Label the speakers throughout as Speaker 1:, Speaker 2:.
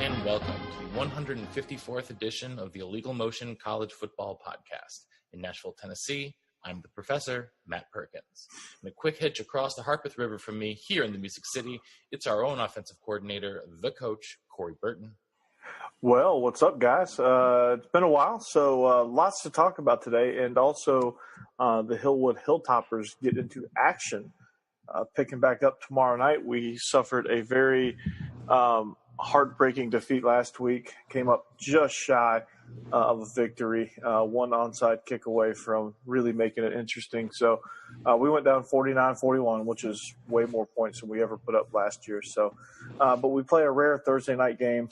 Speaker 1: and welcome to the 154th edition of the Illegal Motion College Football Podcast. In Nashville, Tennessee, I'm the professor, Matt Perkins. And a quick hitch across the Harpeth River from me here in the Music City, it's our own offensive coordinator, the coach, Corey Burton.
Speaker 2: Well, what's up, guys? It's been a while, so lots to talk about today, and also the Hillwood Hilltoppers get into action. Picking back up tomorrow night, we suffered a very heartbreaking defeat last week, came up just shy of a victory, one onside kick away from really making it interesting. So we went down 49-41, which is way more points than we ever put up last year. So, but we play a rare Thursday night game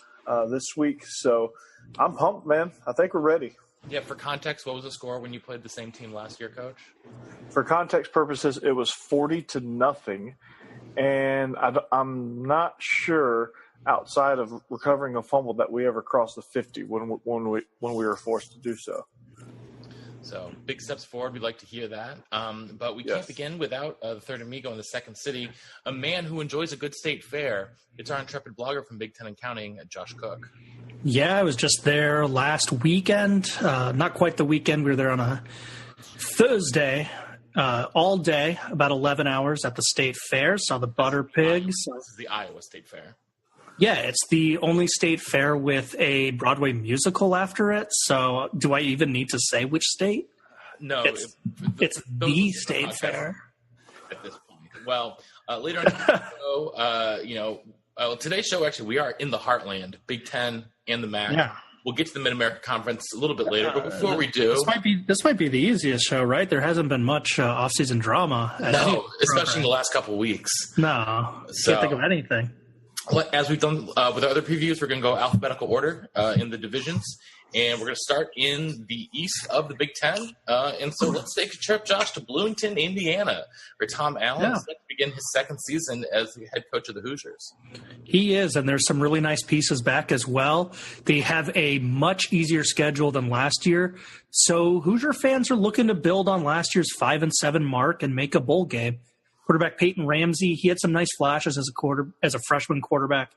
Speaker 2: this week, so I'm pumped, man. I think we're ready.
Speaker 1: Yeah, for context, what was the score when you played the same team last year, Coach?
Speaker 2: For context purposes, it was 40-0, and I'm not sure outside of recovering a fumble that we ever crossed the 50 when we were forced to do so.
Speaker 1: So big steps forward. We'd like to hear that. But we can't begin without the third amigo in the second city, a man who enjoys a good state fair. It's our intrepid blogger from Big Ten and Counting, Josh Cook.
Speaker 3: Yeah, I was just there last weekend. Not quite the weekend. We were there on a Thursday, all day, about 11 hours at the state fair. Saw the butter pigs.
Speaker 1: This is the Iowa State Fair.
Speaker 3: Yeah, it's the only state fair with a Broadway musical after it. So do I even need to say which state?
Speaker 1: No.
Speaker 3: It's the state fair.
Speaker 1: At this point. Well, later on in the show, today's show, actually, we are in the heartland, Big Ten and the MAC. Yeah. We'll get to the Mid-America Conference a little bit later, but before we do...
Speaker 3: This might be the easiest show, right? There hasn't been much off-season drama.
Speaker 1: No, especially in the last couple of weeks.
Speaker 3: No, can't think of anything.
Speaker 1: As we've done with our other previews, we're going to go alphabetical order in the divisions, and we're going to start in the east of the Big Ten. And so let's take a trip, Josh, to Bloomington, Indiana, where Tom Allen is set to begin his second season as the head coach of the Hoosiers.
Speaker 3: He is, and there's some really nice pieces back as well. They have a much easier schedule than last year, so Hoosier fans are looking to build on last year's 5-7 mark and make a bowl game. Quarterback Peyton Ramsey, he had some nice flashes as a freshman quarterback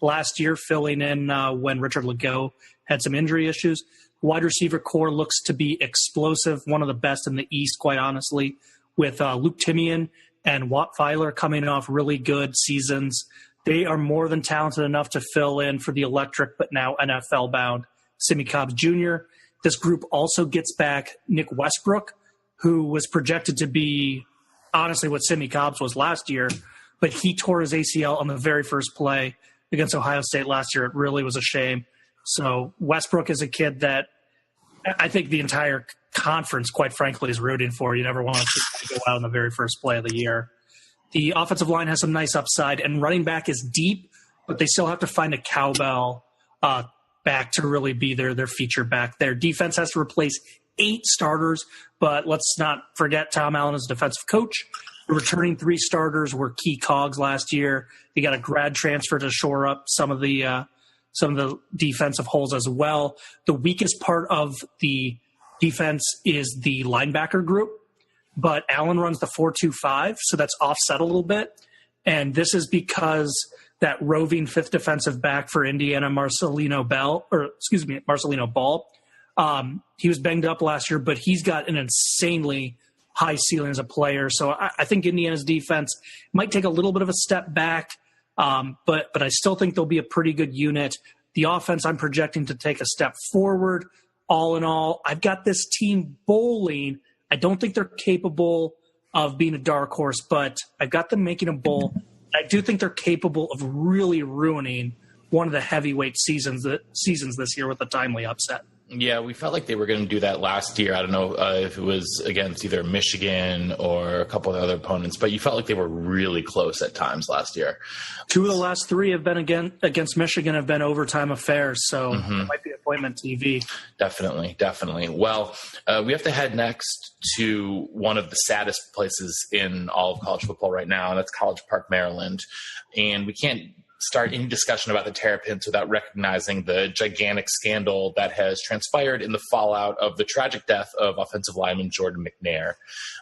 Speaker 3: last year, filling in when Richard Legault had some injury issues. Wide receiver core looks to be explosive, one of the best in the East, quite honestly, with Luke Timian and Watt Filer coming off really good seasons. They are more than talented enough to fill in for the electric, but now NFL-bound Simmie Cobbs Jr. This group also gets back Nick Westbrook, who was projected to be honestly what Simmie Cobbs was last year, but he tore his ACL on the very first play against Ohio State last year. It really was a shame. So Westbrook is a kid that I think the entire conference, quite frankly, is rooting for. You never want to go out on the very first play of the year. The offensive line has some nice upside, and running back is deep, but they still have to find a cowbell back to really be their feature back. Their defense has to replace 8 starters, but let's not forget Tom Allen is a defensive coach. The returning 3 starters were key cogs last year. They got a grad transfer to shore up some of the defensive holes as well. The weakest part of the defense is the linebacker group, but Allen runs the 4-2-5, so that's offset a little bit. And this is because that roving 5th defensive back for Indiana, Marcelino Ball, he was banged up last year, but he's got an insanely high ceiling as a player. So I think Indiana's defense might take a little bit of a step back, but I still think they'll be a pretty good unit. The offense I'm projecting to take a step forward. All in all, I've got this team bowling. I don't think they're capable of being a dark horse, but I've got them making a bowl. I do think they're capable of really ruining one of the heavyweight seasons this year with a timely upset.
Speaker 1: Yeah, we felt like they were going to do that last year. I don't know if it was against either Michigan or a couple of other opponents, but you felt like they were really close at times last year.
Speaker 3: 2 of the last 3 have been against Michigan have been overtime affairs, so it might be appointment TV.
Speaker 1: Definitely. Well, we have to head next to one of the saddest places in all of college football right now, and that's College Park, Maryland. And we can't start any discussion about the Terrapins without recognizing the gigantic scandal that has transpired in the fallout of the tragic death of offensive lineman Jordan McNair.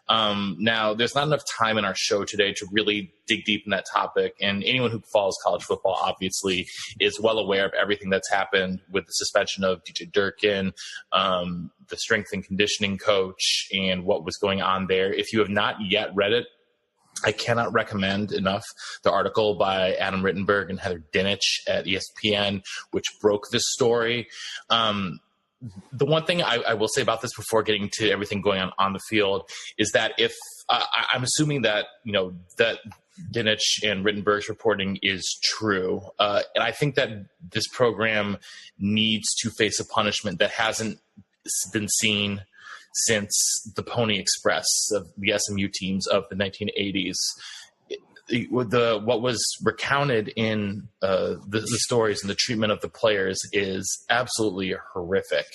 Speaker 1: Now, there's not enough time in our show today to really dig deep in that topic, and anyone who follows college football obviously is well aware of everything that's happened with the suspension of DJ Durkin, the strength and conditioning coach, and what was going on there. If you have not yet read it, I cannot recommend enough the article by Adam Rittenberg and Heather Dinich at ESPN, which broke this story. The one thing I will say about this before getting to everything going on the field is that if I'm assuming that, that Dinich and Rittenberg's reporting is true. And I think that this program needs to face a punishment that hasn't been seen since the Pony Express of the SMU teams of the 1980s. What was recounted in the stories and the treatment of the players is absolutely horrific.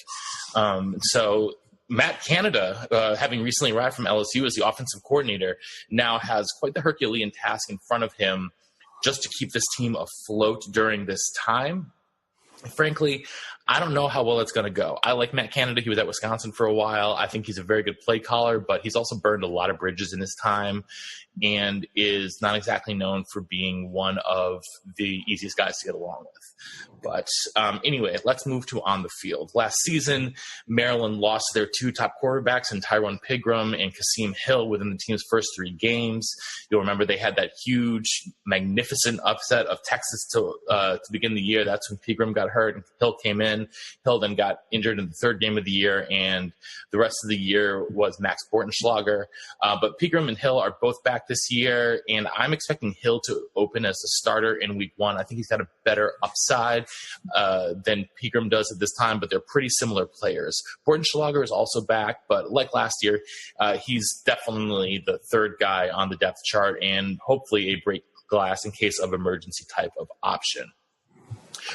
Speaker 1: So Matt Canada, having recently arrived from LSU as the offensive coordinator, now has quite the Herculean task in front of him just to keep this team afloat during this time. Frankly, I don't know how well it's going to go. I like Matt Canada. He was at Wisconsin for a while. I think he's a very good play caller, but he's also burned a lot of bridges in his time and is not exactly known for being one of the easiest guys to get along with. But anyway, let's move to on the field. Last season, Maryland lost their two top quarterbacks in Tyrone Pigram and Kasim Hill within the team's first 3 games. You'll remember they had that huge, magnificent upset of Texas to begin the year. That's when Pigram got hurt and Hill came in. Hill then got injured in the 3rd game of the year, and the rest of the year was Max Bortenschlager. But Pigram and Hill are both back this year, and I'm expecting Hill to open as a starter in week 1. I think he's got a better upside than Pigram does at this time, but they're pretty similar players. Bortenschlager is also back, but like last year, he's definitely the 3rd guy on the depth chart and hopefully a break glass in case of emergency type of option.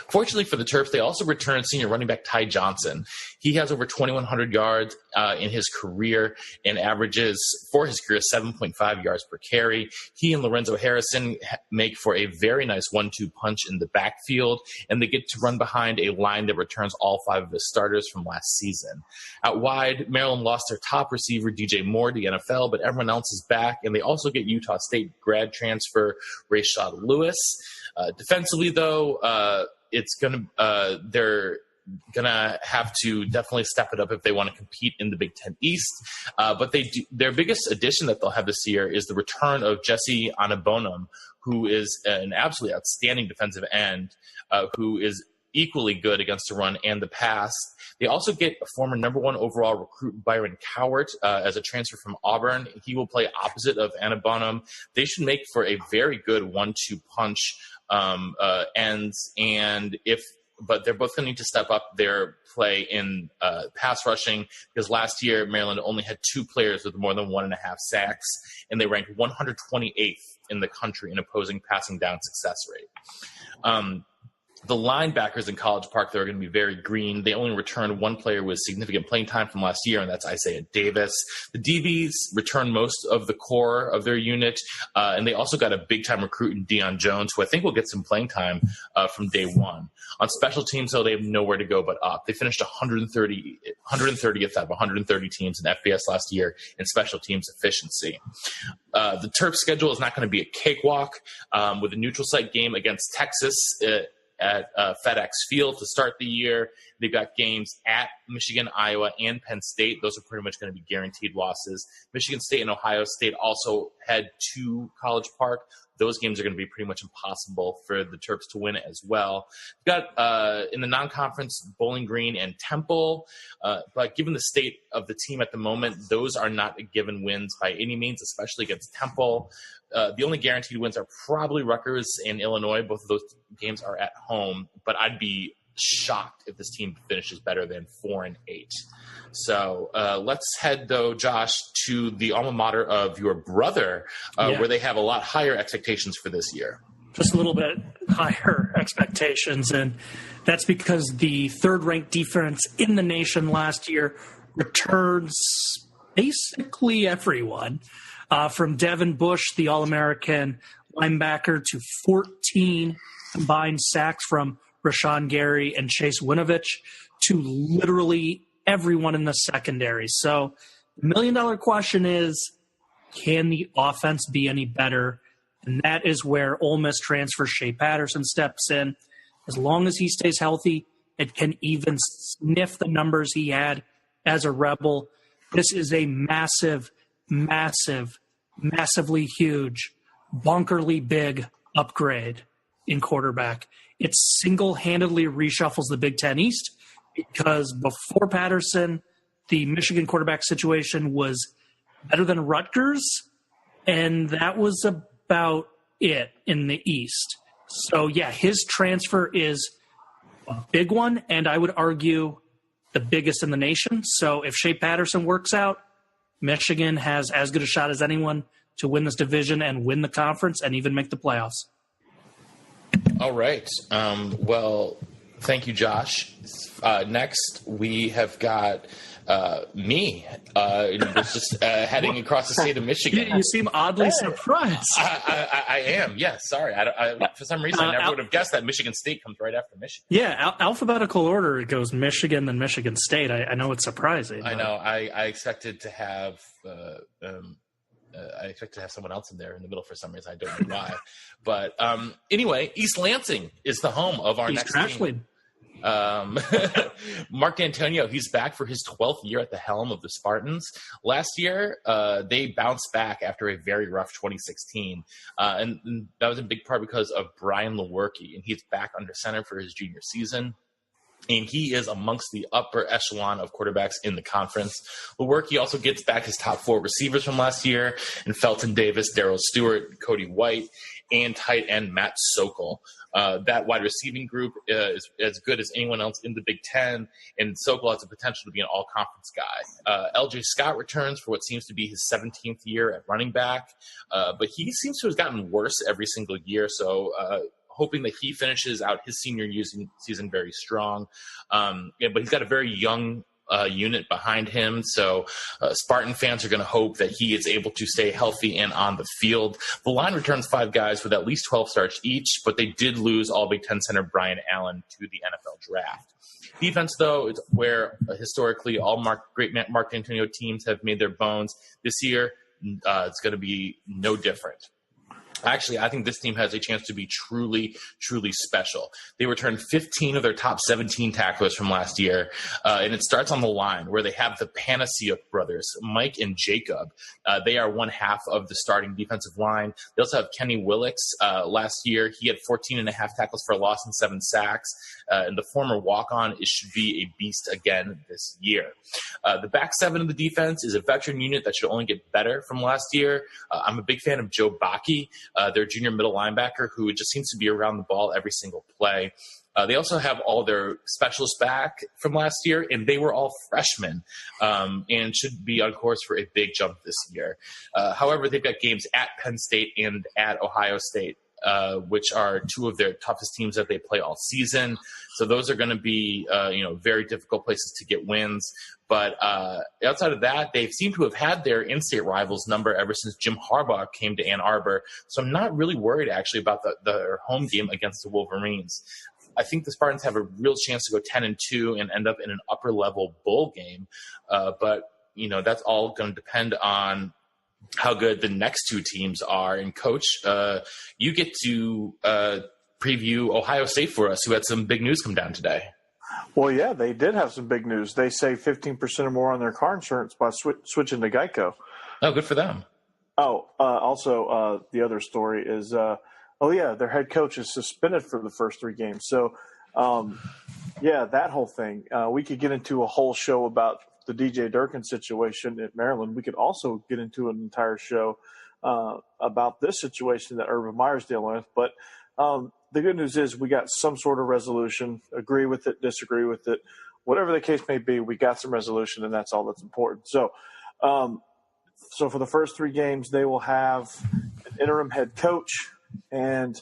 Speaker 1: Fortunately for the Terps, they also returned senior running back Ty Johnson. He has over 2,100 yards in his career and averages for his career 7.5 yards per carry. He and Lorenzo Harrison make for a very nice 1-2 punch in the backfield, and they get to run behind a line that returns all 5 of his starters from last season. Out wide, Maryland lost their top receiver, DJ Moore, to the NFL, but everyone else is back, and they also get Utah State grad transfer Rashad Lewis. Defensively, though, they're gonna have to definitely step it up if they want to compete in the Big Ten East. But their biggest addition that they'll have this year is the return of Jesse Anabonum, who is an absolutely outstanding defensive end, who is equally good against the run and the pass. They also get a former number 1 overall recruit, Byron Cowart, as a transfer from Auburn. He will play opposite of Anabonum. They should make for a very good 1-2 punch ends, but they're both going to need to step up their play in pass rushing, because last year Maryland only had 2 players with more than 1.5 sacks, and they ranked 128th in the country in opposing passing down success rate. The linebackers in College Park, they're going to be very green. They only returned 1 player with significant playing time from last year, and that's Isaiah Davis. The DBs return most of the core of their unit, and they also got a big-time recruit in Deion Jones, who I think will get some playing time from day 1. On special teams, though, they have nowhere to go but up. They finished 130th out of 130 teams in FBS last year in special teams efficiency. The Terps schedule is not going to be a cakewalk, with a neutral site game against Texas at FedEx Field to start the year. They've got games at Michigan, Iowa, and Penn State. Those are pretty much going to be guaranteed losses. Michigan State and Ohio State also head to College Park. Those games are going to be pretty much impossible for the Terps to win as well. We've got in the non-conference Bowling Green and Temple, but given the state of the team at the moment, those are not given wins by any means, especially against Temple. The only guaranteed wins are probably Rutgers and Illinois. Both of those games are at home, but I'd be shocked if this team finishes better than 4-8. So let's head, though, Josh, to the alma mater of your brother, where they have a lot higher expectations for this year.
Speaker 3: Just a little bit higher expectations, and that's because the 3rd-ranked defense in the nation last year returns basically everyone, from Devin Bush, the All-American linebacker, to 14 combined sacks from Rashawn Gary and Chase Winovich to literally everyone in the secondary. So the $1 million question is, can the offense be any better? And that is where Ole Miss transfer Shea Patterson steps in. As long as he stays healthy, it can even sniff the numbers he had as a Rebel. This is a massive, massively huge, bunkerly big upgrade in quarterback. It single-handedly reshuffles the Big Ten East because before Patterson, the Michigan quarterback situation was better than Rutgers, and that was about it in the East. So, yeah, his transfer is a big one, and I would argue the biggest in the nation. So if Shea Patterson works out, Michigan has as good a shot as anyone to win this division and win the conference and even make the playoffs.
Speaker 1: All right. Well, thank you, Josh. Next, we have got me just heading across the state of Michigan.
Speaker 3: You seem oddly surprised.
Speaker 1: I am. Yeah, sorry. For some reason, I never would have guessed that Michigan State comes right after Michigan.
Speaker 3: Yeah, alphabetical order, it goes Michigan, then Michigan State. I know it's surprising.
Speaker 1: I know. I expected to have someone else in there in the middle for some reason. I don't know why. But anyway, East Lansing is the home of our next team. Mark D'Antonio, he's back for his 12th year at the helm of the Spartans. Last year, they bounced back after a very rough 2016. And that was in big part because of Brian Lewerke, and he's back under center for his junior season. And he is amongst the upper echelon of quarterbacks in the conference. Lewerke also gets back his top 4 receivers from last year, and Felton Davis, Darrell Stewart, Cody White, and tight end Matt Sokol. That wide receiving group is as good as anyone else in the Big Ten, and Sokol has the potential to be an all-conference guy. L.J. Scott returns for what seems to be his 17th year at running back, but he seems to have gotten worse every single year, so hoping that he finishes out his senior season very strong. But he's got a very young unit behind him, so Spartan fans are going to hope that he is able to stay healthy and on the field. The line returns 5 guys with at least 12 starts each, but they did lose all Big Ten center Brian Allen to the NFL draft. Defense, though, is where historically all great Mark D'Antonio teams have made their bones. This year, it's going to be no different. Actually, I think this team has a chance to be truly, truly special. They returned 15 of their top 17 tacklers from last year, and it starts on the line where they have the Panacea brothers, Mike and Jacob. They are one half of the starting defensive line. They also have Kenny Willix. Last year, he had 14 and a half tackles for a loss and 7 sacks, and the former walk-on should be a beast again this year. The back 7 of the defense is a veteran unit that should only get better from last year. I'm a big fan of Joe Bakke, their junior middle linebacker, who just seems to be around the ball every single play. They also have all their specialists back from last year, and they were all freshmen and should be on course for a big jump this year. However, they've got games at Penn State and at Ohio State, which are 2 of their toughest teams that they play all season. So those are going to be, very difficult places to get wins. But outside of that, they seem to have had their in-state rivals number ever since Jim Harbaugh came to Ann Arbor. So I'm not really worried, actually, about their home game against the Wolverines. I think the Spartans have a real chance to go 10-2 and end up in an upper-level bowl game. But that's all going to depend on how good the next 2 teams are. And, Coach, you get to preview Ohio State for us, who had some big news come down today.
Speaker 2: Well, yeah, they did have some big news. They saved 15% or more on their car insurance by switching to Geico.
Speaker 1: Oh, good for them.
Speaker 2: Oh, also, the other story is, their head coach is suspended for the first 3 games. So, that whole thing. We could get into a whole show about the DJ Durkin situation at Maryland. We could also get into an entire show about this situation that Urban Meyer's dealing with. But the good news is we got some sort of resolution, agree with it, disagree with it, whatever the case may be, we got some resolution, and that's all that's important. So for the first 3 games, they will have an interim head coach, and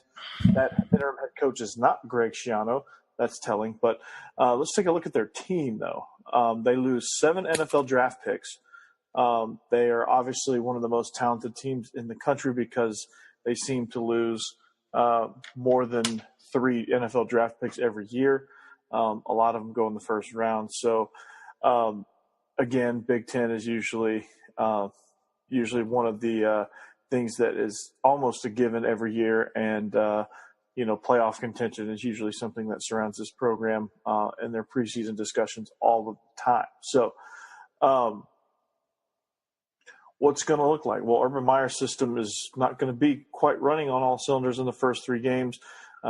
Speaker 2: that interim head coach is not Greg Schiano. That's telling. But let's take a look at their team, though. They lose 7 NFL draft picks. They are obviously one of the most talented teams in the country because they seem to lose more than 3 NFL draft picks every year. A lot of them go in the first round. So, again, Big Ten is usually one of the things that is almost a given every year, and playoff contention is usually something that surrounds this program in their preseason discussions all the time. So, what's going to look like? Well, Urban Meyer's system is not going to be quite running on all cylinders in the first 3 games.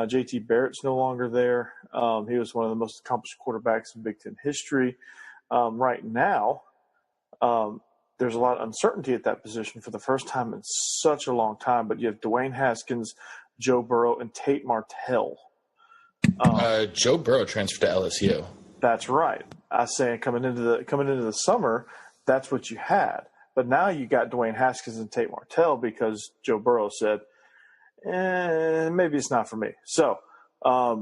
Speaker 2: J.T. Barrett's no longer there. He was one of the most accomplished quarterbacks in Big Ten history. Right now, there's a lot of uncertainty at that position for the first time in such a long time. But you have Dwayne Haskins, Joe Burrow, and Tate Martell.
Speaker 1: Joe Burrow transferred to LSU.
Speaker 2: That's right. I say coming into the summer, that's what you had. But now you got Dwayne Haskins and Tate Martell because Joe Burrow said, maybe it's not for me. So, right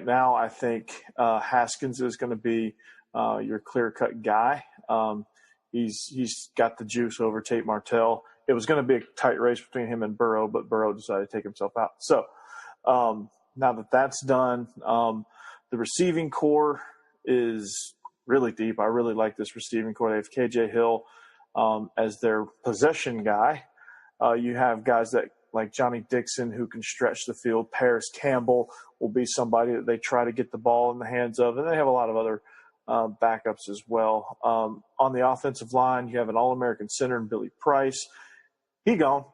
Speaker 2: now I think Haskins is going to be your clear-cut guy. He's got the juice over Tate Martell. It was going to be a tight race between him and Burrow, but Burrow decided to take himself out. So now that that's done, the receiving core is really deep. I really like this receiving core. They have KJ Hill as their possession guy. You have guys that like Johnny Dixon who can stretch the field. Paris Campbell will be somebody that they try to get the ball in the hands of. And they have a lot of other backups as well. On the offensive line, you have an All-American center in Billy Price. He gone.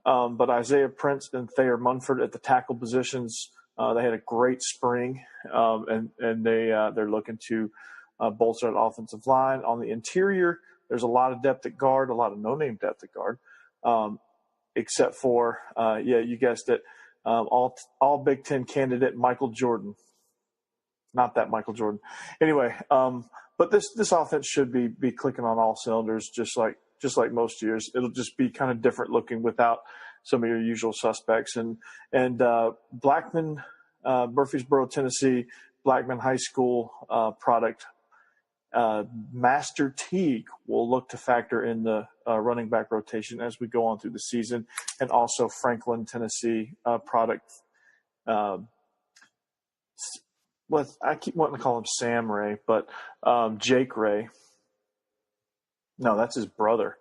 Speaker 2: But Isaiah Prince and Thayer Munford at the tackle positions, they had a great spring, and they're looking to bolster that offensive line. On the interior, there's a lot of depth at guard, a lot of no-name depth at guard, except for, you guessed it, all Big Ten candidate Michael Jordan. Not that Michael Jordan. Anyway, but this offense should be clicking on all cylinders, just like most years. It'll just be kind of different looking without some of your usual suspects. And Blackman, Murfreesboro, Tennessee, Blackman High School product. Master Teague will look to factor in the running back rotation as we go on through the season, and also Franklin, Tennessee product. I keep wanting to call him Sam Ray, but Jake Ray. No, that's his brother.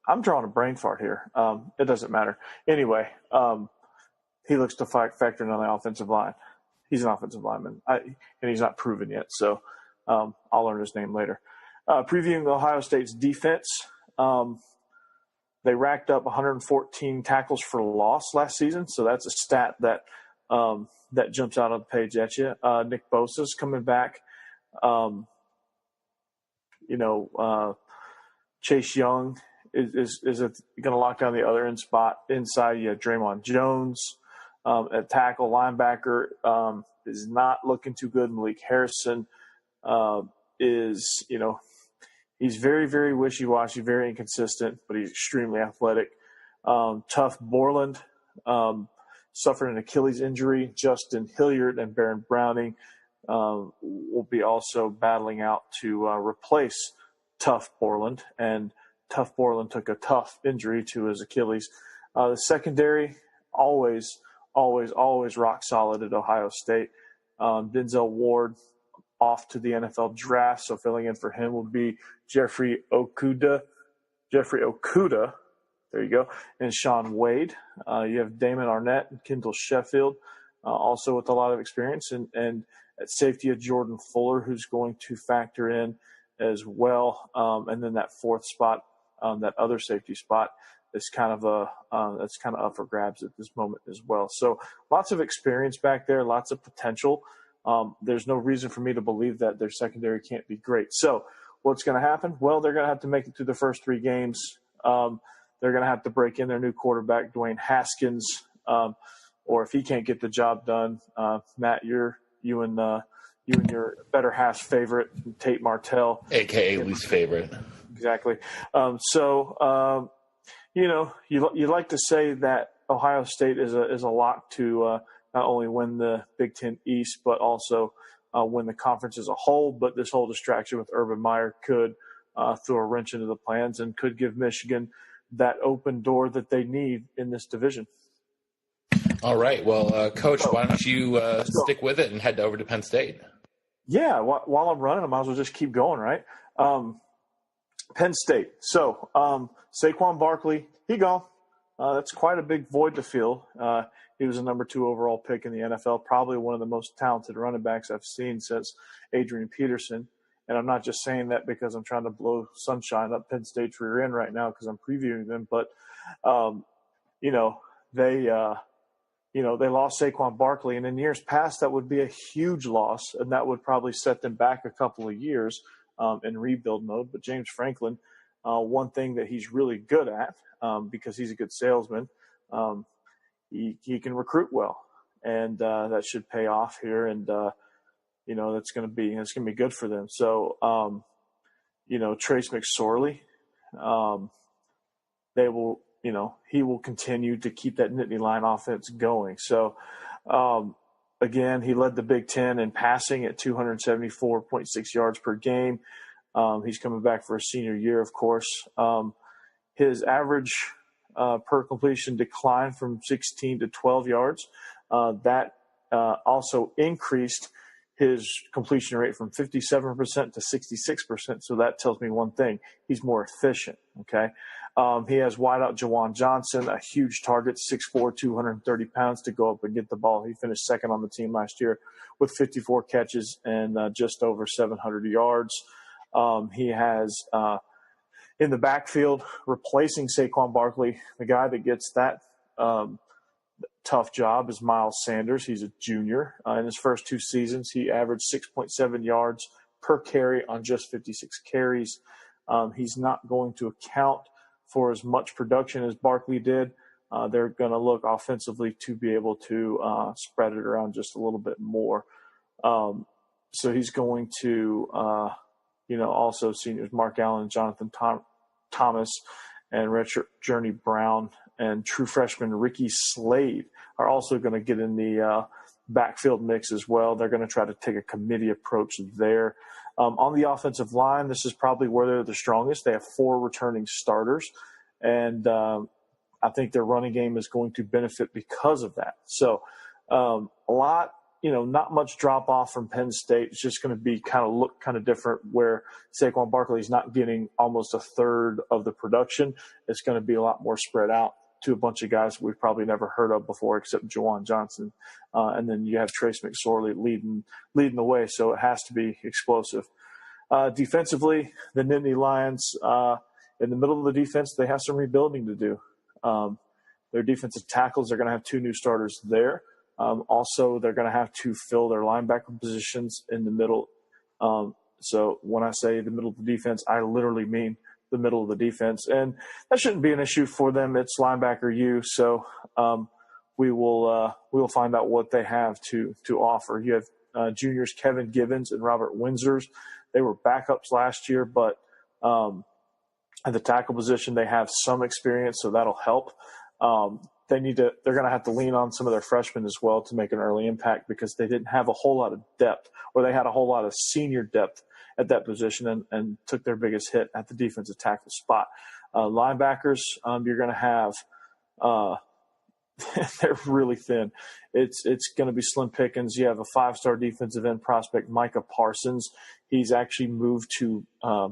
Speaker 2: I'm drawing a brain fart here. It doesn't matter. Anyway, he looks to factor in on the offensive line. He's an offensive lineman, and he's not proven yet, so I'll learn his name later. Previewing Ohio State's defense, they racked up 114 tackles for loss last season, so that's a stat that jumps out on the page at you. Nick Bosa's coming back. Chase Young is going to lock down the other end spot. Inside, you have Draymond Jones at tackle. Linebacker is not looking too good. Malik Harrison he's very, very wishy-washy, very inconsistent, but he's extremely athletic. Tough Borland suffered an Achilles injury. Justin Hilliard and Baron Browning will be also battling out to replace Tough Borland, and Tough Borland took a tough injury to his Achilles. The secondary, always rock solid at Ohio State. Denzel Ward off to the NFL draft, so filling in for him will be Jeffrey Okuda. There you go. And Sean Wade. You have Damon Arnett and Kendall Sheffield, also with a lot of experience. And at safety, of Jordan Fuller, who's going to factor in as well. And then that fourth spot, that other safety spot, is kind of that's kind of up for grabs at this moment as well. So lots of experience back there, lots of potential. There's no reason for me to believe that their secondary can't be great. So what's going to happen? Well, they're going to have to make it through the first 3 games. They're going to have to break in their new quarterback, Dwayne Haskins, or if he can't get the job done, Matt, you and your better half's favorite, Tate Martell,
Speaker 1: aka least favorite.
Speaker 2: Exactly. You like to say that Ohio State is a lock to not only win the Big Ten East, but also win the conference as a whole. But this whole distraction with Urban Meyer could throw a wrench into the plans and could give Michigan that open door that they need in this division.
Speaker 1: All right. Well, Coach, why don't you stick with it and head over to Penn State?
Speaker 2: Yeah, while I'm running, I might as well just keep going, right? Penn State. So Saquon Barkley, he gone. That's quite a big void to fill. He was a number 2 overall pick in the NFL, probably one of the most talented running backs I've seen since Adrian Peterson. And I'm not just saying that because I'm trying to blow sunshine up Penn State's rear end right now because I'm previewing them. But, they lost Saquon Barkley. And in years past, that would be a huge loss, and that would probably set them back a couple of years in rebuild mode. But James Franklin, one thing that he's really good at, because he's a good salesman, he can recruit well, and that should pay off here. And that's going to be good for them. So Trace McSorley, he will continue to keep that Nittany Lion offense going. So again, he led the Big Ten in passing at 274.6 yards per game. He's coming back for a senior year, of course. His average per completion declined from 16 to 12 yards. That also increased his completion rate from 57% to 66%. So that tells me one thing: he's more efficient. Okay. He has wideout Jawan Johnson, a huge target, 6'4", 230 pounds, to go up and get the ball. He finished second on the team last year with 54 catches and just over 700 yards. He has in the backfield, replacing Saquon Barkley, the guy that gets that tough job is Miles Sanders. He's a junior. In his first 2 seasons, he averaged 6.7 yards per carry on just 56 carries. He's not going to account for as much production as Barkley did. They're going to look offensively to be able to spread it around just a little bit more. So he's going to, also seniors Mark Allen, Jonathan Thomas, and redshirt Journey Brown and true freshman Ricky Slade are also going to get in the backfield mix as well. They're going to try to take a committee approach there. On the offensive line, this is probably where they're the strongest. They have 4 returning starters, and I think their running game is going to benefit because of that. So not much drop off from Penn State. It's just going to be look kind of different, where Saquon Barkley is not getting almost a third of the production. It's going to be a lot more spread out to a bunch of guys we've probably never heard of before, except Jawan Johnson. And then you have Trace McSorley leading the way, so it has to be explosive. Defensively, the Nittany Lions, in the middle of the defense, they have some rebuilding to do. Their defensive tackles, they're going to have 2 new starters there. Also, they're going to have to fill their linebacker positions in the middle. So when I say the middle of the defense, I literally mean the middle of the defense. And that shouldn't be an issue for them. It's linebacker U. So we will find out what they have to offer. You have juniors Kevin Givens and Robert Windsors. They were backups last year, but at the tackle position, they have some experience, so that'll help. They're going to have to lean on some of their freshmen as well to make an early impact, because they didn't have a whole lot of depth, or they had a whole lot of senior depth at that position and took their biggest hit at the defensive tackle spot. Linebackers, you're going to have they're really thin. It's going to be slim pickings. You have a 5-star defensive end prospect, Micah Parsons. He's actually moved to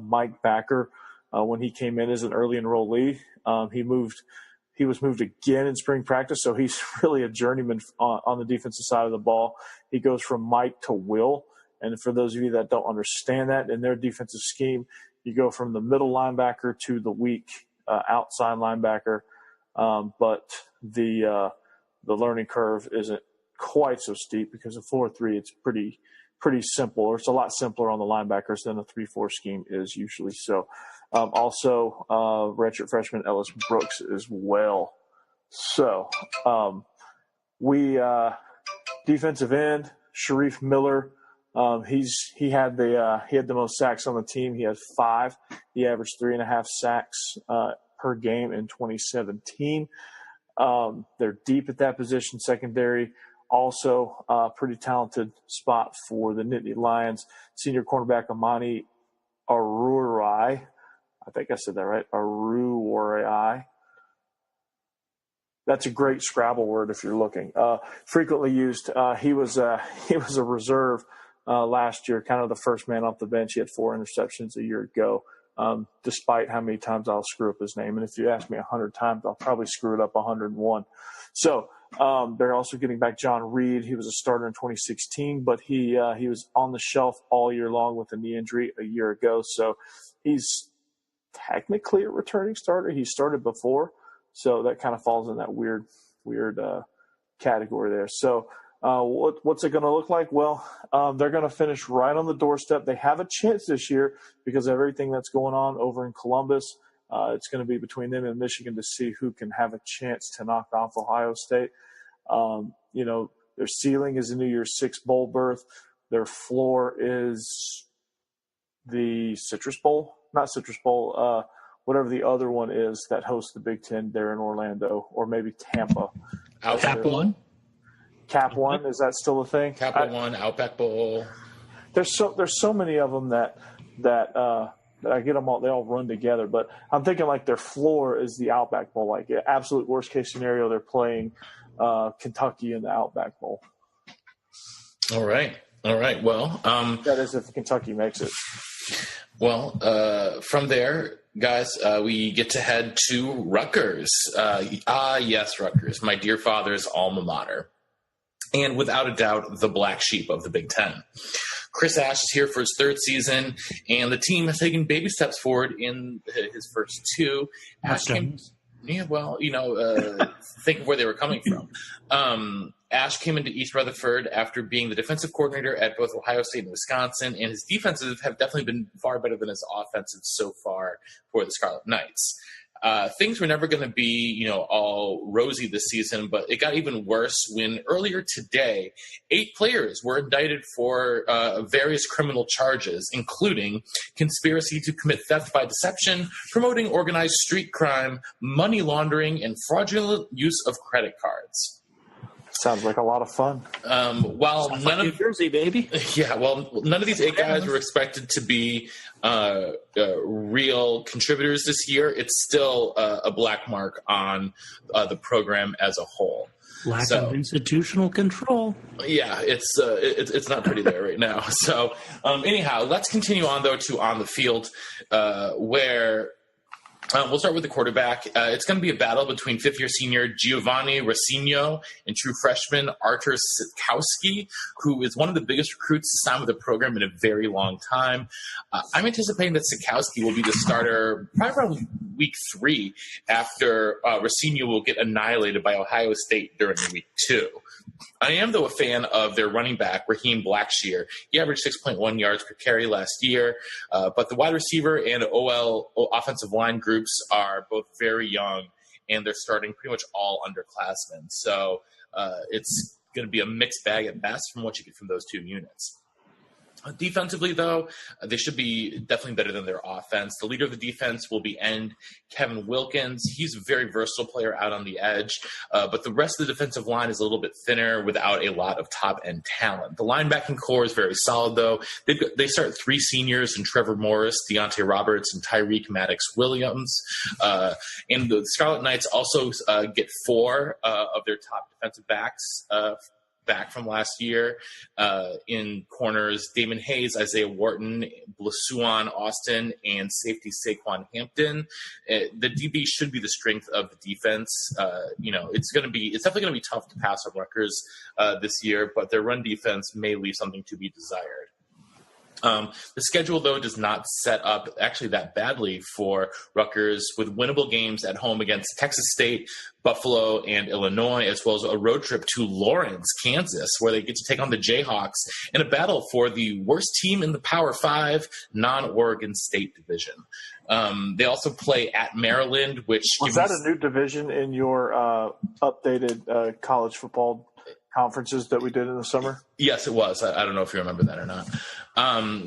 Speaker 2: Mike Backer when he came in as an early enrollee. He was moved again in spring practice, so he's really a journeyman on the defensive side of the ball. He goes from Mike to Will. And for those of you that don't understand that, in their defensive scheme, you go from the middle linebacker to the weak outside linebacker. But the learning curve isn't quite so steep, because in 4-3 it's pretty simple, or it's a lot simpler on the linebackers than a 3-4 scheme is usually. So also redshirt freshman Ellis Brooks as well. So we defensive end Sharif Miller. He had the most sacks on the team. He had 5. He averaged 3.5 sacks per game in 2017. They're deep at that position. Secondary, also pretty talented spot for the Nittany Lions. Senior cornerback Amani Arurai. I think I said that right. Arurai. That's a great Scrabble word if you're looking. Frequently used. He was a reserve last year, kind of the first man off the bench. He had 4 interceptions a year ago, despite how many times I'll screw up his name. And if you ask me 100 times, I'll probably screw it up 101. So they're also getting back John Reed. He was a starter in 2016, but he was on the shelf all year long with a knee injury a year ago. So he's technically a returning starter. He started before. So that kind of falls in that weird category there. So what's it going to look like? Well, they're going to finish right on the doorstep. They have a chance this year because of everything that's going on over in Columbus. It's going to be between them and Michigan to see who can have a chance to knock off Ohio State. Their ceiling is a New Year's Six bowl berth. Their floor is the Citrus Bowl, not Citrus Bowl, whatever the other one is that hosts the Big Ten there in Orlando, or maybe Tampa.
Speaker 1: Outback One?
Speaker 2: Cap One, is that still a thing?
Speaker 1: Cap One, Outback Bowl.
Speaker 2: There's so many of them that I get them all. They all run together. But I'm thinking like their floor is the Outback Bowl. Like absolute worst case scenario, they're playing Kentucky in the Outback Bowl.
Speaker 1: All right. Well,
Speaker 2: that is if Kentucky makes it.
Speaker 1: Well, from there, guys, we get to head to Rutgers. Yes, Rutgers, my dear father's alma mater. And without a doubt, the black sheep of the Big Ten. Chris Ash is here for his 3rd season, and the team has taken baby steps forward in his first 2. Ash came, think of where they were coming from. Ash came into East Rutherford after being the defensive coordinator at both Ohio State and Wisconsin, and his defenses have definitely been far better than his offensive so far for the Scarlet Knights. Things were never going to be, all rosy this season, but it got even worse when earlier today, 8 players were indicted for various criminal charges, including conspiracy to commit theft by deception, promoting organized street crime, money laundering, and fraudulent use of credit cards.
Speaker 2: Sounds like a lot of fun.
Speaker 3: While none of New Jersey, baby.
Speaker 1: Yeah, well, none of these 8 guys were expected to be real contributors this year. It's still a black mark on the program as a whole.
Speaker 3: Lack of institutional control.
Speaker 1: Yeah, it's not pretty there right now. So anyhow, let's continue on though to on the field where. We'll start with the quarterback. It's going to be a battle between 5th-year senior Giovanni Rossigno and true freshman Artur Sitkowski, who is one of the biggest recruits to sign with the program in a very long time. I'm anticipating that Sitkowski will be the starter probably around week 3 after Rossigno will get annihilated by Ohio State during week 2. I am, though, a fan of their running back, Raheem Blackshear. He averaged 6.1 yards per carry last year, but the wide receiver and OL offensive line groups are both very young, and they're starting pretty much all underclassmen. So it's going to be a mixed bag at best from what you get from those 2 units. Defensively, though, they should be definitely better than their offense. The leader of the defense will be end Kevin Wilkins. He's a very versatile player out on the edge, but the rest of the defensive line is a little bit thinner without a lot of top-end talent. The linebacking core is very solid, though. They start 3 seniors in Trevor Morris, Deontay Roberts, and Tyreek Maddox-Williams. And the Scarlet Knights also get 4 of their top defensive backs back from last year in corners Damon Hayes, Isaiah Wharton, Blasuan Austin, and safety Saquon Hampton. The DB should be the strength of the defense. It's definitely going to be tough to pass on Rutgers this year, but their run defense may leave something to be desired. The schedule, though, does not set up actually that badly for Rutgers, with winnable games at home against Texas State, Buffalo, and Illinois, as well as a road trip to Lawrence, Kansas, where they get to take on the Jayhawks in a battle for the worst team in the Power 5 non-Oregon State division. They also play at Maryland, which
Speaker 2: was that a new division in your updated college football conferences that we did in the summer?
Speaker 1: Yes, it was. I don't know if you remember that or not.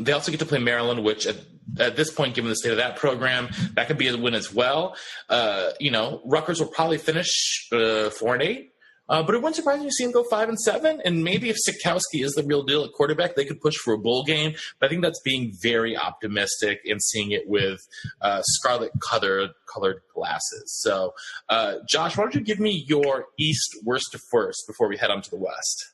Speaker 1: They also get to play Maryland, which at this point, given the state of that program, that could be a win as well. Rutgers will probably finish 4-8. But it wouldn't surprise me to see him go 5-7, and maybe if Sikowski is the real deal at quarterback, they could push for a bowl game. But I think that's being very optimistic and seeing it with scarlet-colored glasses. So, Josh, why don't you give me your East worst to first before we head on to the West?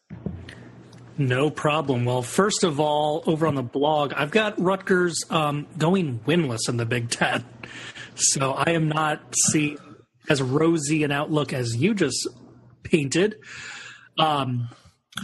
Speaker 3: No problem. Well, first of all, over on the blog, I've got Rutgers going winless in the Big Ten. So I am not seeing as rosy an outlook as you just painted.
Speaker 1: I'm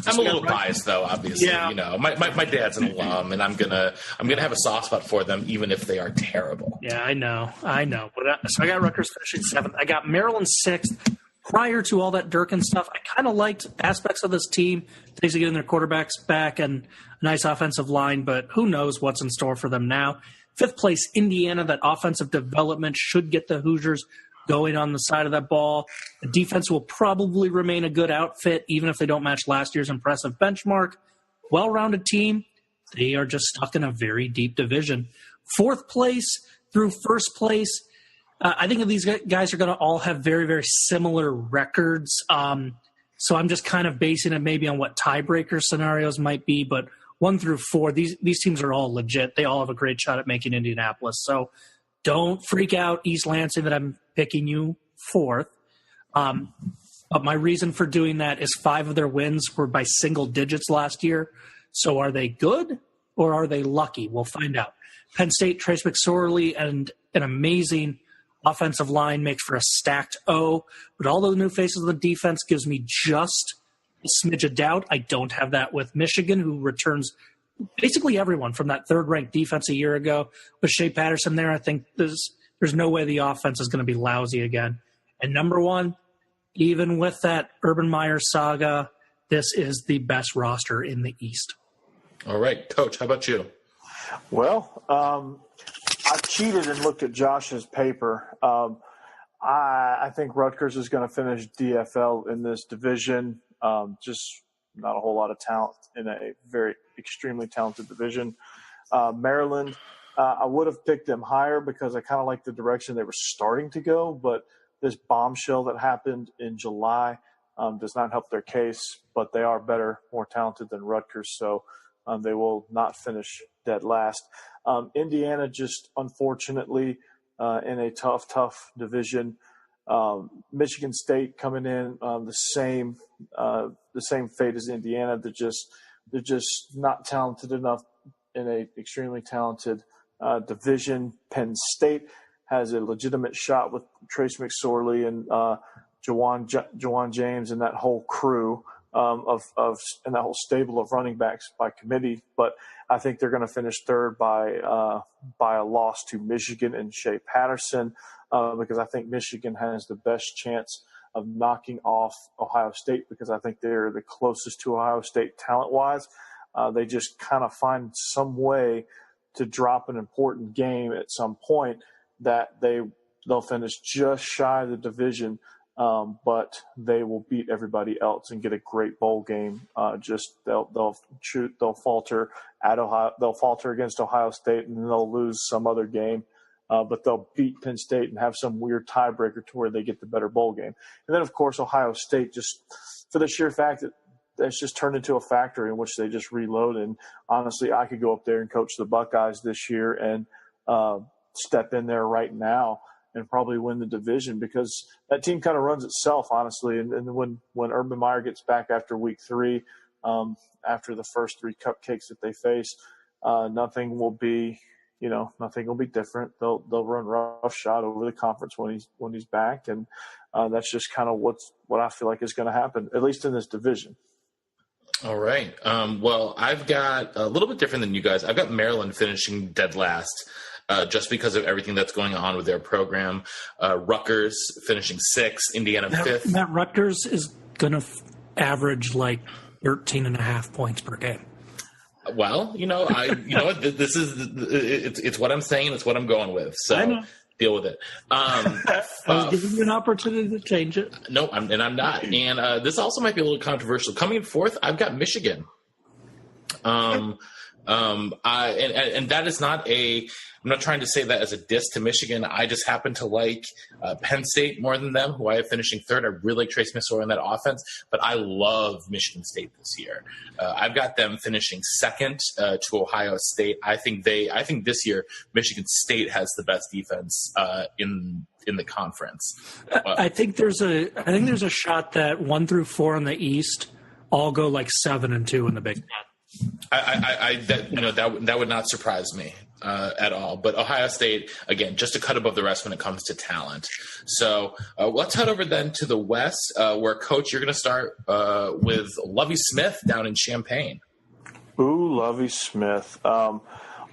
Speaker 1: a little biased, though. Obviously,
Speaker 3: Yeah.
Speaker 1: You know, my dad's an alum, and I'm gonna have a soft spot for them, even if they are terrible.
Speaker 3: Yeah, I know. But so I got Rutgers finishing 7th. I got Maryland 6th. Prior to all that Durkin stuff, I kind of liked aspects of this team. Things are getting their quarterbacks back and a nice offensive line, but who knows what's in store for them now. 5th place, Indiana. That offensive development should get the Hoosiers going on the side of that ball. The defense will probably remain a good outfit, even if they don't match last year's impressive benchmark. Well-rounded team. They are just stuck in a very deep division. 4th place through 1st place. I think these guys are going to all have very, very similar records. So I'm just kind of basing it maybe on what tiebreaker scenarios might be. But 1 through 4, these teams are all legit. They all have a great shot at making Indianapolis. So don't freak out, East Lansing, that I'm picking you 4th. But my reason for doing that is 5 of their wins were by single digits last year. So are they good or are they lucky? We'll find out. Penn State, Trace McSorley, and an amazing offensive line makes for a stacked O. But all the new faces of the defense gives me just a smidge of doubt. I don't have that with Michigan, who returns basically everyone from that 3rd-ranked defense a year ago. With Shea Patterson there, I think there's no way the offense is going to be lousy again. And number 1, even with that Urban Meyer saga, this is the best roster in the East.
Speaker 1: All right, Coach, how about you?
Speaker 2: Well, I cheated and looked at Josh's paper. I think Rutgers is going to finish DFL in this division. Just not a whole lot of talent in a very extremely talented division. Maryland, I would have picked them higher because I kind of like the direction they were starting to go, but this bombshell that happened in July does not help their case, but they are better, more talented than Rutgers, so they will not finish dead last. Indiana just unfortunately in a tough division. Michigan State coming in the same fate as Indiana. They're just not talented enough in a extremely talented division. Penn State has a legitimate shot with Trace McSorley and Jawan James and that whole crew and that whole stable of running backs by committee. But I think they're going to finish 3rd by a loss to Michigan and Shea Patterson because I think Michigan has the best chance of knocking off Ohio State because I think they're the closest to Ohio State talent-wise. They just kind of find some way to drop an important game at some point that they'll finish just shy of the division, but they will beat everybody else and get a great bowl game. They'll falter at Ohio. They'll falter against Ohio State, and then they'll lose some other game. But they'll beat Penn State and have some weird tiebreaker to where they get the better bowl game. And then, of course, Ohio State, just for the sheer fact that that's just turned into a factory in which they just reload. And honestly, I could go up there and coach the Buckeyes this year and step in there right now and probably win the division because that team kind of runs itself, honestly. And when Urban Meyer gets back after week 3, after the first 3 cupcakes that they face, nothing will be different. They'll run roughshod over the conference when he's back, and that's just kind of what I feel like is going to happen, at least in this division.
Speaker 1: All right. Well, I've got a little bit different than you guys. I've got Maryland finishing dead last. Just because of everything that's going on with their program. Rutgers finishing 6th, Indiana 5th.
Speaker 3: Matt, Rutgers is going to average like 13.5 points per game.
Speaker 1: Well, this is it's what I'm saying. It's what I'm going with. So
Speaker 3: I know.
Speaker 1: Deal with it.
Speaker 3: I was giving you an opportunity to change it.
Speaker 1: No, I'm not. And this also might be a little controversial. Coming in 4th, I've got Michigan. And that is not I'm not trying to say that as a diss to Michigan. I just happen to like Penn State more than them, who I have finishing third. I really like Trace McSorley on that offense, but I love Michigan State this year. I've got them finishing second to Ohio State. I think this year Michigan State has the best defense in the conference.
Speaker 3: I think there's a shot that 1 through 4 in the East all go like 7-2 in the Big Ten.
Speaker 1: That would not surprise me at all. But Ohio State, again, just a cut above the rest when it comes to talent. So let's head over then to the West, where, Coach, you're going to start with Lovie Smith down in Champaign.
Speaker 2: Ooh, Lovie Smith.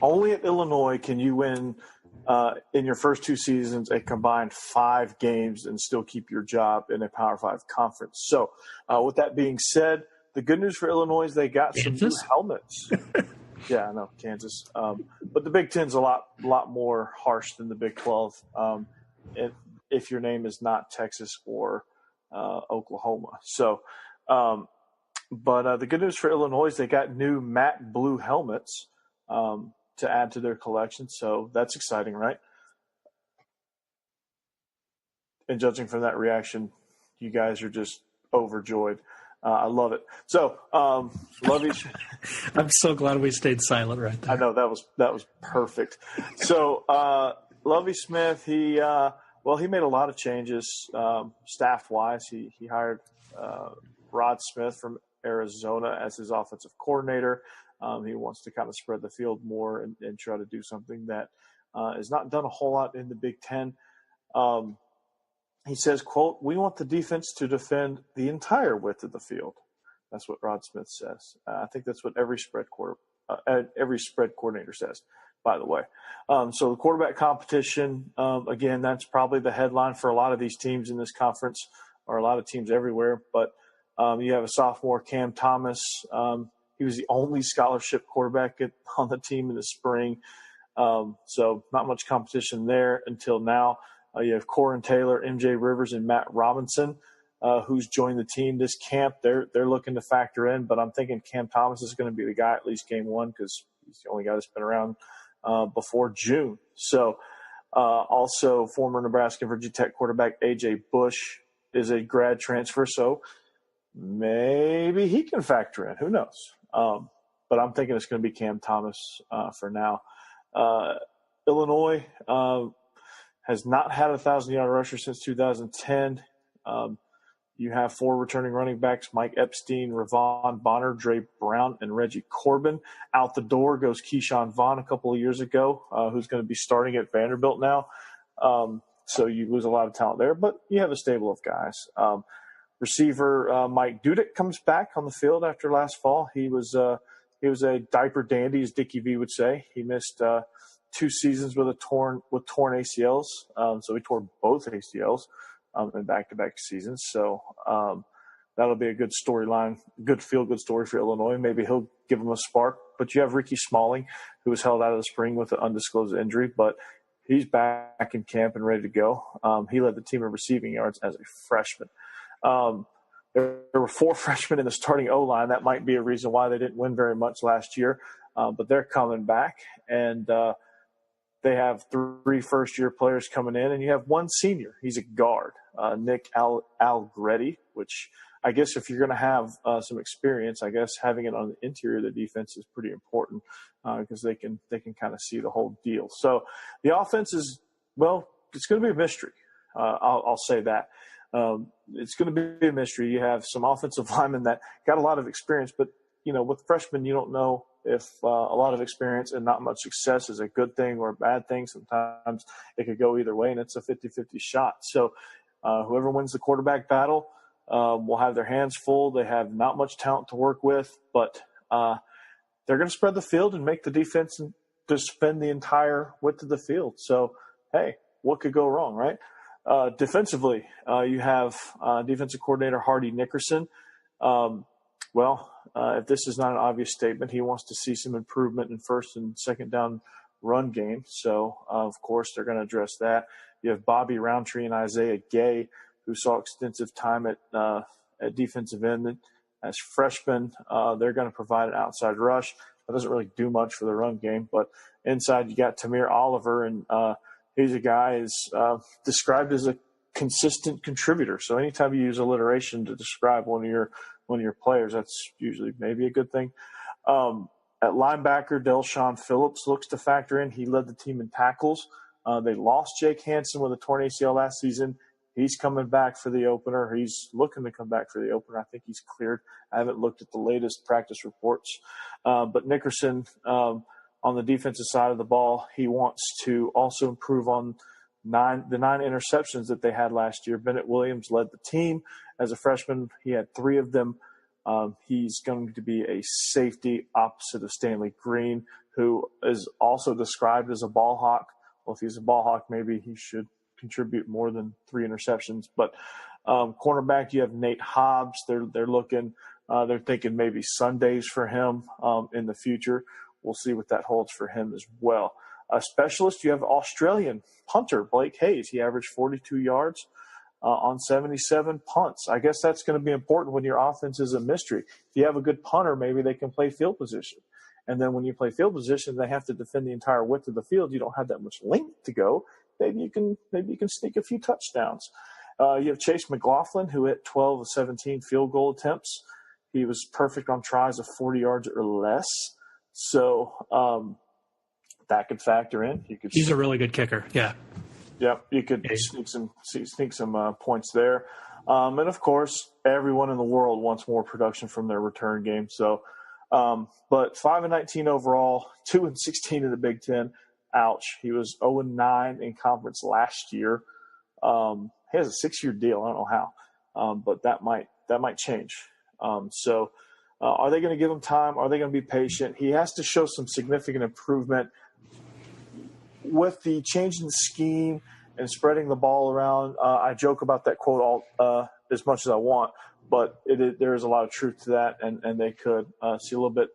Speaker 2: Only at Illinois can you win in your first 2 seasons a combined 5 games and still keep your job in a Power 5 conference. So with that being said, the good news for Illinois is they got some new helmets. Yeah, I know, Kansas. But the Big Ten's a lot more harsh than the Big 12 if your name is not Texas or Oklahoma. So, but the good news for Illinois is they got new matte blue helmets to add to their collection. So that's exciting, right? And judging from that reaction, you guys are just overjoyed. I love it. So, Lovie.
Speaker 3: I'm so glad we stayed silent right there.
Speaker 2: I know that was perfect. So, Lovie Smith, he made a lot of changes staff wise. He hired Rod Smith from Arizona as his offensive coordinator. He wants to kind of spread the field more and try to do something that is not done a whole lot in the Big Ten. He says, quote, "We want the defense to defend the entire width of the field." That's what Rod Smith says. I think that's what every spread coordinator says, by the way. So the quarterback competition, again, that's probably the headline for a lot of these teams in this conference, or a lot of teams everywhere. But you have a sophomore, Cam Thomas. He was the only scholarship quarterback on the team in the spring. So not much competition there until now. You have Corin Taylor, MJ Rivers, and Matt Robinson, who's joined the team this camp. They're looking to factor in, but I'm thinking Cam Thomas is going to be the guy at least game 1 because he's the only guy that's been around before June. So also former Nebraska and Virginia Tech quarterback A.J. Bush is a grad transfer, so maybe he can factor in. Who knows? But I'm thinking it's going to be Cam Thomas for now. Illinois has not had a 1,000-yard rusher since 2010. You have 4 returning running backs: Mike Epstein, Ravon Bonner, Dre Brown, and Reggie Corbin. Out the door goes Keyshawn Vaughn a couple of years ago, who's going to be starting at Vanderbilt now. So you lose a lot of talent there, but you have a stable of guys. Receiver Mike Dudek comes back on the field after last fall. He was a diaper dandy, as Dickie V would say. He missed 2 seasons with torn ACLs. So he tore both ACLs in back-to-back seasons. So that'll be a good storyline, good feel-good story for Illinois. Maybe he'll give them a spark. But you have Ricky Smalling, who was held out of the spring with an undisclosed injury, but he's back in camp and ready to go. He led the team in receiving yards as a freshman. There were 4 freshmen in the starting O-line. That might be a reason why they didn't win very much last year, but they're coming back. And they have 3 first-year players coming in, and you have 1 senior. He's a guard, Nick Algretti, which I guess if you're going to have some experience, I guess having it on the interior of the defense is pretty important because they can kind of see the whole deal. So the offense is, well, it's going to be a mystery. I'll say that. It's going to be a mystery. You have some offensive linemen that got a lot of experience, but, with freshmen, you don't know if a lot of experience and not much success is a good thing or a bad thing. Sometimes it could go either way, and it's a 50-50 shot. So whoever wins the quarterback battle will have their hands full. They have not much talent to work with, but they're going to spread the field and make the defense defend the entire width of the field. So, hey, what could go wrong, right? Defensively, you have defensive coordinator Hardy Nickerson. If this is not an obvious statement, he wants to see some improvement in first and second down run game. So, of course, they're going to address that. You have Bobby Roundtree and Isaiah Gay, who saw extensive time at defensive end as freshmen. They're going to provide an outside rush. That doesn't really do much for the run game, but inside you got Tamir Oliver, and he's a guy is described as a consistent contributor. So anytime you use alliteration to describe one of your players, that's usually maybe a good thing. At linebacker, Delshawn Phillips looks to factor in. He led the team in tackles. They lost Jake Hansen with a torn ACL last season. He's coming back for the opener. He's looking to come back for the opener. I think he's cleared. I haven't looked at the latest practice reports. But Nickerson, on the defensive side of the ball, he wants to also improve on the 9 interceptions that they had last year. Bennett Williams led the team as a freshman. He had 3 of them. He's going to be a safety opposite of Stanley Green, who is also described as a ball hawk. Well, if he's a ball hawk, maybe he should contribute more than 3 interceptions. But cornerback, you have Nate Hobbs. They're thinking maybe Sundays for him in the future. We'll see what that holds for him as well. A specialist, you have Australian punter Blake Hayes. He averaged 42 yards on 77 punts. I guess that's going to be important when your offense is a mystery. If you have a good punter, maybe they can play field position. And then when you play field position, they have to defend the entire width of the field. You don't have that much length to go. Maybe you can sneak a few touchdowns. You have Chase McLaughlin, who hit 12 of 17 field goal attempts. He was perfect on tries of 40 yards or less. So that could factor in.
Speaker 3: He's a really good kicker. Yeah.
Speaker 2: Yep, you could sneak some points there. And, of course, everyone in the world wants more production from their return game. So, but 5-19 overall, 2-16 in the Big Ten. Ouch. He was 0-9 in conference last year. He has a 6-year deal. I don't know how, but that might change. So are they going to give him time? Are they going to be patient? He has to show some significant improvement. With the change in the scheme and spreading the ball around, I joke about that quote as much as I want, but there is a lot of truth to that, and they could see a little bit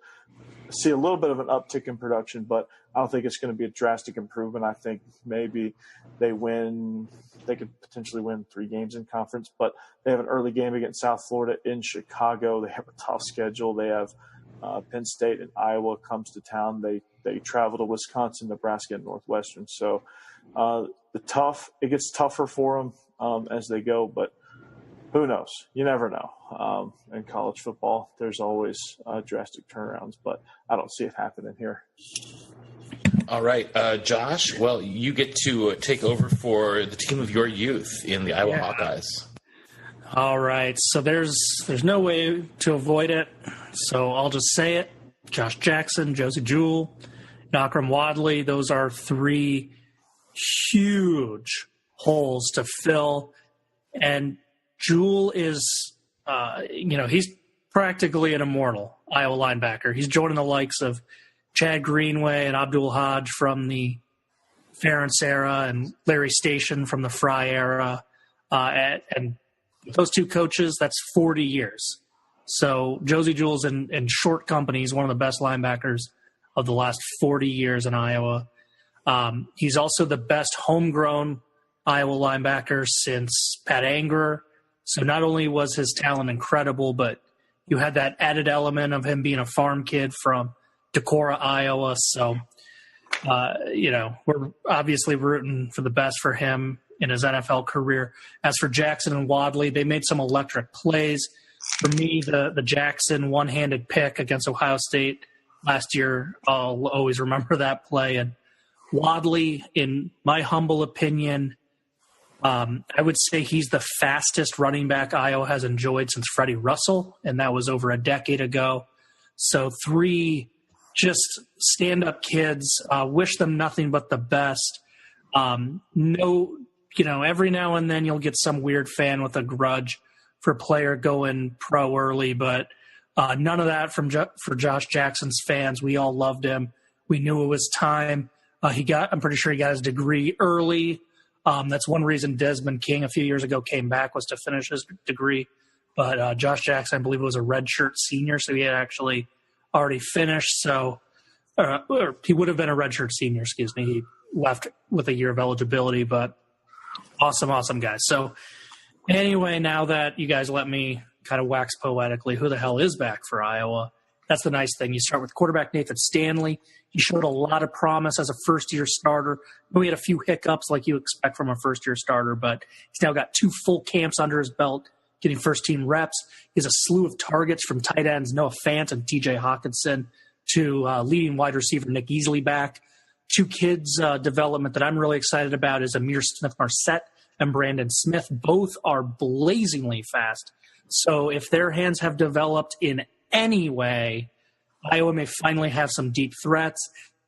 Speaker 2: of an uptick in production, but I don't think it's going to be a drastic improvement. I think maybe they could potentially win 3 games in conference, but they have an early game against South Florida in Chicago. They have a tough schedule. They have Penn State and Iowa comes to town. They travel to Wisconsin, Nebraska, and Northwestern. So it gets tougher for them as they go, but who knows? You never know. In college football, there's always drastic turnarounds, but I don't see it happening here.
Speaker 1: All right, Josh, well, you get to take over for the team of your youth in the Iowa Hawkeyes.
Speaker 3: All right, so there's no way to avoid it, so I'll just say it. Josh Jackson, Josie Jewell, and Akram Wadley, those are 3 huge holes to fill. And Jewell is, he's practically an immortal Iowa linebacker. He's joining the likes of Chad Greenway and Abdul Hodge from the Ferentz era and Larry Station from the Fry era. And those 2 coaches, that's 40 years. So Josie Jewell's in short company. He's one of the best linebackers of the last 40 years in Iowa. He's also the best homegrown Iowa linebacker since Pat Angerer. So not only was his talent incredible, but you had that added element of him being a farm kid from Decorah, Iowa. So, we're obviously rooting for the best for him in his NFL career. As for Jackson and Wadley, they made some electric plays. For me, the Jackson one-handed pick against Ohio State last year, I'll always remember that play. And Wadley, in my humble opinion, I would say he's the fastest running back Iowa has enjoyed since Freddie Russell, and that was over a decade ago. So 3 just stand-up kids. Wish them nothing but the best. Every now and then you'll get some weird fan with a grudge for a player going pro early, but none of that for Josh Jackson's fans. We all loved him. We knew it was time. I'm pretty sure he got his degree early. That's one reason Desmond King a few years ago came back, was to finish his degree. But Josh Jackson, I believe, was a redshirt senior, so he had actually already finished. So or he would have been a redshirt senior, excuse me. He left with a year of eligibility, but awesome guy. So anyway, now that you guys let me kind of wax poetically, who the hell is back for Iowa? That's the nice thing. You start with quarterback Nathan Stanley. He showed a lot of promise as a first-year starter. We had a few hiccups like you expect from a first-year starter, but he's now got 2 full camps under his belt, getting first-team reps. He has a slew of targets from tight ends Noah Fant and TJ Hawkinson to leading wide receiver Nick Easley back. 2 kids' development that I'm really excited about is Amir Smith-Marset and Brandon Smith. Both are blazingly fast. So if their hands have developed in any way, Iowa may finally have some deep threats.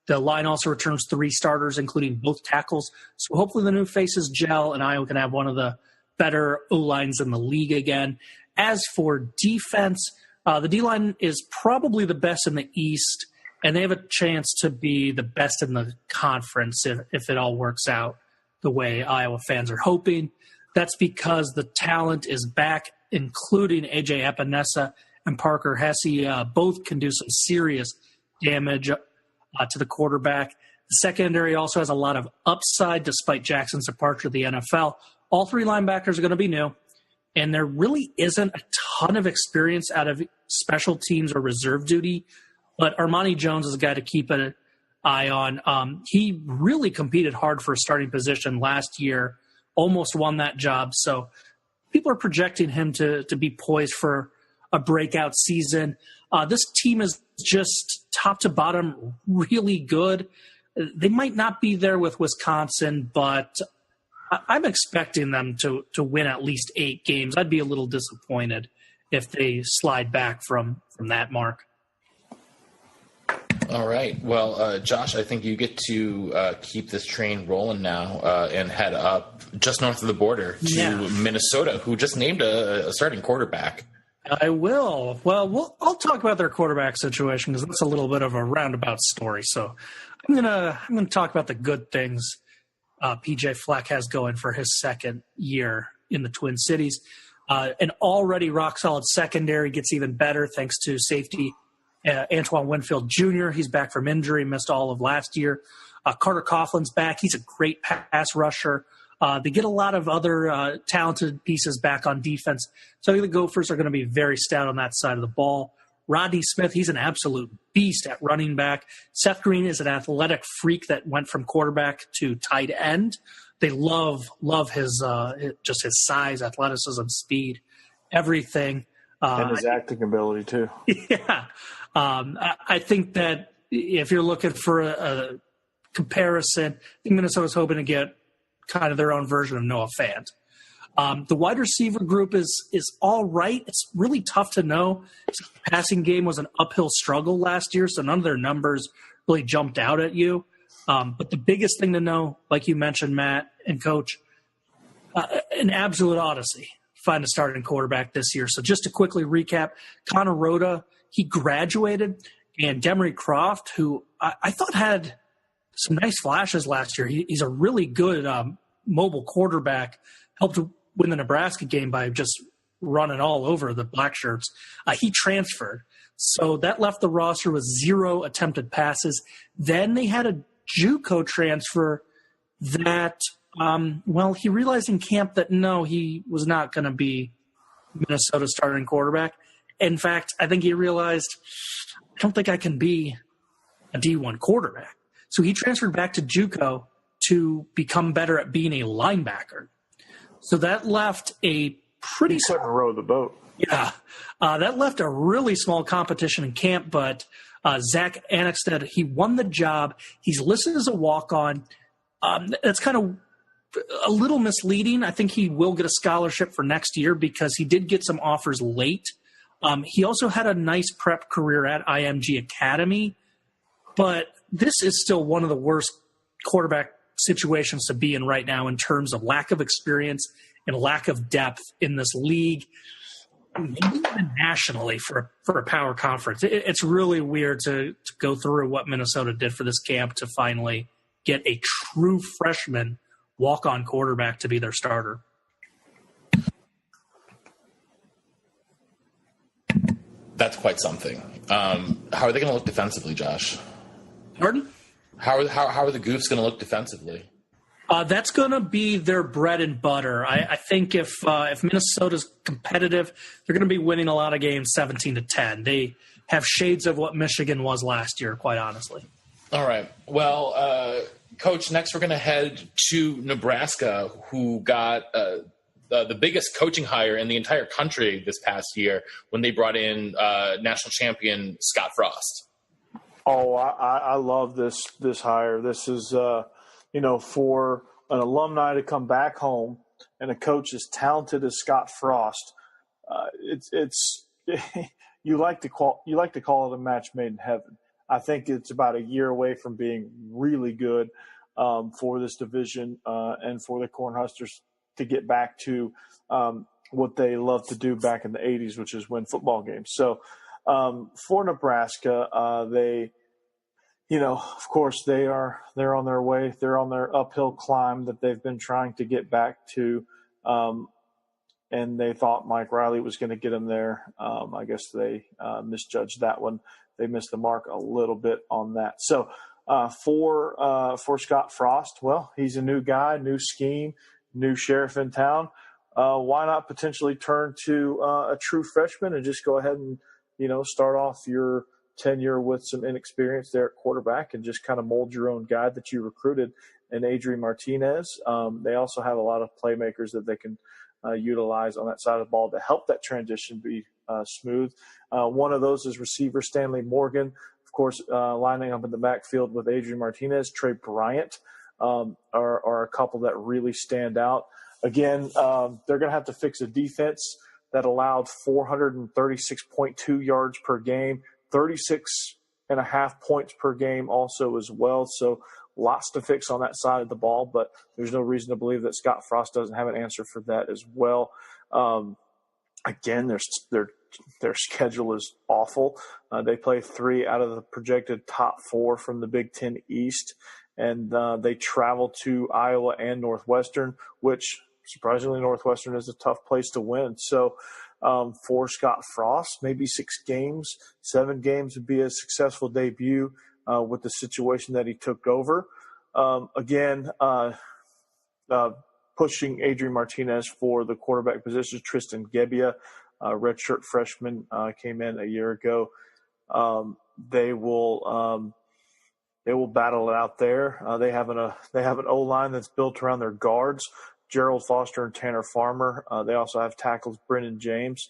Speaker 3: The line also returns 3 starters, including both tackles. So hopefully the new faces gel, and Iowa can have one of the better O-lines in the league again. As for defense, the D-line is probably the best in the East, and they have a chance to be the best in the conference if it all works out the way Iowa fans are hoping. That's because the talent is back, including A.J. Epinesa and Parker Hesse. Both can do some serious damage to the quarterback. The secondary also has a lot of upside despite Jackson's departure to the NFL. All 3 linebackers are going to be new, and there really isn't a ton of experience out of special teams or reserve duty, but Armani Jones is a guy to keep an eye on. He really competed hard for a starting position last year, almost won that job, so people are projecting him to be poised for a breakout season. This team is just top to bottom really good. They might not be there with Wisconsin, but I'm expecting them to win at least 8 games. I'd be a little disappointed if they slide back from that mark.
Speaker 1: All right. Well, Josh, I think you get to keep this train rolling now and head up just north of the border to Minnesota, who just named a starting quarterback.
Speaker 3: I will. Well, I'll talk about their quarterback situation because that's a little bit of a roundabout story. So I'm gonna talk about the good things PJ Fleck has going for his second year in the Twin Cities. An already rock-solid secondary gets even better thanks to safety Antoine Winfield Jr. He's back from injury, missed all of last year. Carter Coughlin's back. He's a great pass rusher. They get a lot of other talented pieces back on defense. So I think the Gophers are going to be very stout on that side of the ball. Rodney Smith, he's an absolute beast at running back. Seth Green is an athletic freak that went from quarterback to tight end. They love his just his size, athleticism, speed, everything.
Speaker 2: And his acting ability, too.
Speaker 3: Yeah. I think that if you're looking for a comparison, I think Minnesota's hoping to get kind of their own version of Noah Fant. The wide receiver group is all right. It's really tough to know. The passing game was an uphill struggle last year, so none of their numbers really jumped out at you. But the biggest thing to know, like you mentioned, Matt and Coach, an absolute odyssey. Find a starting quarterback this year. So just to quickly recap, Connor Rhoda, he graduated, and Demery Croft, who I thought had some nice flashes last year. He's a really good mobile quarterback, helped win the Nebraska game by just running all over the Black Shirts. He transferred. So that left the roster with 0 attempted passes. Then they had a JUCO transfer that, he realized in camp that, no, he was not going to be Minnesota's starting quarterback. In fact, I think he realized, I don't think I can be a D1 quarterback. So he transferred back to JUCO to become better at being a linebacker. So that left a pretty...
Speaker 2: He couldn't row the boat.
Speaker 3: Yeah. That left a really small competition in camp, but Zach Annexstad, he won the job. He's listed as a walk-on. That's kind of a little misleading. I think he will get a scholarship for next year because he did get some offers late. He also had a nice prep career at IMG Academy, but this is still one of the worst quarterback situations to be in right now in terms of lack of experience and lack of depth in this league, maybe even nationally for a power conference. It's really weird to go through what Minnesota did for this camp to finally get a true freshman walk-on quarterback to be their starter.
Speaker 1: That's quite something. How are they going to look defensively, Josh?
Speaker 3: Pardon?
Speaker 1: How are the Goofs going to look defensively?
Speaker 3: That's going to be their bread and butter. I think if Minnesota's competitive, they're going to be winning a lot of games 17-10. They have shades of what Michigan was last year, quite honestly.
Speaker 1: All right. Well, Coach, next we're going to head to Nebraska, who got the biggest coaching hire in the entire country this past year when they brought in national champion Scott Frost.
Speaker 2: Oh, I love this hire. This is for an alumni to come back home and a coach as talented as Scott Frost. It's you like to call it a match made in heaven. I think it's about a year away from being really good for this division and for the Cornhuskers to get back to what they loved to do back in the 80s, which is win football games. So for Nebraska, they, of course, they're on their way. They're on their uphill climb that they've been trying to get back to, and they thought Mike Riley was going to get them there. I guess they misjudged that one. They missed the mark a little bit on that. So for Scott Frost, well, he's a new guy, new scheme, new sheriff in town. Why not potentially turn to a true freshman and just go ahead and, start off your tenure with some inexperience there at quarterback and just kind of mold your own guy that you recruited in Adrian Martinez. They also have a lot of playmakers that they can utilize on that side of the ball to help that transition be smooth. One of those is receiver Stanley Morgan, of course, lining up in the backfield with Adrian Martinez. Trey Bryant are a couple that really stand out. Again, they're going to have to fix a defense that allowed 436.2 yards per game, 36.5 points per game also as well. So lots to fix on that side of the ball, but there's no reason to believe that Scott Frost doesn't have an answer for that as well. Again, their schedule is awful. They play 3 out of the projected top 4 from the Big Ten East, and they travel to Iowa and Northwestern, which surprisingly Northwestern is a tough place to win. So for Scott Frost, maybe 6 games, 7 games would be a successful debut with the situation that he took over. Pushing Adrian Martinez for the quarterback position, Tristan Gebbia, redshirt freshman, came in a year ago. They will battle it out there. They have an O-line that's built around their guards, Gerald Foster and Tanner Farmer. They also have tackles Brennan James.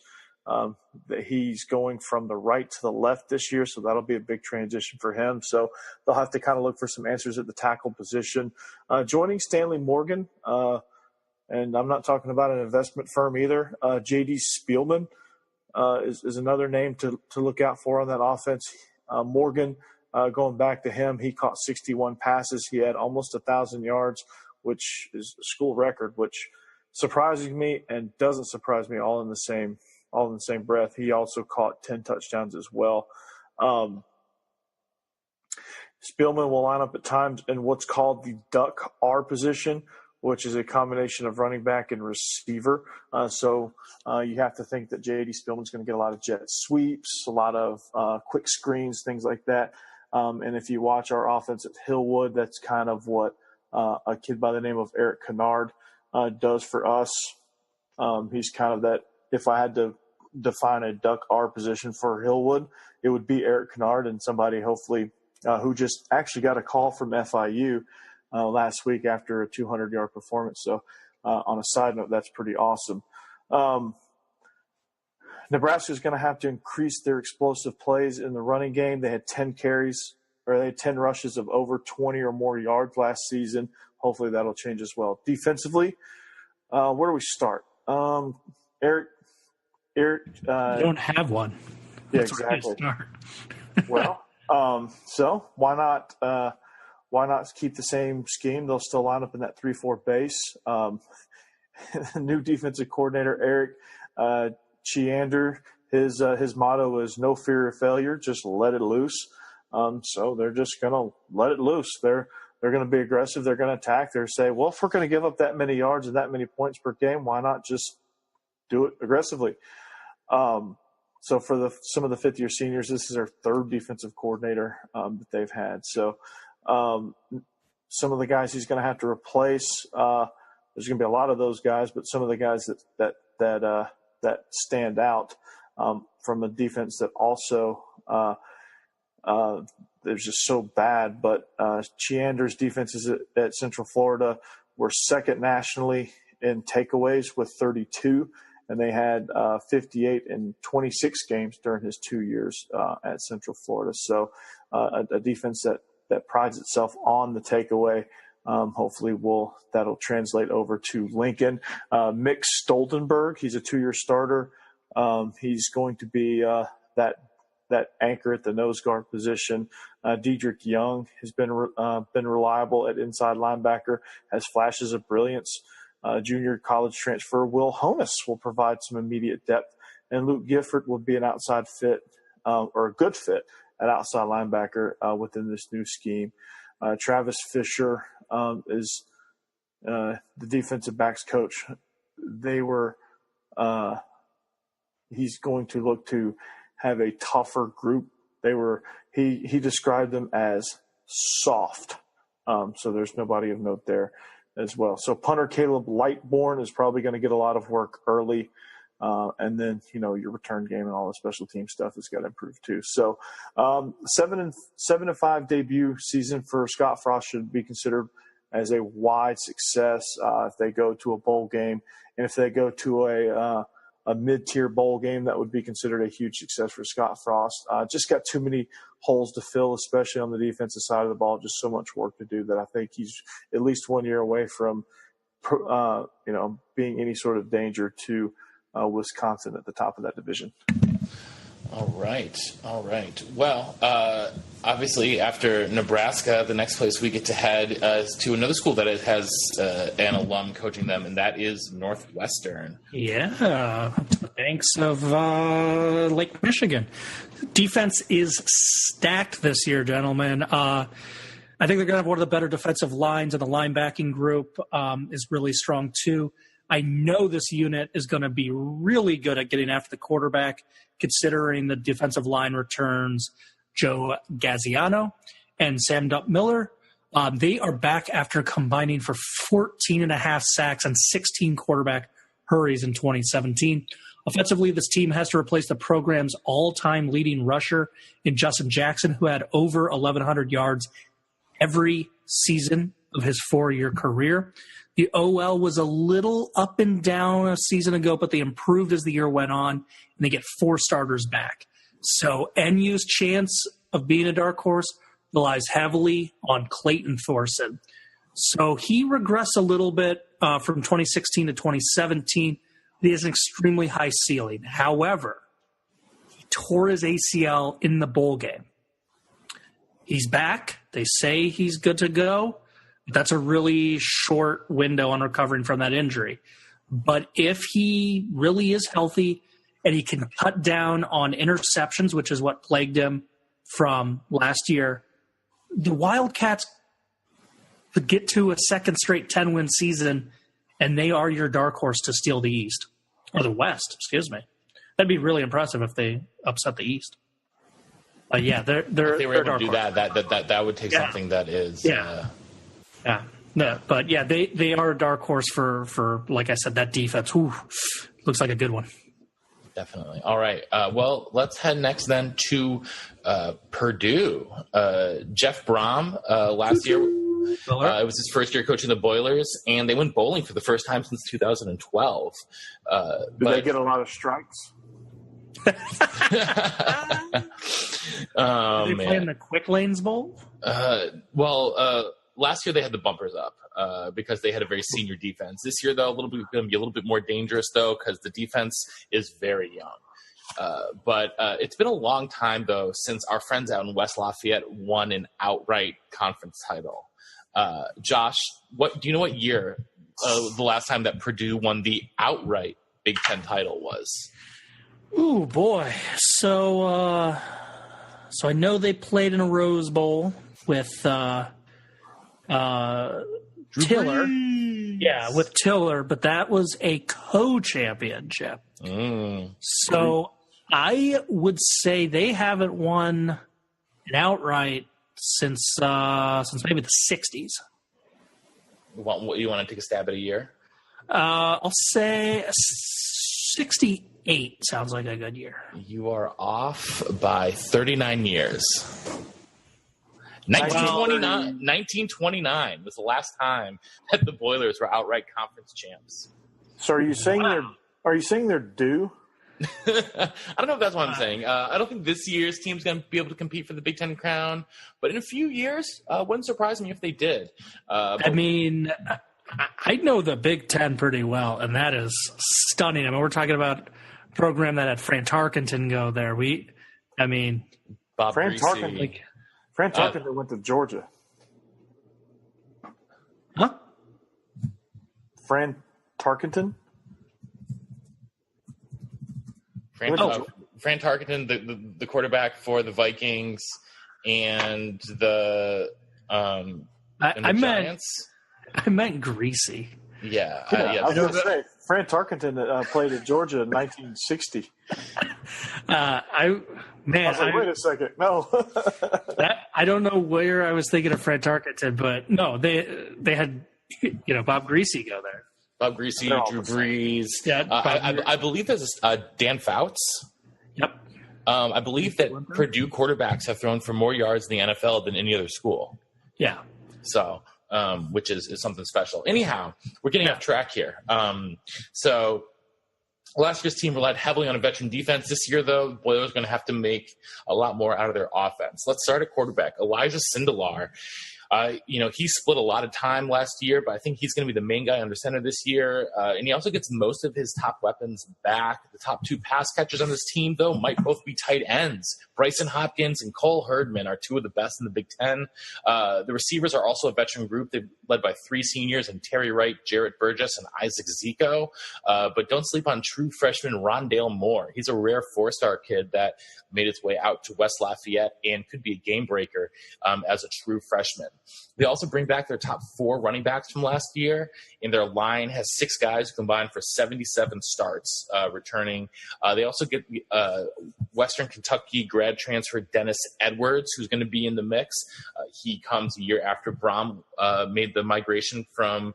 Speaker 2: He's going from the right to the left this year, so that'll be a big transition for him. So they'll have to kind of look for some answers at the tackle position. Joining Stanley Morgan, and I'm not talking about an investment firm either, J.D. Spielman is another name to look out for on that offense. Morgan, going back to him, he caught 61 passes. He had almost 1,000 yards, which is a school record, which surprises me and doesn't surprise me all in the same breath. He also caught 10 touchdowns as well. Spielman will line up at times in what's called the duck R position, which is a combination of running back and receiver. So you have to think that J.D. Spielman's going to get a lot of jet sweeps, a lot of quick screens, things like that. And if you watch our offense at Hillwood, that's kind of what a kid by the name of Eric Kennard does for us. He's kind of that. If I had to define a duck R position for Hillwood, it would be Eric Kennard and somebody hopefully who just actually got a call from FIU last week after a 200-yard performance. So on a side note, that's pretty awesome. Nebraska is going to have to increase their explosive plays in the running game. They had 10 rushes of over 20 or more yards last season. Hopefully that'll change as well. Defensively, where do we start? Eric,
Speaker 3: you don't have one.
Speaker 2: Yeah,
Speaker 3: That's
Speaker 2: exactly.
Speaker 3: Well,
Speaker 2: so why not keep the same scheme? They'll still line up in that 3-4 base. New defensive coordinator Eric Cheander, his motto is no fear of failure, just let it loose. So they're just going to let it loose. They're going to be aggressive. They're going to attack. They're say, well, if we're going to give up that many yards and that many points per game, why not just do it aggressively? So for some of the fifth-year seniors, this is their third defensive coordinator that they've had. So some of the guys he's going to have to replace. There's going to be a lot of those guys, but some of the guys that stand out from a defense that also they're just so bad. But Cheander's defenses at Central Florida were second nationally in takeaways with 32, and they had 58 in 26 games during his 2 years at Central Florida. So a defense that prides itself on the takeaway. Hopefully that'll translate over to Lincoln. Mick Stoltenberg, he's a 2-year starter. He's going to be that anchor at the nose guard position. Dedrick Young has been reliable at inside linebacker, has flashes of brilliance. Junior college transfer Will Honus will provide some immediate depth, and Luke Gifford will be an outside fit or a good fit at outside linebacker within this new scheme. Travis Fisher is the defensive backs coach. He's going to look to have a tougher group. He described them as soft. So there's nobody of note there as well. So punter Caleb Lightbourne is probably going to get a lot of work early. And then, your return game and all the special team stuff has got to improve too. So 7-5 debut season for Scott Frost should be considered as a wide success if they go to a bowl game. And if they go to a mid-tier bowl game, that would be considered a huge success for Scott Frost. Just got too many holes to fill, especially on the defensive side of the ball. Just so much work to do that I think he's at least 1 year away from, being any sort of danger to Wisconsin at the top of that division.
Speaker 1: All right. Well, obviously, after Nebraska, the next place we get to head is to another school that has an alum coaching them, and that is Northwestern.
Speaker 3: Yeah, banks of Lake Michigan. Defense is stacked this year, gentlemen. I think they're going to have one of the better defensive lines, and the linebacking group is really strong too. I know this unit is going to be really good at getting after the quarterback, considering the defensive line returns Joe Gaziano and Sam Dupp-Miller. They are back after combining for 14.5 sacks and 16 quarterback hurries in 2017. Offensively, this team has to replace the program's all-time leading rusher in Justin Jackson, who had over 1,100 yards every season of his 4-year career. The OL was a little up and down a season ago, but they improved as the year went on, and they get 4 starters back. So NU's chance of being a dark horse relies heavily on Clayton Thorson. So he regressed a little bit from 2016 to 2017. He has an extremely high ceiling. However, he tore his ACL in the bowl game. He's back. They say he's good to go. That's a really short window on recovering from that injury. But if he really is healthy and he can cut down on interceptions, which is what plagued him from last year, the Wildcats could get to a second straight 10-win season, and they are your dark horse to steal the East. Or the West, excuse me. That'd be really impressive if they upset the East. Yeah, they're
Speaker 1: if they were able to do
Speaker 3: horse.
Speaker 1: that would take something that is
Speaker 3: Yeah, no, but yeah, they are a dark horse for like I said, that defense. Ooh, looks like a good one.
Speaker 1: Definitely. All right. Well, let's head next then to Purdue. Jeff Brom last year, it was his first year coaching the Boilers, and they went bowling for the first time since 2012.
Speaker 2: Did they get a lot of strikes?
Speaker 3: Are they playing the Quick Lanes Bowl?
Speaker 1: Last year they had the bumpers up because they had a very senior defense. This year, though, going to be a little bit more dangerous, though, because the defense is very young. But it's been a long time, though, since our friends out in West Lafayette won an outright conference title. Josh, do you know what year the last time that Purdue won the outright Big Ten title was?
Speaker 3: Ooh, boy. So I know they played in a Rose Bowl with Tiller. Yeah, with Tiller, but that was a co-championship. So I would say they haven't won an outright since maybe the 60s.
Speaker 1: You want to take a stab at a year?
Speaker 3: I'll say 68 sounds like a good year.
Speaker 1: You are off by 39 years. 1929 was the last time that the Boilers were outright conference champs.
Speaker 2: So are you saying they're due?
Speaker 1: I don't know if that's what I'm saying. I don't think this year's team's going to be able to compete for the Big Ten crown, but in a few years, wouldn't surprise me if they did.
Speaker 3: I mean, I know the Big Ten pretty well, and that is stunning. I mean, we're talking about a program that had Fran Tarkenton go there.
Speaker 1: Bob
Speaker 2: Fran
Speaker 1: Greasy.
Speaker 2: Tarkenton went to Georgia.
Speaker 3: Huh?
Speaker 2: Fran Tarkenton?
Speaker 1: Fran Tarkenton, the quarterback for the Vikings and the
Speaker 3: Giants. I meant Greasy.
Speaker 1: Yeah.
Speaker 2: I was going to say, Fran Tarkenton played at Georgia in 1960.
Speaker 3: I was
Speaker 2: like, wait a second. No.
Speaker 3: I don't know where I was thinking of Fran Tarkenton, but no, they had Bob Greasy go there.
Speaker 1: Bob Greasy, Drew Brees.
Speaker 3: Yeah,
Speaker 1: I believe there's Dan Fouts.
Speaker 3: Yep.
Speaker 1: I believe that Purdue quarterbacks have thrown for more yards in the NFL than any other school.
Speaker 3: Yeah.
Speaker 1: So, which is something special. Anyhow, we're getting off track here. So last year's team relied heavily on a veteran defense. This year, though, the Boilers are going to have to make a lot more out of their offense. Let's start at quarterback. Elijah Sindelar. He split a lot of time last year, but I think he's going to be the main guy under center this year. And he also gets most of his top weapons back. The top two pass catchers on this team, though, might both be tight ends. Bryson Hopkins and Cole Herdman are two of the best in the Big Ten. The receivers are also a veteran group. They're led by three seniors and Terry Wright, Jarrett Burgess, and Isaac Zico. But don't sleep on true freshman Rondale Moore. He's a rare four-star kid that made its way out to West Lafayette and could be a game breaker as a true freshman. They also bring back their top four running backs from last year, and their line has six guys combined for 77 starts returning. They also get Western Kentucky grad transfer Dennis Edwards, who's going to be in the mix. He comes a year after Brom made the migration from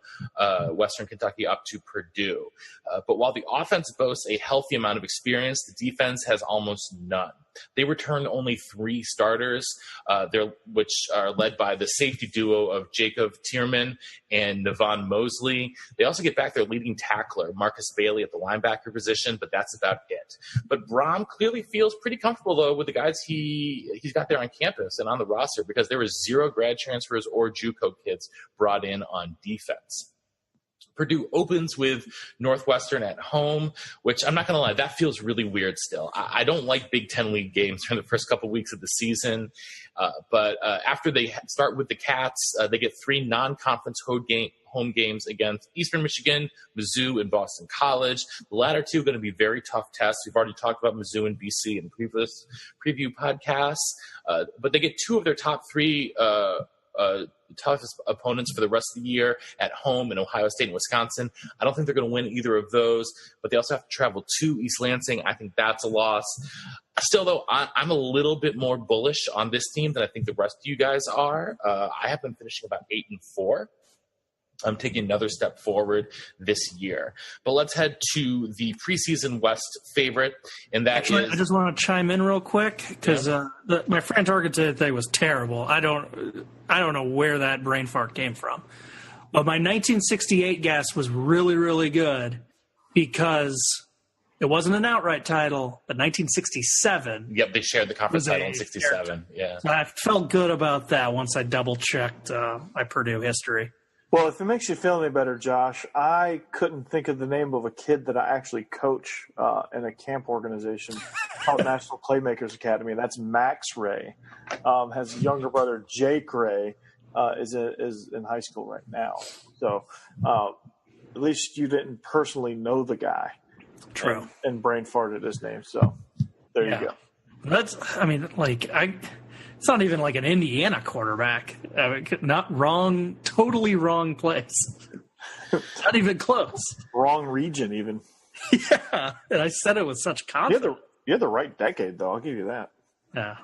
Speaker 1: Western Kentucky up to Purdue. But while the offense boasts a healthy amount of experience, the defense has almost none. They returned only three starters, which are led by the safety duo of Jacob Tierman and Navon Mosley. They also get back their leading tackler, Marcus Bailey, at the linebacker position, but that's about it. But Brom clearly feels pretty comfortable, though, with the guys he's got there on campus and on the roster, because there was zero grad transfers or JUCO kids brought in on defense. Purdue opens with Northwestern at home, which I'm not going to lie, that feels really weird still. I don't like Big Ten League games during the first couple weeks of the season, but after they start with the Cats, they get three non-conference home games against Eastern Michigan, Mizzou, and Boston College. The latter two are going to be very tough tests. We've already talked about Mizzou and BC in previous preview podcasts, but they get two of their top three toughest opponents for the rest of the year at home in Ohio State and Wisconsin. I don't think they're going to win either of those, but they also have to travel to East Lansing. I think that's a loss. Still, though, I'm a little bit more bullish on this team than I think the rest of you guys are. I have them finishing about 8-4. I'm taking another step forward this year. But let's head to the preseason West favorite, and that is...
Speaker 3: I just want to chime in real quick, because my Fran Tarkenton thing was terrible. I don't know where that brain fart came from. But my 1968 guess was really, really good, because it wasn't an outright title, but 1967...
Speaker 1: Yep, they shared the conference title in 67. Yeah,
Speaker 3: so I felt good about that once I double-checked my Purdue history.
Speaker 2: Well, if it makes you feel any better, Josh, I couldn't think of the name of a kid that I actually coach in a camp organization called National Playmakers Academy. That's Max Ray. Has a younger brother, Jake Ray, is in high school right now. So at least you didn't personally know the guy.
Speaker 3: True.
Speaker 2: And brain farted his name. So there you go.
Speaker 3: It's not even like an Indiana quarterback. Not wrong, totally wrong place. Not even close.
Speaker 2: Wrong region, even.
Speaker 3: Yeah, and I said it with such confidence.
Speaker 2: You had the right decade, though. I'll give you that.
Speaker 3: Yeah.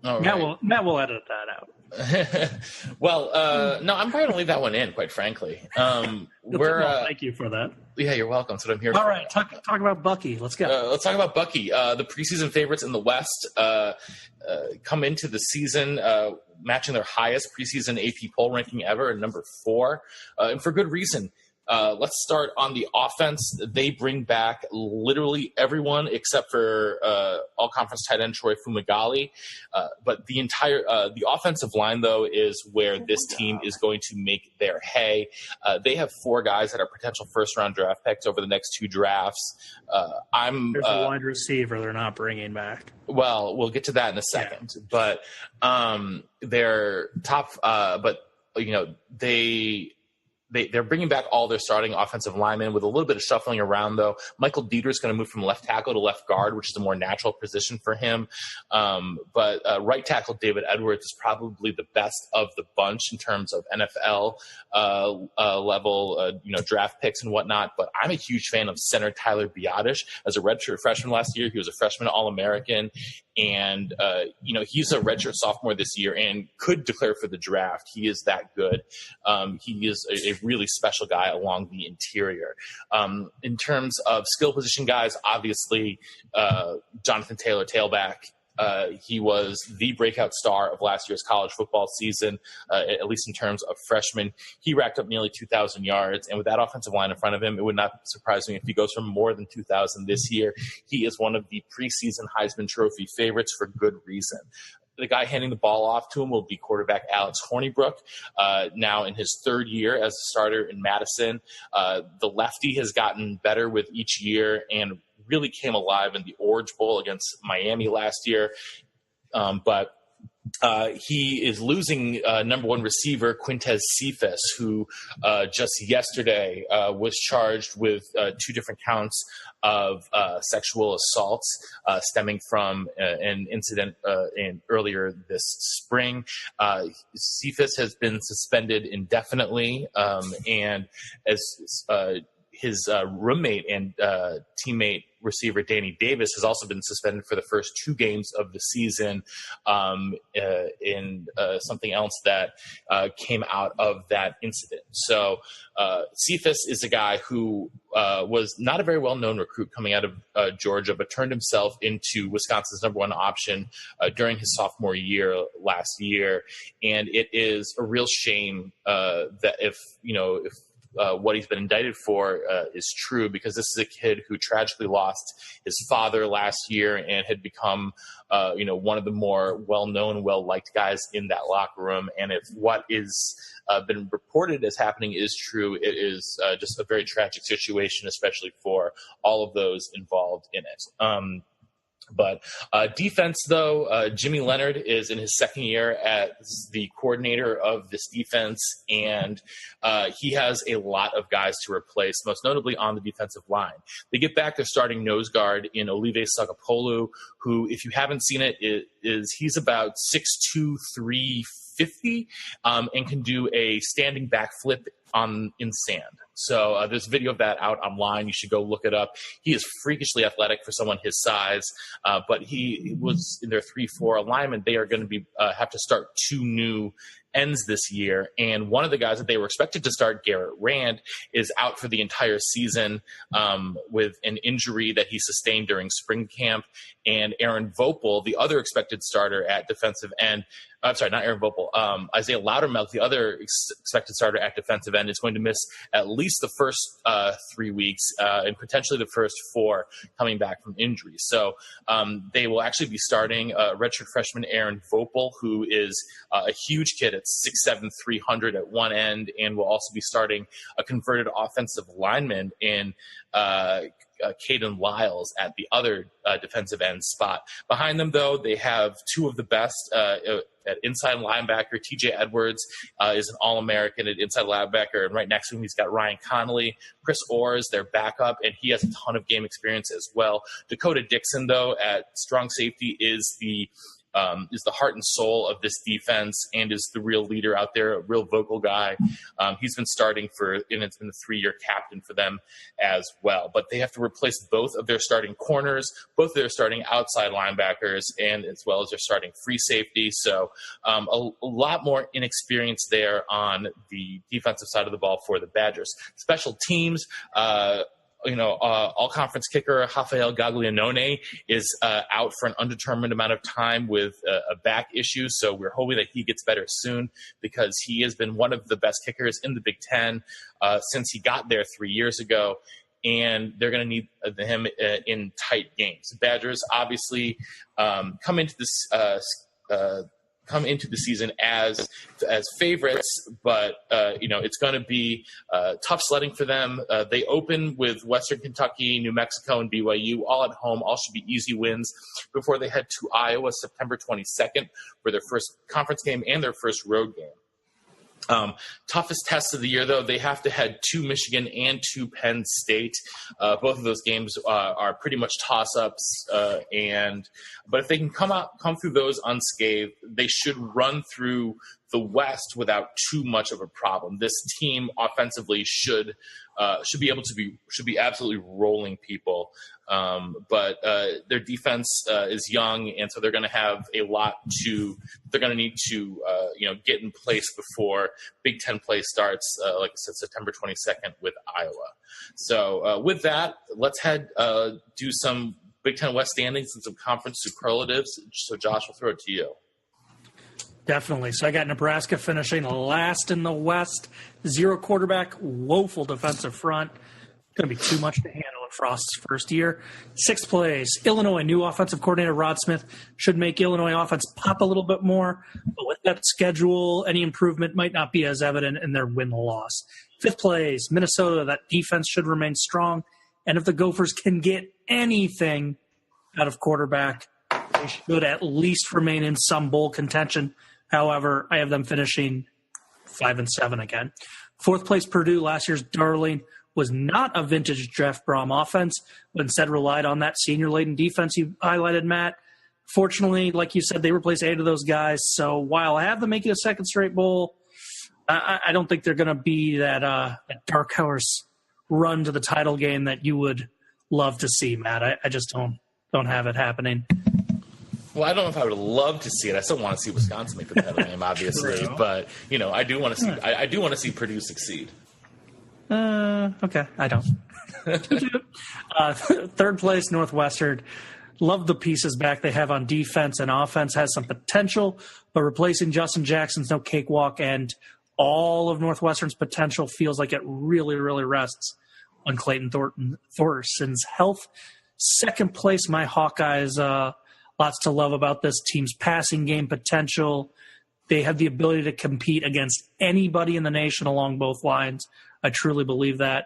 Speaker 1: All right.
Speaker 3: Matt will edit that out.
Speaker 1: Well, no, I'm probably going to leave that one in, quite frankly.
Speaker 3: Thank you for that.
Speaker 1: Yeah, you're welcome. That's what I'm here
Speaker 3: All
Speaker 1: for.
Speaker 3: All right, talk about Bucky. Let's go.
Speaker 1: Let's talk about Bucky. The preseason favorites in the West come into the season matching their highest preseason AP poll ranking ever, number 4, and for good reason. Let's start on the offense. They bring back literally everyone except for all-conference tight end Troy Fumagalli. But the entire the offensive line, though, is where this team is going to make their hay. They have 4 guys that are potential first-round draft picks over the next 2 drafts.
Speaker 3: There's a wide receiver they're not bringing back.
Speaker 1: Well, we'll get to that in a second. Yeah. But they're top. But they're bringing back all their starting offensive linemen with a little bit of shuffling around, though. Michael Dieter is going to move from left tackle to left guard, which is a more natural position for him. But right tackle David Edwards is probably the best of the bunch in terms of NFL level, draft picks and whatnot. But I'm a huge fan of center Tyler Biadasz. As a redshirt freshman last year, he was a freshman All-American. And, he's a redshirt sophomore this year and could declare for the draft. He is that good. He is a really special guy along the interior. In terms of skill position guys, obviously, Jonathan Taylor, tailback. He was the breakout star of last year's college football season, at least in terms of freshmen. He racked up nearly 2,000 yards, and with that offensive line in front of him, it would not surprise me if he goes for more than 2,000 this year. He is one of the preseason Heisman Trophy favorites for good reason. The guy handing the ball off to him will be quarterback Alex Hornibrook, now in his 3rd year as a starter in Madison. The lefty has gotten better with each year and really came alive in the Orange Bowl against Miami last year. But he is losing number 1 receiver Quintez Cephas, who just yesterday was charged with 2 different counts of sexual assaults stemming from an incident earlier this spring. Cephas has been suspended indefinitely, and as his roommate and teammate receiver Danny Davis has also been suspended for the first 2 games of the season in something else that came out of that incident. So Cephas is a guy who was not a very well-known recruit coming out of Georgia, but turned himself into Wisconsin's number 1 option during his sophomore year last year. And it is a real shame that if what he's been indicted for is true, because this is a kid who tragically lost his father last year and had become, one of the more well-known, well-liked guys in that locker room. And if what is been reported as happening is true, it is just a very tragic situation, especially for all of those involved in it. But defense, though, Jimmy Leonard is in his 2nd year as the coordinator of this defense, and he has a lot of guys to replace, most notably on the defensive line. They get back their starting nose guard in Olive Sagapolu, who, if you haven't seen it, he's about 6'2", 350, and can do a standing backflip in sand. So there's a video of that out online. You should go look it up. He is freakishly athletic for someone his size, but he was in their 3-4 alignment. They are going to be have to start 2 new ends this year, and one of the guys that they were expected to start, Garrett Rand, is out for the entire season with an injury that he sustained during spring camp. And Aaron Vopel, the other expected starter at defensive end, I'm sorry, not Aaron Vopel, Isaiah Loudermilk, the other expected starter at defensive end, is going to miss at least the first 3 weeks and potentially the first 4 coming back from injury. So they will actually be starting redshirt freshman Aaron Vopel, who is a huge kid at 6'7", 300 at one end, and will also be starting a converted offensive lineman in Caden Lyles at the other defensive end spot. Behind them, though, they have 2 of the best at inside linebacker. TJ Edwards is an All-American at inside linebacker, and right next to him he's got Ryan Connolly. Chris Orr is their backup, and he has a ton of game experience as well. Dakota Dixon, though, at strong safety is the is the heart and soul of this defense and is the real leader out there, a real vocal guy. He's been starting and it's been the 3-year captain for them as well. But they have to replace both of their starting corners, both of their starting outside linebackers, and as well as their starting free safety. So a lot more inexperience there on the defensive side of the ball for the Badgers. Special teams, all-conference kicker Rafael Gaglianone is out for an undetermined amount of time with a back issue, so we're hoping that he gets better soon because he has been one of the best kickers in the Big Ten since he got there 3 years ago, and they're going to need him in tight games. Badgers obviously come into the season as favorites, but it's going to be tough sledding for them. They open with Western Kentucky, New Mexico, and BYU all at home. All should be easy wins before they head to Iowa September 22nd for their first conference game and their first road game. Toughest test of the year, though, they have to head to Michigan and to Penn State. Both of those games are pretty much toss-ups, but if they can come through those unscathed, they should run through the West without too much of a problem. This team offensively should be absolutely rolling people. But their defense is young, and so they're going to have a lot they're going to need to get in place before Big Ten play starts, like I said, September 22nd with Iowa. So with that, let's do some Big Ten West standings and some conference superlatives. So Josh, we'll throw it to you.
Speaker 3: Definitely. So I got Nebraska finishing last in the West. 0 quarterback, woeful defensive front. Going to be too much to handle in Frost's first year. 6th place, Illinois. New offensive coordinator Rod Smith should make Illinois offense pop a little bit more. But with that schedule, any improvement might not be as evident in their win-loss. 5th place, Minnesota. That defense should remain strong. And if the Gophers can get anything out of quarterback, they should at least remain in some bowl contention. However, I have them finishing 5-7 again. 4th place, Purdue, last year's darling, was not a vintage Jeff Brom offense, but instead relied on that senior-laden defense you highlighted, Matt. Fortunately, like you said, they replaced 8 of those guys. So while I have them making a second straight bowl, I don't think they're going to be that dark horse run to the title game that you would love to see, Matt. I just don't have it happening.
Speaker 1: Well, I don't know if I would love to see it. I still want to see Wisconsin make the title game, obviously,
Speaker 3: True.
Speaker 1: But I do want to see. I do want to see Purdue succeed.
Speaker 3: Okay, I don't. 3rd place, Northwestern. Love the pieces back they have on defense, and offense has some potential, but replacing Justin Jackson's no cakewalk, and all of Northwestern's potential feels like it really, really rests on Clayton Thorson's health. 2nd place, my Hawkeyes. Lots to love about this team's passing game potential. They have the ability to compete against anybody in the nation along both lines. I truly believe that.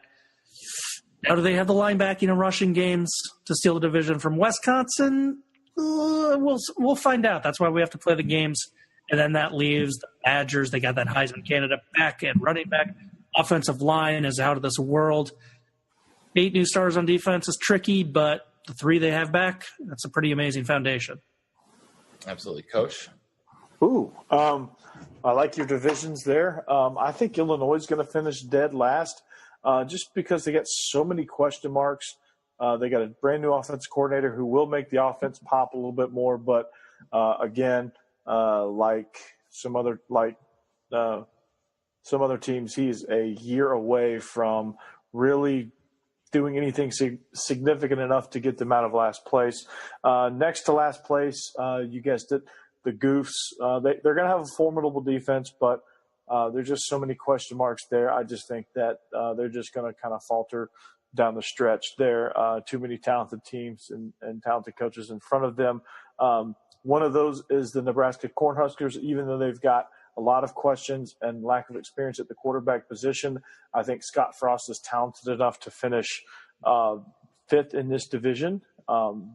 Speaker 3: Now, do they have the linebacking and rushing games to steal the division from Wisconsin? We'll find out. That's why we have to play the games. And then that leaves the Badgers. They got that Heisman candidate back and running back. Offensive line is out of this world. 8 new stars on defense is tricky, but the 3 they have back, that's a pretty amazing foundation.
Speaker 1: Absolutely. Coach?
Speaker 2: Ooh, I like your divisions there. I think Illinois is going to finish dead last just because they got so many question marks. They got a brand-new offensive coordinator who will make the offense pop a little bit more. But, again, like some other teams, he's a year away from really doing anything significant enough to get them out of last place. Next to last place, you guessed it, the Goofs. They're going to have a formidable defense, but there's just so many question marks there. I just think that they're just going to kind of falter down the stretch there. Too many talented teams and talented coaches in front of them. One of those is the Nebraska Cornhuskers. Even though they've got a lot of questions and lack of experience at the quarterback position, I think Scott Frost is talented enough to finish 5th in this division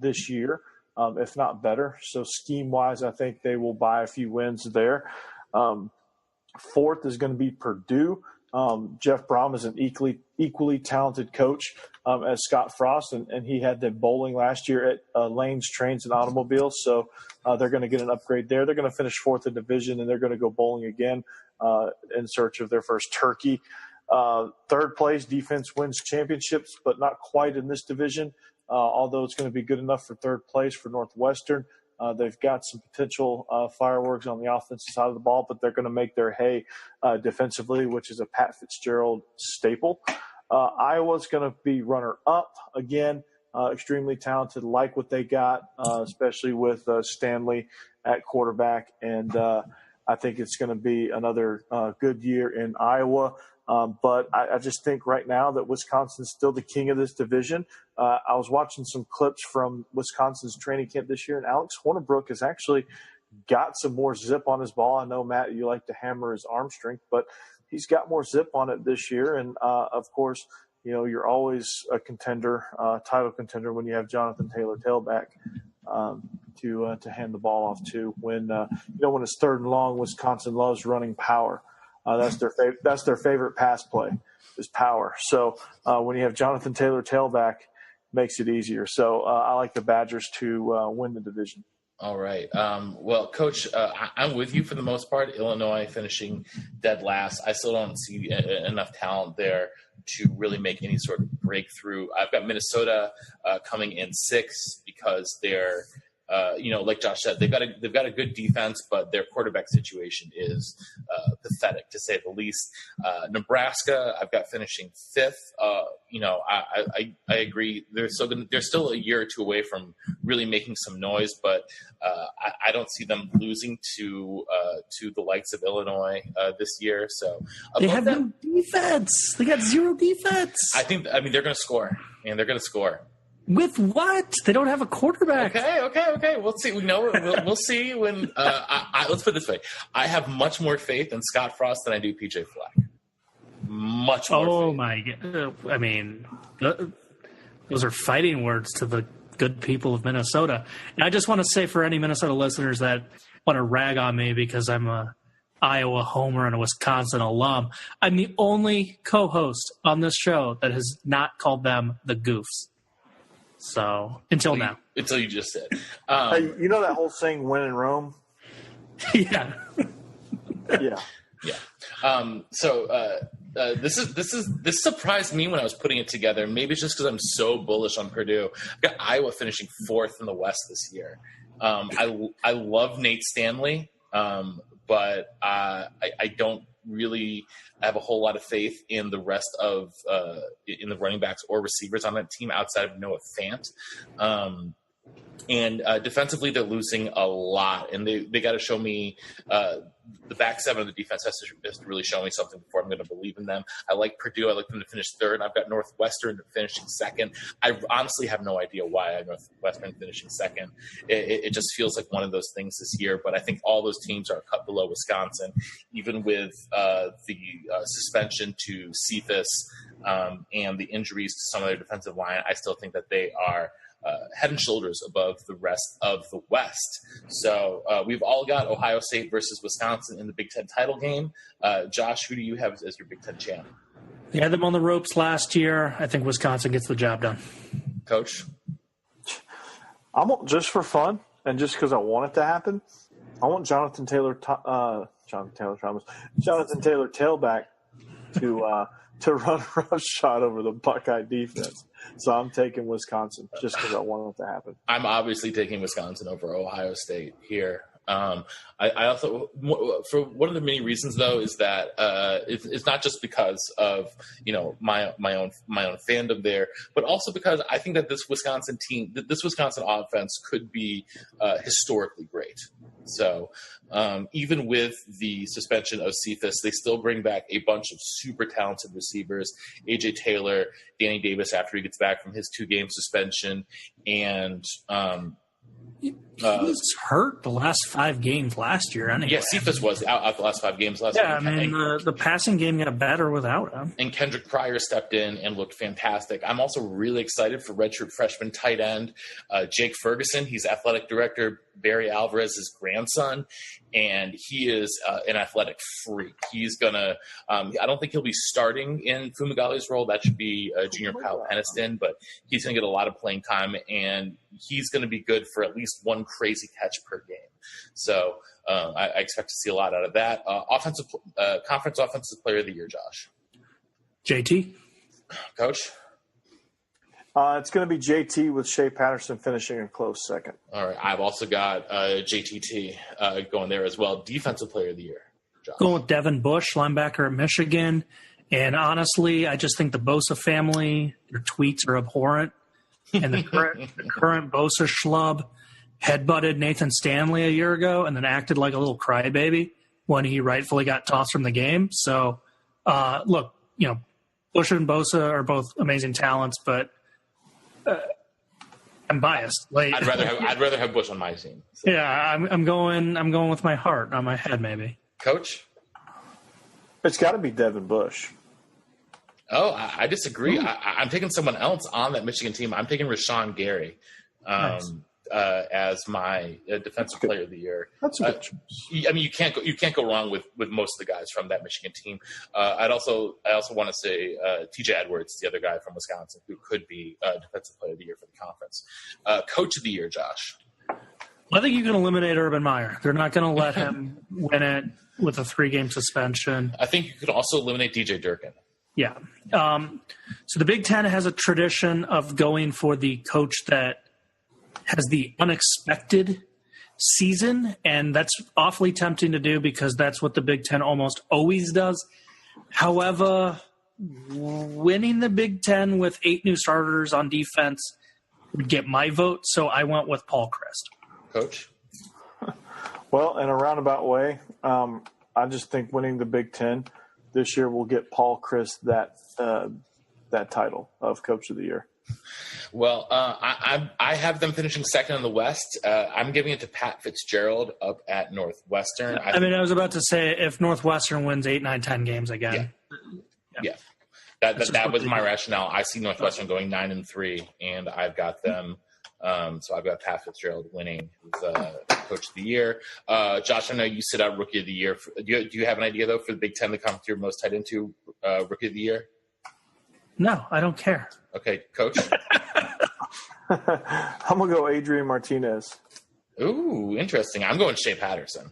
Speaker 2: this year, if not better. So scheme-wise, I think they will buy a few wins there. 4th is going to be Purdue. Jeff Brom is an equally talented coach as Scott Frost, and he had them bowling last year at Lanes, Trains, and Automobiles. So they're going to get an upgrade there. They're going to finish fourth in division, and they're going to go bowling again in search of their first turkey. Third place, defense wins championships, but not quite in this division, although it's going to be good enough for third place for Northwestern. They've got some potential fireworks on the offensive side of the ball, but they're going to make their hay defensively, which is a Pat Fitzgerald staple. Iowa's going to be runner-up again, extremely talented, like what they got, especially with Stanley at quarterback. And I think it's going to be another good year in Iowa. But I just think right now that Wisconsin's still the king of this division. I was watching some clips from Wisconsin's training camp this year, and Alex Hornibrook has actually got some more zip on his ball. I know, Matt, you like to hammer his arm strength, but he's got more zip on it this year. And, of course, you know, you're always a contender, title contender when you have Jonathan Taylor tailback to hand the ball off to. When it's third and long, Wisconsin loves running power. That's their favorite pass play is power. So when you have Jonathan Taylor tailback, makes it easier. So I like the Badgers to win the division.
Speaker 1: All right. Well, Coach, I'm with you for the most part. Illinois finishing dead last. I still don't see enough talent there to really make any sort of breakthrough. I've got Minnesota coming in sixth because they're like Josh said, they've got a good defense, but their quarterback situation is pathetic to say the least. Nebraska, I've got finishing fifth. I agree. They're still a year or two away from really making some noise, but I don't see them losing to the likes of Illinois this year. So
Speaker 3: they have no defense. They got zero defense.
Speaker 1: I mean they're going to score, and they're going to score.
Speaker 3: With what? They don't have a quarterback.
Speaker 1: Okay. We'll see. We'll see when. Let's put it this way: I have much more faith in Scott Frost than I do PJ Fleck. Much more.
Speaker 3: Oh
Speaker 1: faith.
Speaker 3: My God! I mean, those are fighting words to the good people of Minnesota. And I just want to say for any Minnesota listeners that want to rag on me because I'm a Iowa homer and a Wisconsin alum, I'm the only co-host on this show that has not called them the Goofs. So until now,
Speaker 1: until you just said,
Speaker 2: hey, you know that whole saying, "When in Rome."
Speaker 3: Yeah.
Speaker 1: This surprised me when I was putting it together. Maybe it's just because I'm so bullish on Purdue. I've got Iowa finishing fourth in the West this year. I love Nate Stanley, but I don't really have a whole lot of faith in the rest of in the running backs or receivers on that team outside of Noah Fant. And defensively, they're losing a lot, and they got to show me the back seven of the defense has to really show me something before I'm going to believe in them. I like Purdue. I like them to finish third. I've got Northwestern finishing second. I honestly have no idea why I have Northwestern finishing second. It just feels like one of those things this year, but I think all those teams are cut below Wisconsin, even with the suspension to Cephas and the injuries to some of their defensive line. I still think that they are head and shoulders above the rest of the West. So we've all got Ohio State versus Wisconsin in the Big Ten title game. Josh, who do you have as your Big Ten champ?
Speaker 3: They had them on the ropes last year. I think Wisconsin gets the job done.
Speaker 1: Coach?
Speaker 2: Just for fun and just because I want it to happen, I want Jonathan Taylor tailback to run a roughshod over the Buckeye defense. So I'm taking Wisconsin just because I want it to happen.
Speaker 1: I'm obviously taking Wisconsin over Ohio State here. I also, for one of the many reasons though, is that it's not just because of my own fandom there, but also because I think that this Wisconsin offense could be historically great. So even with the suspension of Cephas, they still bring back a bunch of super talented receivers. A.J. Taylor, Danny Davis after he gets back from his 2-game suspension, and
Speaker 3: he was hurt the last 5 games last year. Anyway.
Speaker 1: Yeah, Cephas was out the last 5 games last year.
Speaker 3: Yeah, I mean, the passing game got better without him.
Speaker 1: And Kendrick Pryor stepped in and looked fantastic. I'm also really excited for redshirt freshman tight end Jake Ferguson. He's athletic director Barry Alvarez's grandson, and he is an athletic freak. He's gonna. I don't think he'll be starting in Fumigali's role. That should be junior Kyle Peniston, but he's gonna get a lot of playing time, and he's gonna be good for at least one crazy catch per game. So I expect to see a lot out of that. Conference offensive player of the year, Josh.
Speaker 3: JT.
Speaker 1: Coach.
Speaker 2: It's going to be JT with Shea Patterson finishing in close second.
Speaker 1: All right. I've also got JTT going there as well. Defensive player of the year, Josh.
Speaker 3: Going with Devin Bush, linebacker at Michigan. And honestly, I just think the Bosa family, their tweets are abhorrent. And the current Bosa schlub headbutted Nathan Stanley a year ago and then acted like a little crybaby when he rightfully got tossed from the game. So, look, Bush and Bosa are both amazing talents, but I'm biased.
Speaker 1: I'd rather have Bush on my team. So.
Speaker 3: Yeah, I'm going with my heart, not my head, maybe.
Speaker 1: Coach,
Speaker 2: it's got to be Devin Bush.
Speaker 1: Oh, I disagree. I'm taking someone else on that Michigan team. I'm taking Rashawn Gary as my defensive player of the year.
Speaker 2: That's a good choice.
Speaker 1: I mean, you can't go wrong with most of the guys from that Michigan team. I also want to say TJ Edwards, the other guy from Wisconsin, who could be defensive player of the year for the conference. Coach of the year, Josh.
Speaker 3: I think you can eliminate Urban Meyer. They're not going to let him win it with a 3-game suspension.
Speaker 1: I think you could also eliminate DJ Durkin.
Speaker 3: Yeah. So the Big Ten has a tradition of going for the coach that has the unexpected season, and that's awfully tempting to do because that's what the Big Ten almost always does. However, winning the Big Ten with 8 new starters on defense would get my vote, so I went with Paul Chryst.
Speaker 1: Coach?
Speaker 2: Well, in a roundabout way, I just think winning the Big Ten this year will get Paul Chryst that title of Coach of the Year.
Speaker 1: Well, I have them finishing second in the West. I'm giving it to Pat Fitzgerald up at Northwestern.
Speaker 3: I was about to say if Northwestern wins 8, 9, 10 games again.
Speaker 1: Yeah. That was my rationale. I see Northwestern going 9-3, and I've got them. So I've got Pat Fitzgerald winning as Coach of the Year. Josh, I know you sit out Rookie of the Year. Do you have an idea, though, for the Big Ten, the conference you're most tied into, Rookie of the Year?
Speaker 3: No, I don't care.
Speaker 1: Okay, Coach?
Speaker 2: I'm going to go Adrian Martinez.
Speaker 1: Ooh, interesting. I'm going Shea Patterson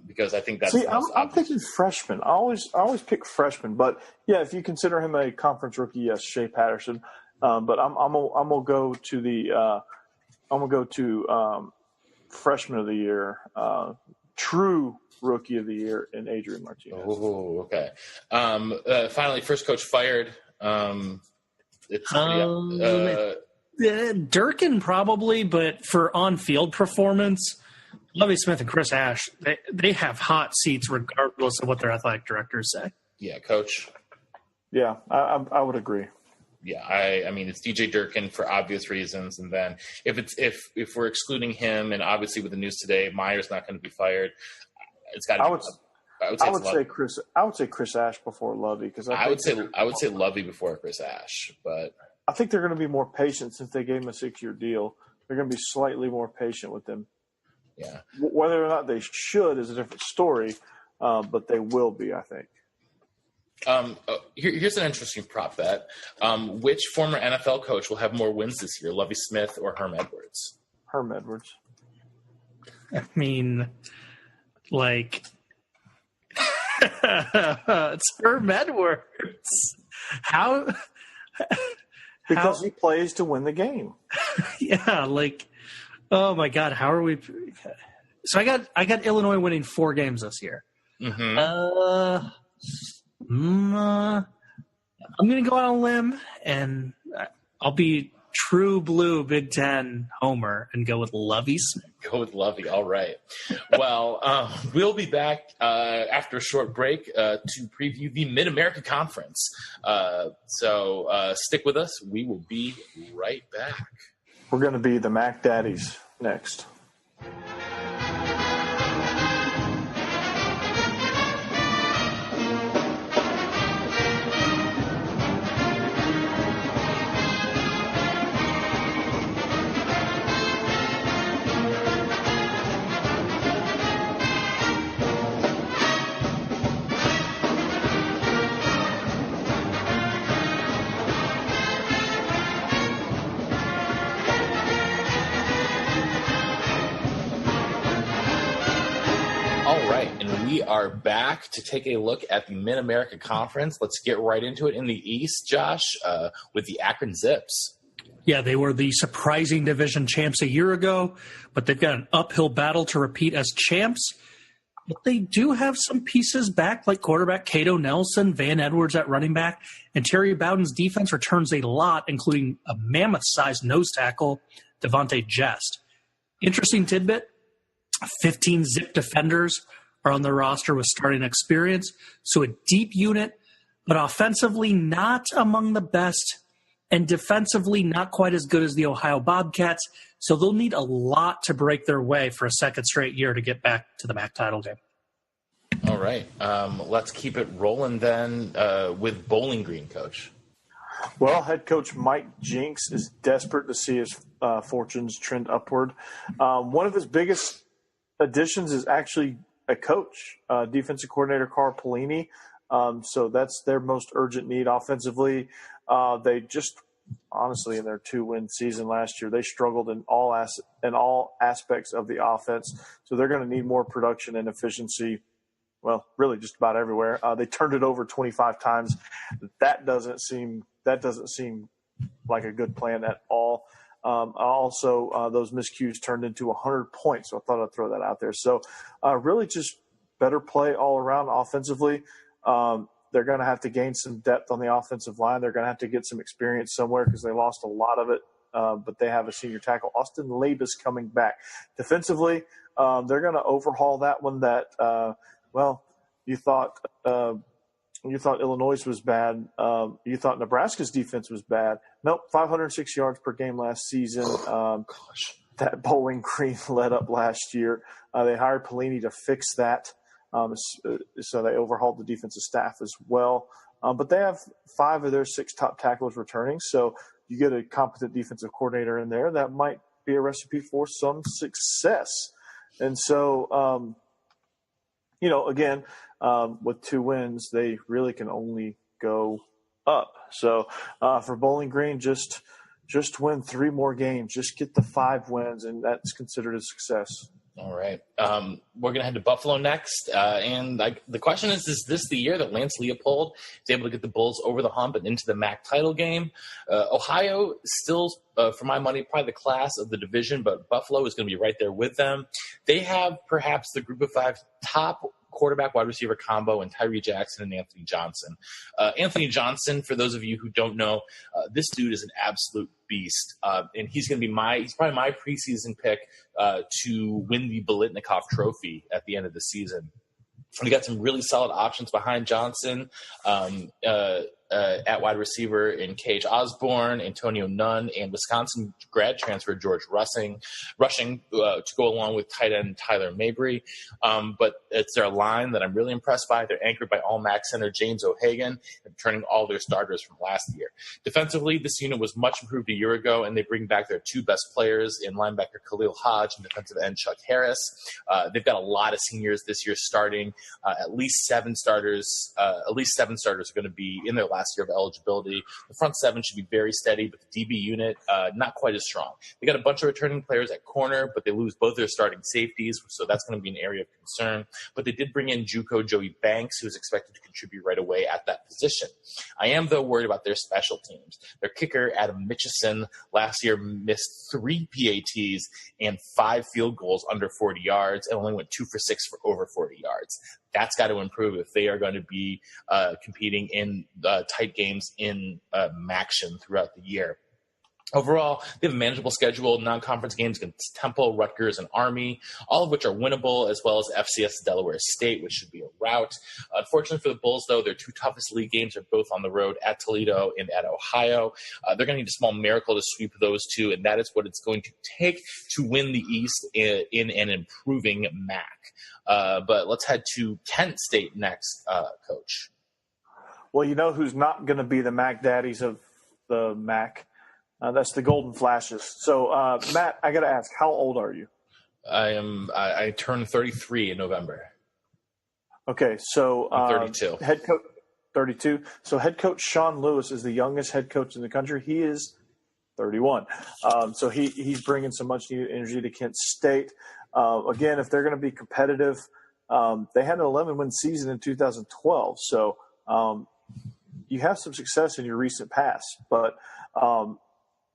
Speaker 1: because I think that's.
Speaker 2: See, I'm picking freshmen. I always pick freshmen, but yeah, if you consider him a conference rookie, yes, Shea Patterson. But I'm gonna go to freshman of the year, true rookie of the year in Adrian Martinez.
Speaker 1: Oh, okay. Finally, first coach fired.
Speaker 3: Durkin probably, but for on-field performance, Lovie Smith and Chris Ash, they have hot seats regardless of what their athletic directors say.
Speaker 1: Yeah, Coach.
Speaker 2: Yeah, I would agree.
Speaker 1: Yeah, I mean it's DJ Durkin for obvious reasons, and then if we're excluding him, and obviously with the news today, Meyer's not going to be fired. It's got to be. I would say Chris Ash before Lovie because I would say Lovie before Chris Ash, but
Speaker 2: I think they're going to be more patient since they gave him a 6-year deal. They're going to be slightly more patient with him.
Speaker 1: Yeah,
Speaker 2: whether or not they should is a different story, but they will be, I think.
Speaker 1: Here's an interesting prop bet. Which former NFL coach will have more wins this year, Lovie Smith or Herm Edwards?
Speaker 2: Herm Edwards.
Speaker 3: I mean, like, it's Herm Edwards. How?
Speaker 2: Because he plays to win the game.
Speaker 3: Yeah, like, oh my God, how are we? So I got Illinois winning 4 games this year.
Speaker 1: Mm-hmm.
Speaker 3: I'm going to go on a limb, and I'll be true blue Big Ten homer and go with Lovie Smith.
Speaker 1: Go with Lovie. All right. Well, we'll be back after a short break to preview the Mid-America Conference. So stick with us. We will be right back.
Speaker 2: We're going to be the Mac Daddies next.
Speaker 1: we are back to take a look at the Mid-America Conference. Let's get right into it in the East, Josh, with the Akron Zips.
Speaker 3: Yeah, they were the surprising division champs a year ago, but they've got an uphill battle to repeat as champs. But they do have some pieces back, like quarterback Cato Nelson, Van Edwards at running back, and Terry Bowden's defense returns a lot, including a mammoth-sized nose tackle, Devontae Jest. Interesting tidbit, 15 Zip defenders are on the roster with starting experience, so a deep unit, but offensively not among the best, and defensively not quite as good as the Ohio Bobcats, so they'll need a lot to break their way for a second straight year to get back to the MAC title game.
Speaker 1: All right. Let's keep it rolling then with Bowling Green, Coach.
Speaker 2: Well, head coach Mike Jinks is desperate to see his fortunes trend upward. One of his biggest additions is actually a coach, defensive coordinator Carl Pelini. So that's their most urgent need offensively. They just honestly, in their 2-win season last year, they struggled in all aspects of the offense. So they're going to need more production and efficiency. Well, really just about everywhere. They turned it over 25 times. That doesn't seem like a good plan at all. Also, those miscues turned into 100 points. So I thought I'd throw that out there. So really just better play all around offensively. They're going to have to gain some depth on the offensive line. They're going to have to get some experience somewhere because they lost a lot of it. But they have a senior tackle, Austin Labus, coming back. Defensively, they're going to overhaul that one that, you thought Illinois was bad. You thought Nebraska's defense was bad. Nope, 506 yards per game last season. That Bowling Green led up last year. They hired Pelini to fix that. So they overhauled the defensive staff as well. But they have 5 of their 6 top tacklers returning. So you get a competent defensive coordinator in there. That might be a recipe for some success. And so, again, with 2 wins, they really can only go up. So for Bowling Green, just win 3 more games. Just get the 5 wins, and that's considered a success.
Speaker 1: All right. We're going to head to Buffalo next. And the question is this the year that Lance Leopold is able to get the Bulls over the hump and into the MAC title game? Ohio still, for my money, probably the class of the division, but Buffalo is going to be right there with them. They have perhaps the group of 5 top quarterback wide receiver combo in Tyree Jackson and Anthony Johnson. Anthony Johnson, for those of you who don't know, this dude is an absolute beast. And he's going to be he's probably my preseason pick to win the Biletnikoff Trophy at the end of the season. We got some really solid options behind Johnson at wide receiver in Cage Osborne, Antonio Nunn, and Wisconsin grad transfer George Rushing to go along with tight end Tyler Mabry. But it's their line that I'm really impressed by. They're anchored by All-MAC center James O'Hagan, returning all their starters from last year. Defensively, this unit was much improved a year ago, and they bring back their 2 best players in linebacker Khalil Hodge and defensive end Chuck Harris. They've got a lot of seniors this year starting. At least 7 starters are going to be in their last year of eligibility. The front 7 should be very steady, but the DB unit, not quite as strong. They got a bunch of returning players at corner, but they lose both their starting safeties, so that's going to be an area of concern. But they did bring in JUCO Joey Banks, who's expected to contribute right away at that position. I am, though, worried about their special teams. Their kicker, Adam Mitchison, last year missed 3 PATs and 5 field goals under 40 yards and only went 2 for 6 for over 40 yards. That's got to improve if they are going to be competing in tight games in MACtion throughout the year. Overall, they have a manageable schedule, non-conference games against Temple, Rutgers, and Army, all of which are winnable, as well as FCS Delaware State, which should be a rout. Unfortunately for the Bulls, though, their 2 toughest league games are both on the road at Toledo and at Ohio. They're going to need a small miracle to sweep those 2, and that is what it's going to take to win the East in an improving MAC. But let's head to Kent State next, Coach.
Speaker 2: Well, you know who's not going to be the MAC daddies of the MAC? That's the Golden Flashes. So, Matt, I got to ask, how old are you?
Speaker 1: I turned 33 in November.
Speaker 2: Okay, so
Speaker 1: I'm 32.
Speaker 2: Head coach 32. So head coach Sean Lewis is the youngest head coach in the country. He is 31. So he's bringing some much needed energy to Kent State. Again, if they're going to be competitive, They had an 11-win season in 2012. So you have some success in your recent past, but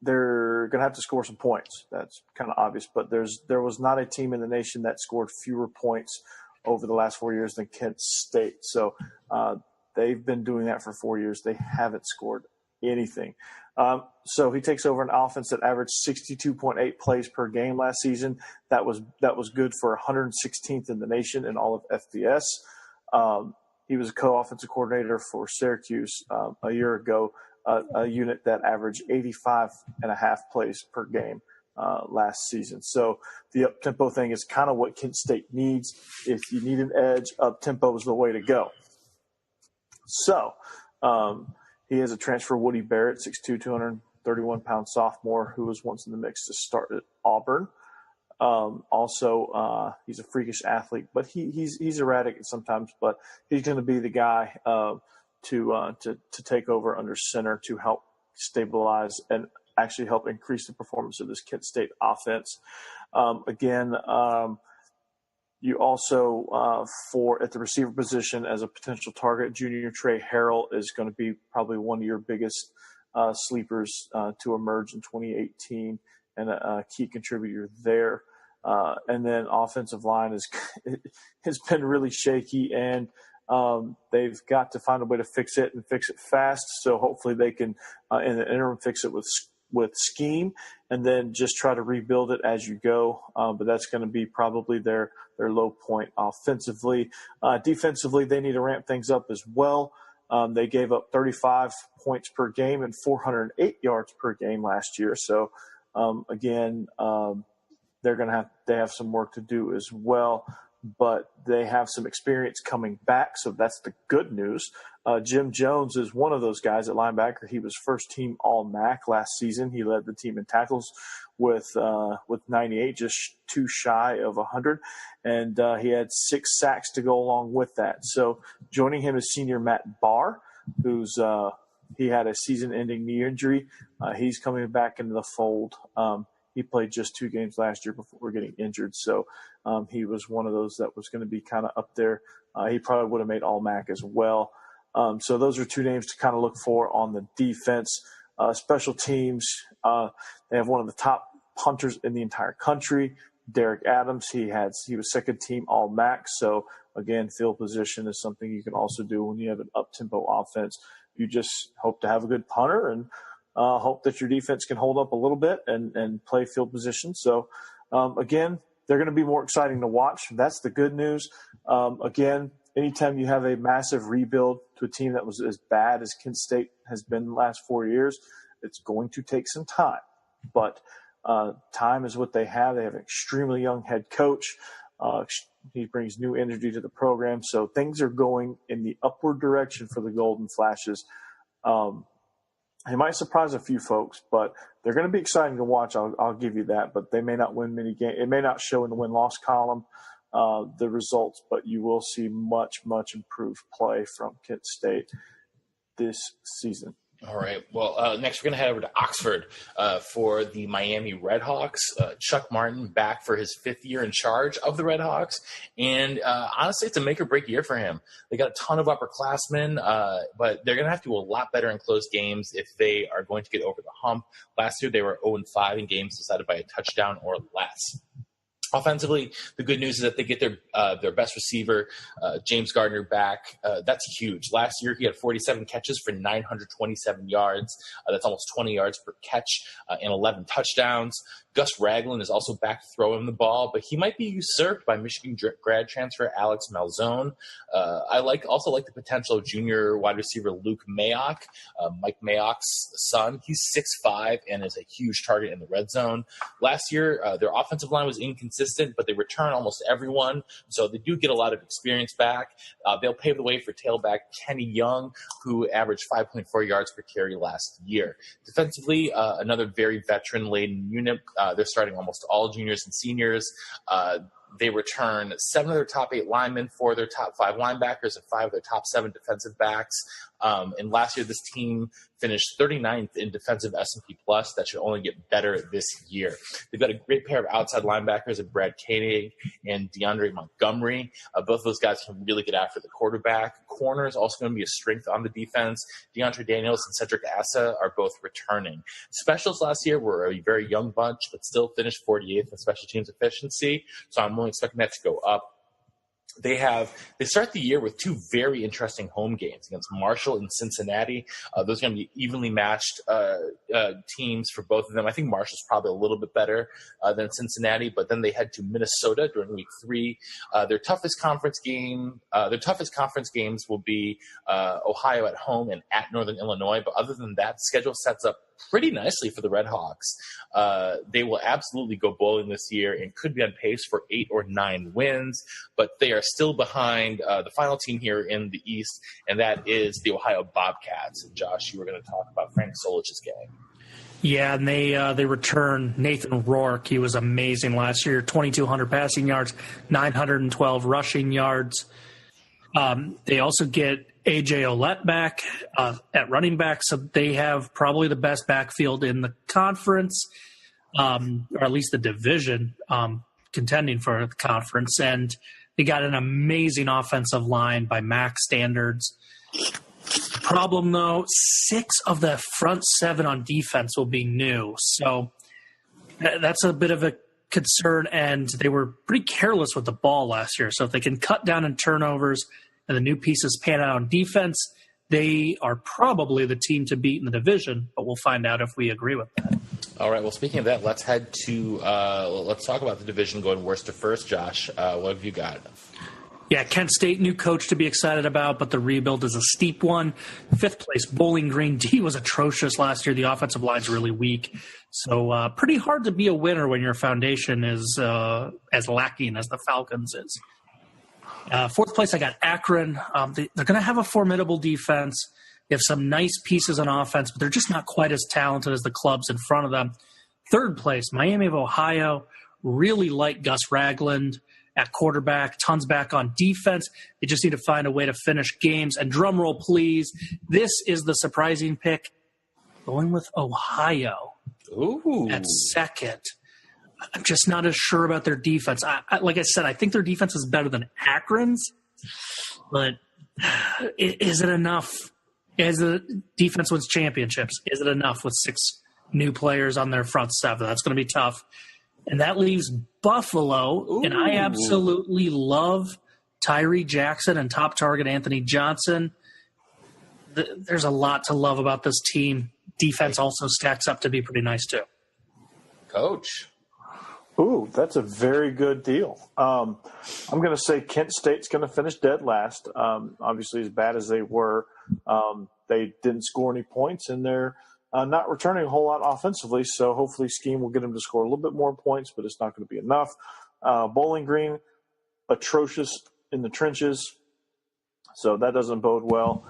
Speaker 2: they're going to have to score some points. That's kind of obvious. But there was not a team in the nation that scored fewer points over the last 4 years than Kent State. So they've been doing that for 4 years. They haven't scored anything. So he takes over an offense that averaged 62.8 plays per game last season. That was good for 116th in the nation in all of FBS. He was a co-offensive coordinator for Syracuse a year ago, a unit that averaged 85.5 plays per game last season. So the up-tempo thing is kind of what Kent State needs. If you need an edge, up-tempo is the way to go. So he has a transfer, Woody Barrett, 6'2", 231-pound sophomore who was once in the mix to start at Auburn. Also, he's a freakish athlete, but he's erratic sometimes. But he's going to be the guy to take over under center to help stabilize and actually help increase the performance of this Kent State offense. You also, at the receiver position as a potential target, junior Trey Harrell is going to be probably one of your biggest sleepers to emerge in 2018 and a key contributor there. And then offensive line has been really shaky, and they've got to find a way to fix it and fix it fast. So hopefully they can, in the interim, fix it with scheme, and then just try to rebuild it as you go. But that's going to be probably their low point offensively. Defensively, they need to ramp things up as well. They gave up 35 points per game and 408 yards per game last year. So they have some work to do as well. But they have some experience coming back, so that's the good news. Jim Jones is one of those guys at linebacker. He was first-team All-MAC last season. He led the team in tackles with 98, just too shy of 100, and he had 6 sacks to go along with that. So joining him is senior Matt Barr, who's he had a season-ending knee injury. He's coming back into the fold. He played just 2 games last year before getting injured. So he was one of those that was going to be kind of up there. He probably would have made All-MAC as well. So those are 2 names to kind of look for on the defense. Special teams, they have one of the top punters in the entire country, Derek Adams. He was second-team All-MAC. So, again, field position is something you can also do when you have an up-tempo offense. You just hope to have a good punter and hope that your defense can hold up a little bit and play field position. So, again, they're going to be more exciting to watch. That's the good news. Again, anytime you have a massive rebuild to a team that was as bad as Kent State has been the last 4 years, it's going to take some time. But time is what they have. They have an extremely young head coach. He brings new energy to the program. So things are going in the upward direction for the Golden Flashes. It might surprise a few folks, but they're going to be exciting to watch. I'll give you that. But they may not win many games. It may not show in the win-loss column, the results, but you will see much, much improved play from Kent State this season.
Speaker 1: All right. Well, next we're going to head over to Oxford for the Miami Redhawks. Chuck Martin back for his 5th year in charge of the Redhawks. And honestly, it's a make-or-break year for him. They got a ton of upperclassmen, but they're going to have to do a lot better in close games if they are going to get over the hump. Last year, they were 0-5 in games decided by a touchdown or less. Offensively, the good news is that they get their best receiver, James Gardner, back. That's huge. Last year, he had 47 catches for 927 yards. That's almost 20 yards per catch and 11 touchdowns. Gus Ragland is also back to throw him the ball, but he might be usurped by Michigan grad transfer Alex Malzone. I also like the potential of junior wide receiver Luke Mayock, Mike Mayock's son. He's 6'5" and is a huge target in the red zone. Last year, their offensive line was inconsistent, but they return almost everyone, so they do get a lot of experience back. They'll pave the way for tailback Kenny Young, who averaged 5.4 yards per carry last year. Defensively, another very veteran-laden unit. They're starting almost all juniors and seniors. They return 7 of their top 8 linemen, 4 of their top 5 linebackers, and 5 of their top 7 defensive backs. And last year, this team finished 39th in defensive S&P Plus. That should only get better this year. They've got a great pair of outside linebackers in Brad Koenig and DeAndre Montgomery. Both of those guys can really get after the quarterback. Corner is also going to be a strength on the defense. DeAndre Daniels and Cedric Assa are both returning. Specials last year were a very young bunch, but still finished 48th in special teams efficiency. So I'm only expecting that to go up. They start the year with 2 very interesting home games against Marshall and Cincinnati. Those are going to be evenly matched teams for both of them. I think Marshall's probably a little bit better than Cincinnati, but then they head to Minnesota during week 3. Their toughest conference games will be Ohio at home and at Northern Illinois. But other than that, the schedule sets up pretty nicely for the Red Hawks. They will absolutely go bowling this year and could be on pace for 8 or 9 wins, but they are still behind the final team here in the East, and that is the Ohio Bobcats. And Josh, you were going to talk about Frank Solich's gang.
Speaker 3: Yeah, and they return Nathan Rourke. He was amazing last year, 2,200 passing yards, 912 rushing yards. They also get A.J. Ouellette back at running back, so they have probably the best backfield in the conference, or at least the division, contending for the conference. And they got an amazing offensive line by MAC standards. Problem, though, 6 of the front 7 on defense will be new. So that's a bit of a concern, and they were pretty careless with the ball last year. So if they can cut down on turnovers and the new pieces pan out on defense, they are probably the team to beat in the division, but we'll find out if we agree with that.
Speaker 1: All right, well, speaking of that, let's head to let's talk about the division going worst to first. Josh, what have you got?
Speaker 3: Yeah, Kent State, new coach to be excited about, but the rebuild is a steep one. 5th place, Bowling Green. D was atrocious last year. The offensive line's really weak. So pretty hard to be a winner when your foundation is as lacking as the Falcons is. 4th place, I got Akron. They're going to have a formidable defense. They have some nice pieces on offense, but they're just not quite as talented as the clubs in front of them. 3rd place, Miami of Ohio. Really like Gus Ragland at quarterback, tons back on defense. They just need to find a way to finish games. And drum roll, please. This is the surprising pick. Going with Ohio.
Speaker 1: Ooh.
Speaker 3: At 2nd. I'm just not as sure about their defense. Like I said, I think their defense is better than Akron's, but is it enough? As the defense wins championships, is it enough with 6 new players on their front 7? That's going to be tough. And that leaves Buffalo,
Speaker 1: Ooh.
Speaker 3: And I absolutely love Tyree Jackson and top target Anthony Johnson. There's a lot to love about this team. Defense also stacks up to be pretty nice too.
Speaker 1: Coach.
Speaker 2: Ooh, that's a very good deal. I'm going to say Kent State's going to finish dead last. Obviously, as bad as they were, they didn't score any points, and they're not returning a whole lot offensively. So hopefully Scheme will get them to score a little bit more points, but it's not going to be enough. Bowling Green, atrocious in the trenches, so that doesn't bode well.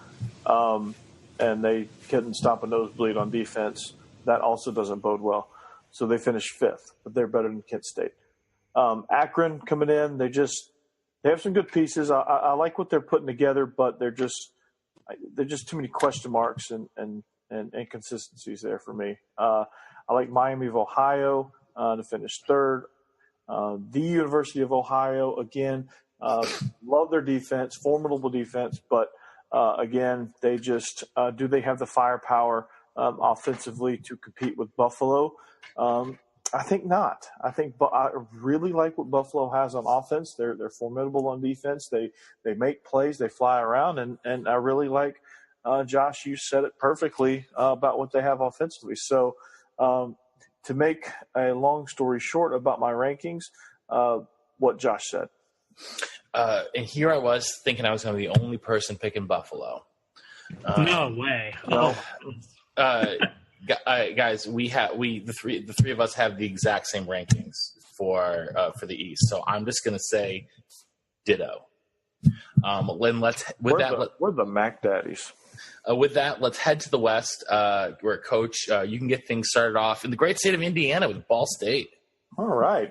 Speaker 2: And they couldn't stop a nosebleed on defense. That also doesn't bode well. So they finished 5th, but they're better than Kent State. Akron coming in, they have some good pieces. I like what they're putting together, but they're just too many question marks and inconsistencies there for me. I like Miami of Ohio to finish 3rd. The University of Ohio, again, love their defense, formidable defense, but again, they just do they have the firepower offensively to compete with Buffalo? I think not. I really like what Buffalo has on offense. They're formidable on defense. They make plays. They fly around, and I really like Josh. You said it perfectly about what they have offensively. So to make a long story short about my rankings, what Josh said.
Speaker 1: And here I was thinking I was going to be the only person picking Buffalo.
Speaker 3: No way.
Speaker 1: Guys, the three of us have the exact same rankings for the East. So I'm just going to say ditto. We're
Speaker 2: the Mac Daddies.
Speaker 1: With that, let's head to the West, where Coach, you can get things started off in the great state of Indiana with Ball State.
Speaker 2: All right.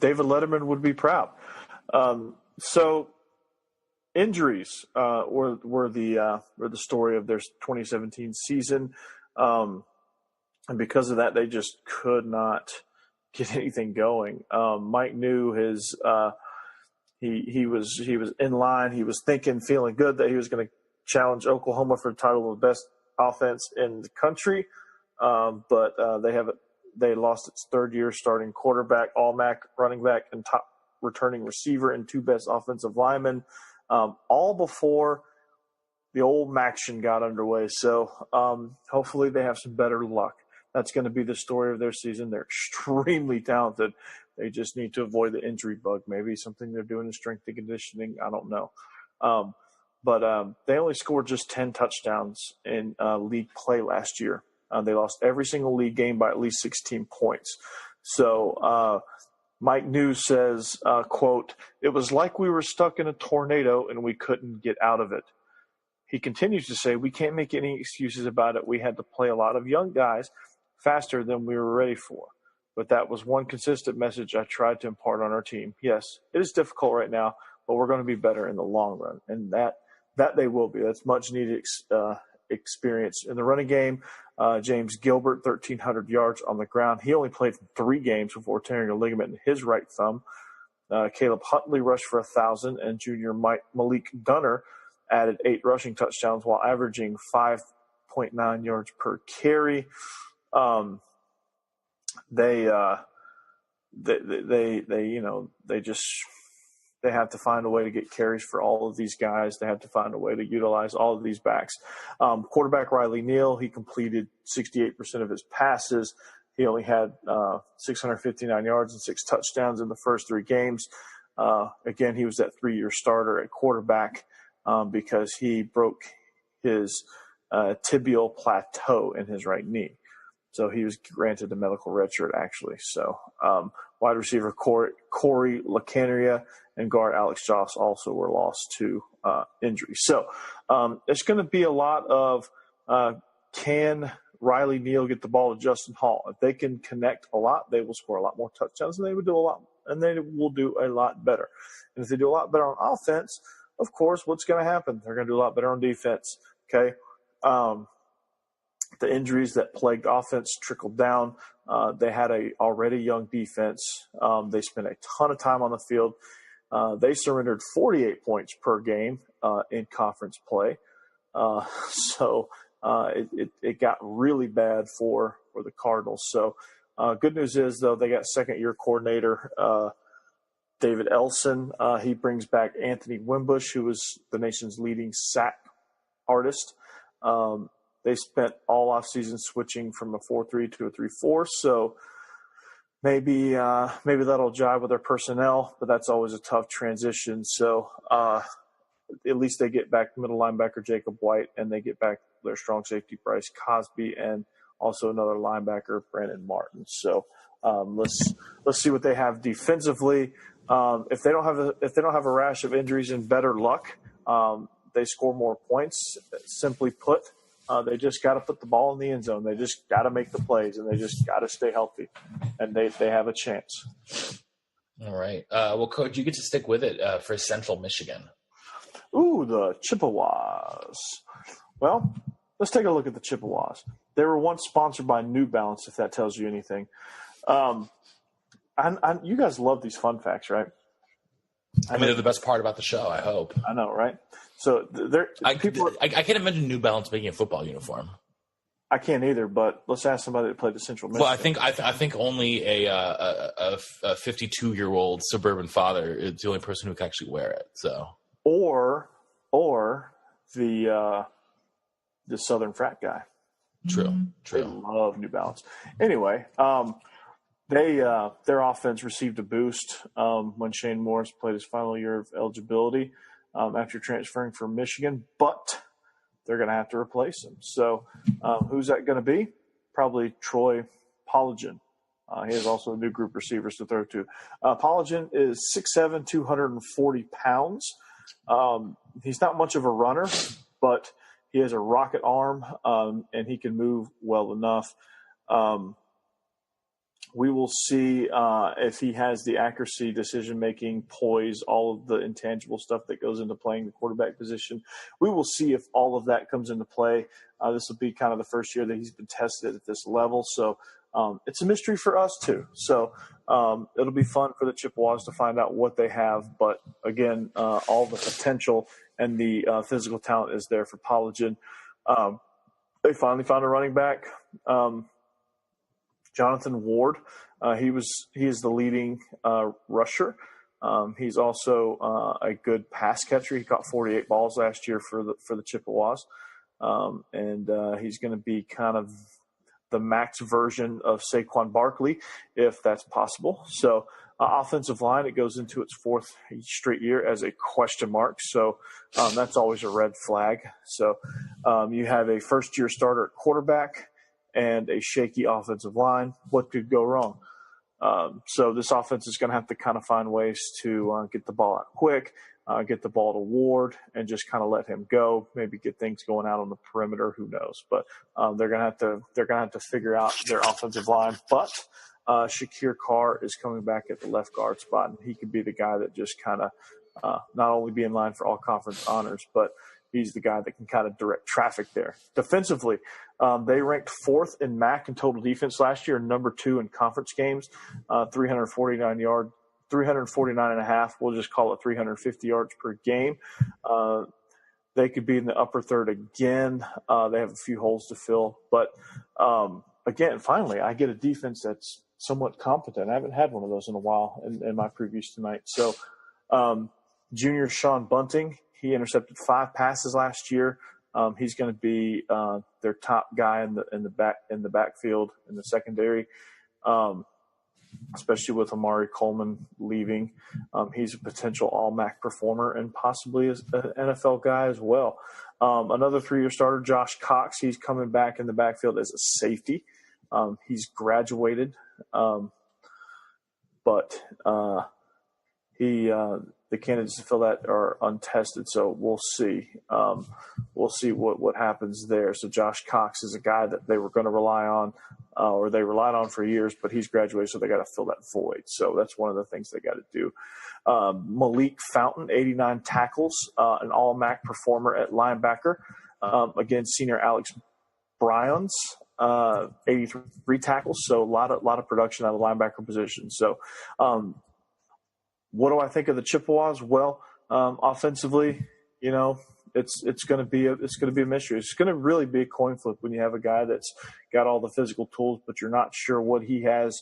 Speaker 2: David Letterman would be proud. So injuries were the story of their 2017 season, and because of that, they just could not get anything going. Mike knew his he was in line. He was feeling good that he was going to challenge Oklahoma for the title of the best offense in the country, but they lost its third-year starting quarterback, all-MAC running back, and top returning receiver, and two best offensive linemen, all before the old Maction got underway. So hopefully they have some better luck. That's going to be the story of their season. They're extremely talented. They just need to avoid the injury bug. Maybe something they're doing in strength and conditioning. I don't know. But they only scored just 10 touchdowns in league play last year. They lost every single league game by at least 16 points. So Mike News says, quote, "It was like we were stuck in a tornado and we couldn't get out of it." He continues to say, "We can't make any excuses about it. We had to play a lot of young guys faster than we were ready for. But that was one consistent message I tried to impart on our team. Yes, it is difficult right now, but we're going to be better in the long run." And that they will be. That's much needed experience. In the running game, James Gilbert, 1,300 yards on the ground. He only played 3 games before tearing a ligament in his right thumb. Caleb Huntley rushed for 1,000, and junior Malik Gunner added 8 rushing touchdowns while averaging 5.9 yards per carry. They have to find a way to get carries for all of these guys. They have to find a way to utilize all of these backs. Quarterback Riley Neal, he completed 68% of his passes. He only had 659 yards and 6 touchdowns in the first 3 games. Again, he was that 3-year starter at quarterback because he broke his tibial plateau in his right knee. So he was granted a medical redshirt, actually. So wide receiver Corey LaCanaria and guard Alex Joss also were lost to injury. So it's going to be a lot of can Riley Neal get the ball to Justin Hall? If they can connect a lot, they will score a lot more touchdowns, and they will do a lot better. And if they do a lot better on offense, of course, what's going to happen? They're going to do a lot better on defense. Okay. The injuries that plagued offense trickled down. They had a already young defense. They spent a ton of time on the field. They surrendered 48 points per game in conference play. So it got really bad for the Cardinals. So good news is, though, they got second-year coordinator David Elson. He brings back Anthony Wimbush, who was the nation's leading sack artist. They spent all offseason switching from a 4-3 to a 3-4, so maybe that'll jive with their personnel, but that's always a tough transition. So at least they get back middle linebacker Jacob White, and they get back their strong safety Bryce Cosby, and also another linebacker Brandon Martin. So let's see what they have defensively. If they don't have a rash of injuries and better luck, they score more points. Simply put, they just got to put the ball in the end zone. They just got to make the plays, and they just got to stay healthy, and they have a chance.
Speaker 1: All right. Well, Coach, you get to stick with it for Central Michigan.
Speaker 2: Ooh, the Chippewas. Well, let's take a look at the Chippewas. They were once sponsored by New Balance, if that tells you anything. You guys love these fun facts, right?
Speaker 1: I mean, they're the best part about the show, I hope.
Speaker 2: I know, right? So
Speaker 1: I can't imagine New Balance making a football uniform.
Speaker 2: I can't either, but let's ask somebody that played the Central Michigan.
Speaker 1: Well, I think only a 52-year-old suburban father is the only person who can actually wear it. So, or the Southern frat guy. True.
Speaker 2: They love New Balance. Anyway, their offense received a boost when Shane Morris played his final year of eligibility after transferring from Michigan, but they're going to have to replace him. So who's that going to be? Probably Troy Polligen. He has also a new group of receivers to throw to. Polligen is 6'7", 240 pounds. He's not much of a runner, but he has a rocket arm, and he can move well enough. We will see if he has the accuracy, decision-making, poise, all of the intangible stuff that goes into playing the quarterback position. We will see if all of that comes into play. This will be kind of the first year that he's been tested at this level. So it's a mystery for us too. So it'll be fun for the Chippewas to find out what they have. But, again, all the potential and the physical talent is there for Polygen. They finally found a running back. Jonathan Ward, he is the leading rusher. He's also a good pass catcher. He caught 48 balls last year for the Chippewas, and he's going to be kind of the max version of Saquon Barkley, if that's possible. So offensive line, it goes into its fourth straight year as a question mark. So that's always a red flag. So you have a first-year starter at quarterback and a shaky offensive line. What could go wrong? So this offense is going to have to kind of find ways to get the ball out quick, get the ball to Ward, and just kind of let him go. Maybe get things going out on the perimeter. Who knows? But they're going to have to figure out their offensive line. But Shakir Carr is coming back at the left guard spot, and he could be the guy that just kind of not only be in line for all conference honors, but he's the guy that can kind of direct traffic there. Defensively, they ranked fourth in MAC in total defense last year, number 2 in conference games, 349 and a half. We'll just call it 350 yards per game. They could be in the upper third again. They have a few holes to fill. But, again, finally, I get a defense that's somewhat competent. I haven't had one of those in a while in my previews tonight. So, junior Sean Bunting, he intercepted 5 passes last year. He's going to be their top guy in the backfield in the secondary, especially with Amari Coleman leaving. He's a potential all-MAC performer and possibly an NFL guy as well. Another 3-year starter, Josh Cox, he's coming back in the backfield as a safety. He's graduated, but the candidates to fill that are untested, so we'll see. We'll see what happens there. So Josh Cox is a guy that they were going to rely on, or they relied on for years, but he's graduated, so they got to fill that void. So that's one of the things they got to do. Malik Fountain, 89 tackles, an all-MAC performer at linebacker. Again, senior Alex Bryans, 83 tackles, so a lot of production out of the linebacker position. So what do I think of the Chippewas? Well, offensively, it's going to be a mystery. It's going to really be a coin flip when you have a guy that's got all the physical tools, but you're not sure what he has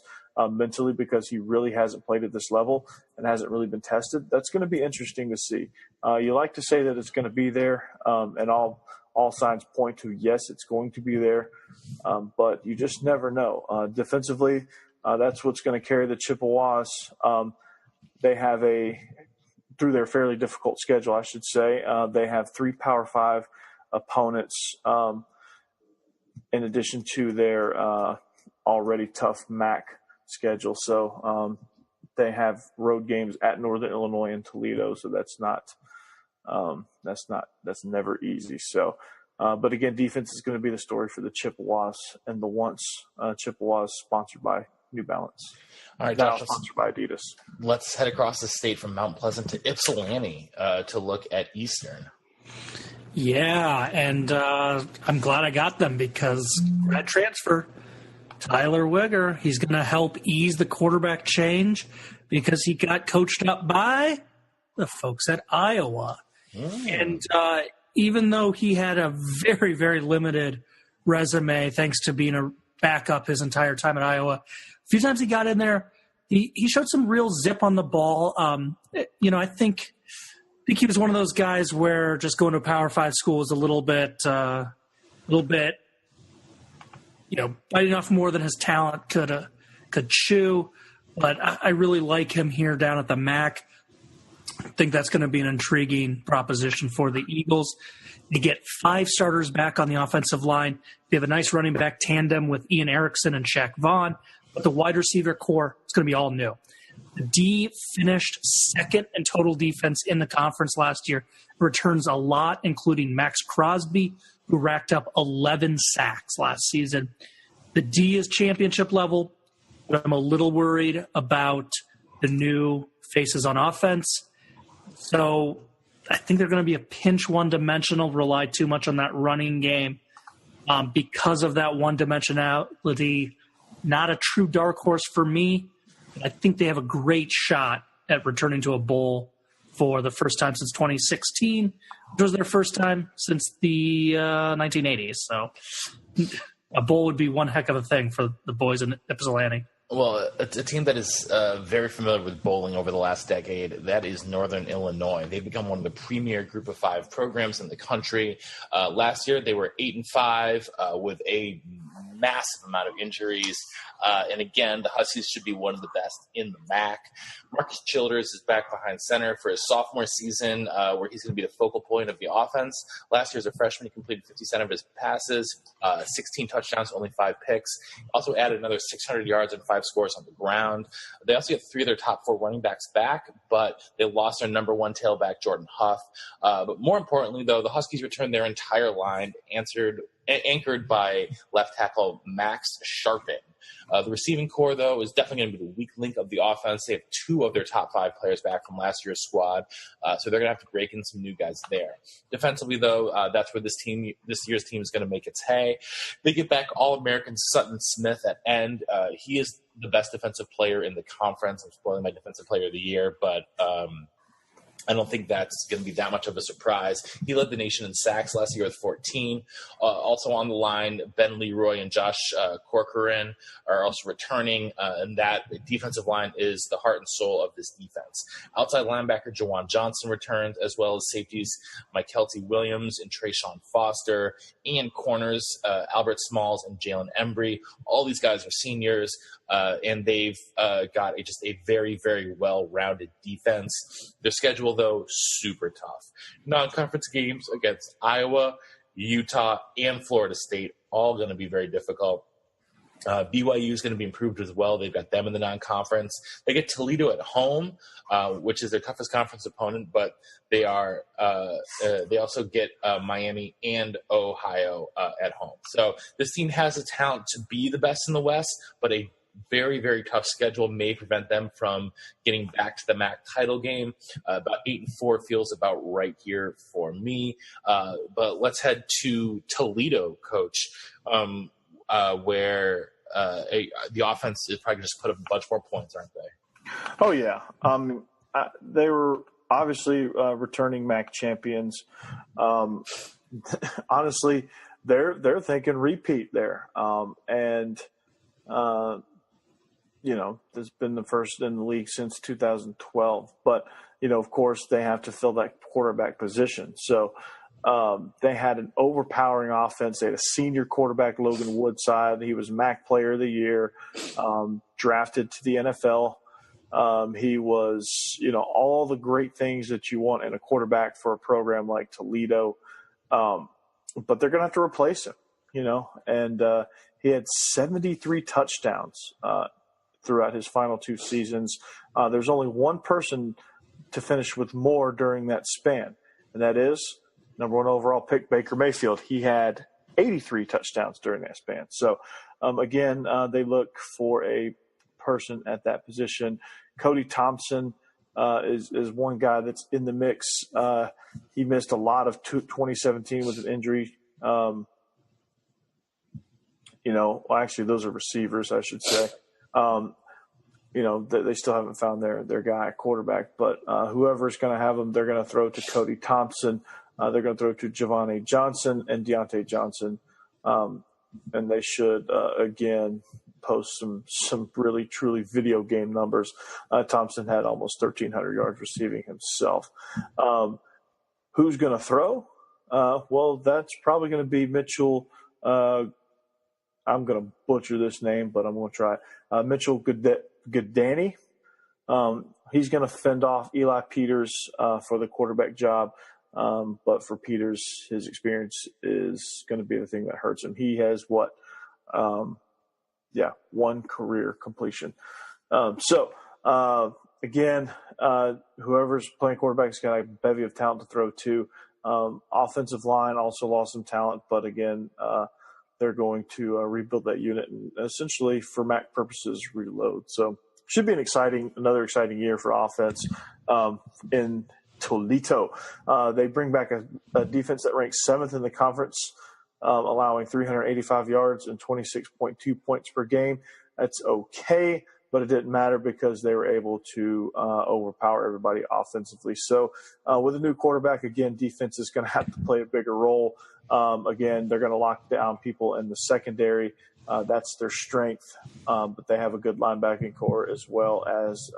Speaker 2: mentally because he really hasn't played at this level and hasn't really been tested. That's going to be interesting to see. You like to say that it's going to be there, and all signs point to yes, it's going to be there, but you just never know. Defensively, that's what's going to carry the Chippewas. They have through their fairly difficult schedule, I should say, they have 3 Power 5 opponents in addition to their already tough MAC schedule. So they have road games at Northern Illinois and Toledo. So that's never easy. So, but again, defense is going to be the story for the Chippewas and the once Chippewas sponsored by New Balance.
Speaker 1: All right,
Speaker 2: now
Speaker 1: Josh,
Speaker 2: sponsored by Adidas.
Speaker 1: Let's head across the state from Mount Pleasant to Ypsilanti to look at Eastern.
Speaker 3: Yeah, and I'm glad I got them because grad transfer, Tyler Wigger, he's going to help ease the quarterback change because he got coached up by the folks at Iowa. And even though he had a very, very limited resume thanks to being a backup his entire time at Iowa, a few times he got in there, he showed some real zip on the ball. I think he was one of those guys where just going to a Power 5 school is a little bit, biting off more than his talent could chew. But I really like him here down at the MAC. I think that's going to be an intriguing proposition for the Eagles. They get 5 starters back on the offensive line. They have a nice running back tandem with Ian Erickson and Shaq Vaughn. But the wide receiver core, it's going to be all new. The D finished second in total defense in the conference last year. Returns a lot, including Max Crosby, who racked up 11 sacks last season. The D is championship level. but I'm a little worried about the new faces on offense. So I think they're going to be a pinch one-dimensional, rely too much on that running game because of that one-dimensionality. Not a true dark horse for me. I think they have a great shot at returning to a bowl for the first time since 2016, which was their first time since the 1980s. So a bowl would be one heck of a thing for the boys in Ypsilanti.
Speaker 1: Well, a team that is very familiar with bowling over the last decade, that is Northern Illinois. They've become one of the premier Group of Five programs in the country. Last year, they were 8-5 with a massive amount of injuries. And again, the Huskies should be one of the best in the MAC. Marcus Childers is back behind center for his sophomore season, where he's going to be the focal point of the offense. Last year, as a freshman, he completed 50% of his passes, 16 touchdowns, only 5 picks. Also added another 600 yards and 5 scores on the ground. They also get 3 of their top 4 running backs back, but they lost their number 1 tailback, Jordan Huff. But more importantly, though, the Huskies returned their entire line, anchored by left tackle Max Sharpen. The receiving core, though, is definitely going to be the weak link of the offense. They have 2 of their top 5 players back from last year's squad, so they're going to have to break in some new guys there. Defensively, though, that's where this year's team is going to make its hay. They get back All-American Sutton Smith at end. He is the best defensive player in the conference. I'm spoiling my defensive player of the year, but I don't think that's going to be that much of a surprise. He led the nation in sacks last year with 14. Also on the line, Ben Leroy and Josh Corcoran are also returning, and that defensive line is the heart and soul of this defense. Outside linebacker Jawan Johnson returns, as well as safeties Mike Kelty Williams and Trayshawn Foster, and corners Albert Smalls and Jalen Embry. All these guys are seniors, and they've got just a very, very well-rounded defense. Their schedule, though, super tough. Non-conference games against Iowa, Utah, and Florida State, all going to be very difficult. BYU is going to be improved as well. They've got them in the non-conference. They get Toledo at home, which is their toughest conference opponent, but they also get Miami and Ohio at home. So this team has the talent to be the best in the West, but a very, very tough schedule may prevent them from getting back to the MAC title game. About 8-4 feels about right here for me. But let's head to Toledo, Coach, where the offense is probably going to put up a bunch more points, aren't they?
Speaker 2: Oh, yeah. They were obviously returning MAC champions. Honestly, they're thinking repeat there. There's been the first in the league since 2012. But, of course, they have to fill that quarterback position. So they had an overpowering offense. They had a senior quarterback, Logan Woodside. He was MAC Player of the Year, drafted to the NFL. He was, all the great things that you want in a quarterback for a program like Toledo. But they're going to have to replace him, and he had 73 touchdowns throughout his final 2 seasons. There's only one person to finish with more during that span, and that is number 1 overall pick Baker Mayfield. He had 83 touchdowns during that span. So, again, they look for a person at that position. Cody Thompson is one guy that's in the mix. He missed a lot of 2017 with an injury. Actually, those are receivers, I should say. They still haven't found their guy at quarterback. But whoever's going to have them, they're going to throw to Cody Thompson. They're going to throw to Javonte Johnson and Deontay Johnson. And they should, again, post some really, truly video game numbers. Thompson had almost 1,300 yards receiving himself. Who's going to throw? Well, that's probably going to be Mitchell. I'm going to butcher this name, but I'm going to try. Mitchell Goodani. He's going to fend off Eli Peters for the quarterback job. But for Peters, his experience is going to be the thing that hurts him. He has one career completion. Again, whoever's playing quarterback's got a bevy of talent to throw to. Offensive line also lost some talent, but again, they're going to rebuild that unit and essentially, for MAC purposes, reload. So should be another exciting year for offense in Toledo. They bring back a defense that ranks 7th in the conference, allowing 385 yards and 26.2 points per game. That's okay, but it didn't matter because they were able to overpower everybody offensively. So with a new quarterback, again, defense is going to have to play a bigger role. Again, they're going to lock down people in the secondary. That's their strength, but they have a good linebacking core as well as